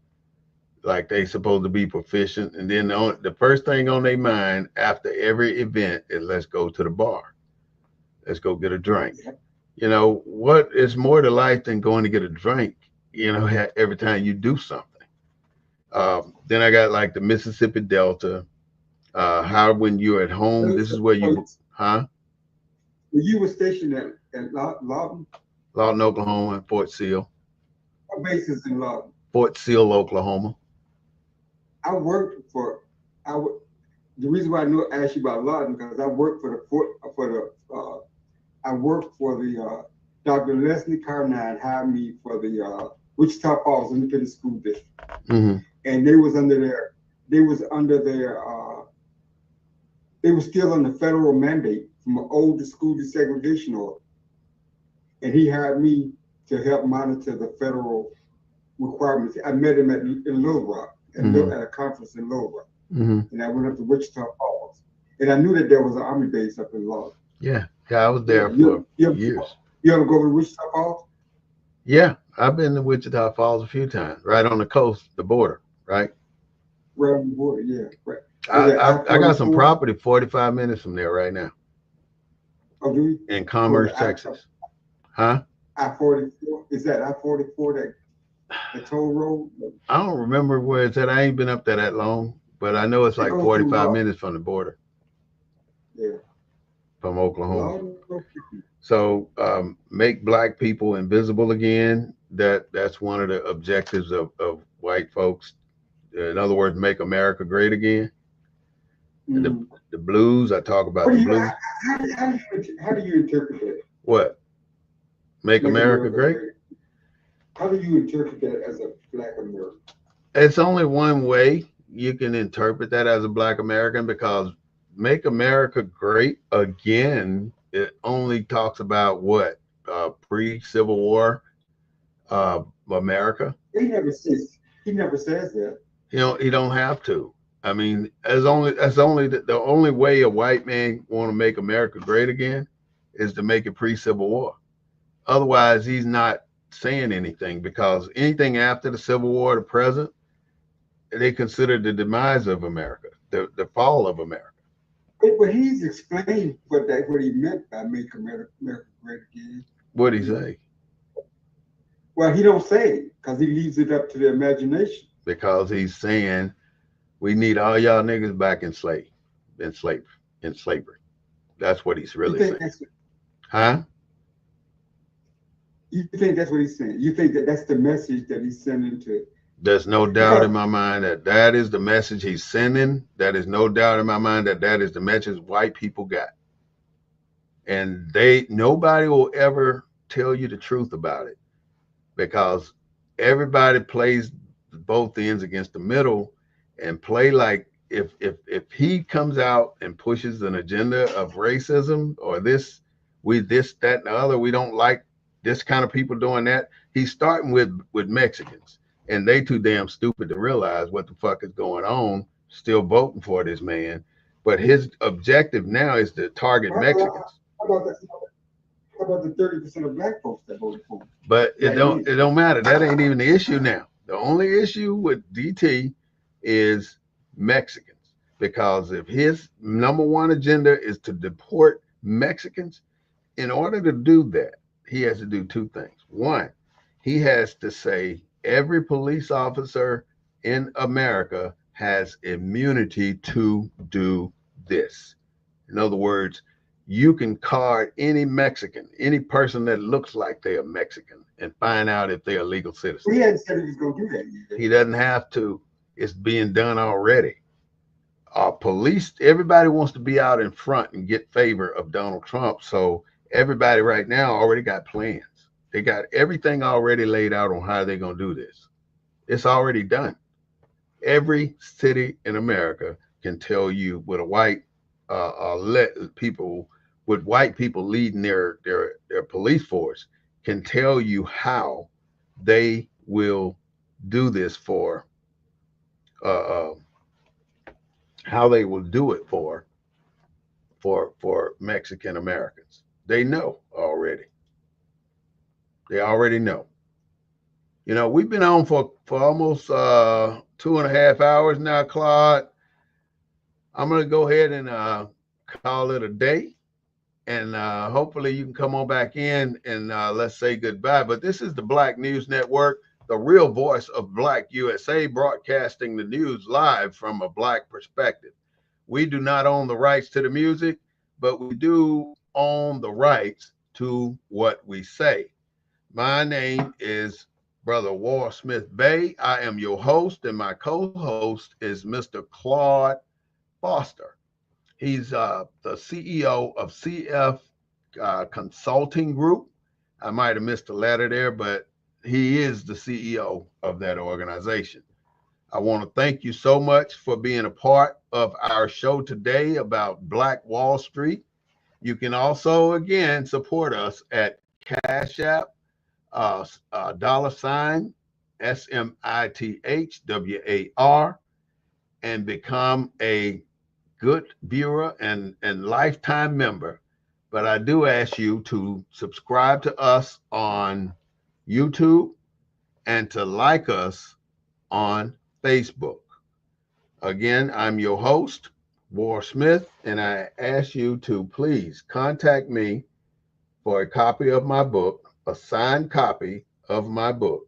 like they supposed to be proficient. And then the first thing on their mind after every event is, let's go to the bar, let's go get a drink. What is more to life than going to get a drink? Every time you do something. Then I got like the Mississippi Delta. How when you're at home, this is where you, huh? You were stationed at Lawton. Lawton, Oklahoma, and Fort Sill. Our base is in Lawton. Fort Sill, Oklahoma. I worked for. The reason why I asked you about Lawton because I worked for I worked for the Dr. Leslie Carnine hired me for the Wichita Falls Independent School District, and they was under their they was still under federal mandate from an old school desegregation order, and he hired me to help monitor the federal requirements. I met him in Little Rock at a conference in Little Rock, and I went up to Wichita Falls, and I knew that there was an Army base up in Lawton. Yeah, I was there for years. You ever go to Wichita Falls? Yeah, I've been to Wichita Falls a few times, right on the coast, the border, right? Right on the border, yeah. Right. I got some property 45 minutes from there right now. Oh, do you? In Commerce, Texas. Huh? I-44, is that I-44 the toll road? I don't remember where it's at. I ain't been up there that long, but I know it's like 45 minutes from the border. Yeah. From Oklahoma. So make black people invisible again. That's one of the objectives of white folks. In other words, make America great again. The blues, I talk about the blues. How do you interpret that? What? Make America great? How do you interpret that as a black American? It's only one way you can interpret that as a black American, because make America great again, it only talks about what? Pre-Civil War America. He never says that. He don't have to. I mean, the only way a white man want to make America great again is to make it pre-Civil War. Otherwise, he's not saying anything, because anything after the Civil War to present, they consider the demise of America, the fall of America. But he's explained what he meant by make America great again. What'd he say? Well, he don't say it because he leaves it up to the imagination. Because he's saying we need all y'all niggas back in slavery. That's what he's really saying. Huh? You think that's what he's saying? You think that's the message that he's sending to? There's no doubt in my mind that is the message he's sending. That is no doubt in my mind that is the message white people got. And nobody will ever tell you the truth about it, because everybody plays both ends against the middle and play like if he comes out and pushes an agenda of racism or this, that, and the other, we don't like this kind of people doing that. He's starting with Mexicans, and they too damn stupid to realize what the fuck is going on, still voting for this man. But his objective now is to target Mexicans. How about the 30% of black folks that voted for him? But it don't matter. That ain't even the issue now. The only issue with DT is Mexicans, because if his number one agenda is to deport Mexicans, in order to do that, he has to do two things. One, he has to say every police officer in America has immunity to do this. In other words, you can card any Mexican, any person that looks like they're Mexican, and find out if they're a legal citizen. He hadn't said he was going to do that yet. He doesn't have to. It's being done already. Police, everybody wants to be out in front and get favor of Donald Trump. So everybody right now already got plans. They got everything already laid out on how they're going to do this. It's already done. Every city in America can tell you with white people leading their police force can tell you how they will do this for how they will do it for for Mexican Americans. They know already. They already know. You know, we've been on for almost 2.5 hours now, Claude. I'm gonna go ahead and call it a day, and hopefully you can come on back in and let's say goodbye. But this is the Black News Network, the real voice of Black USA, broadcasting the news live from a Black perspective. We do not own the rights to the music, but we do own the rights to what we say. My name is Brother Smith-Bey. I am your host, and my co-host is Mr. Claude Foster. He's the CEO of CF Consulting Group. I might have missed a letter there, but he is the CEO of that organization. I want to thank you so much for being a part of our show today about Black Wall Street. You can also, again, support us at Cash App, $ SMITHWAR, and become a good viewer and lifetime member. But I do ask you to subscribe to us on YouTube and to like us on Facebook. Again, I'm your host, War Smith, and I ask you to please contact me for a copy of my book, a signed copy of my book,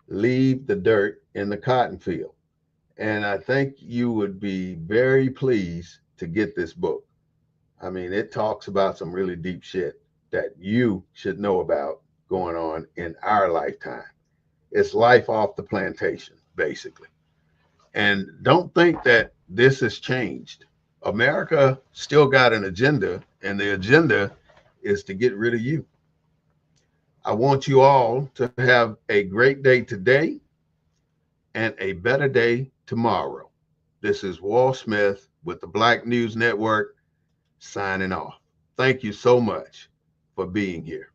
Leave the Dirt in the Cotton Field. And I think you would be very pleased to get this book. I mean, it talks about some really deep shit that you should know about going on in our lifetime. It's life off the plantation, basically. And don't think that this has changed. America still got an agenda, and the agenda is to get rid of you. I want you all to have a great day today and a better day tomorrow. This is Wall Smith with the Black News Network signing off. Thank you so much for being here.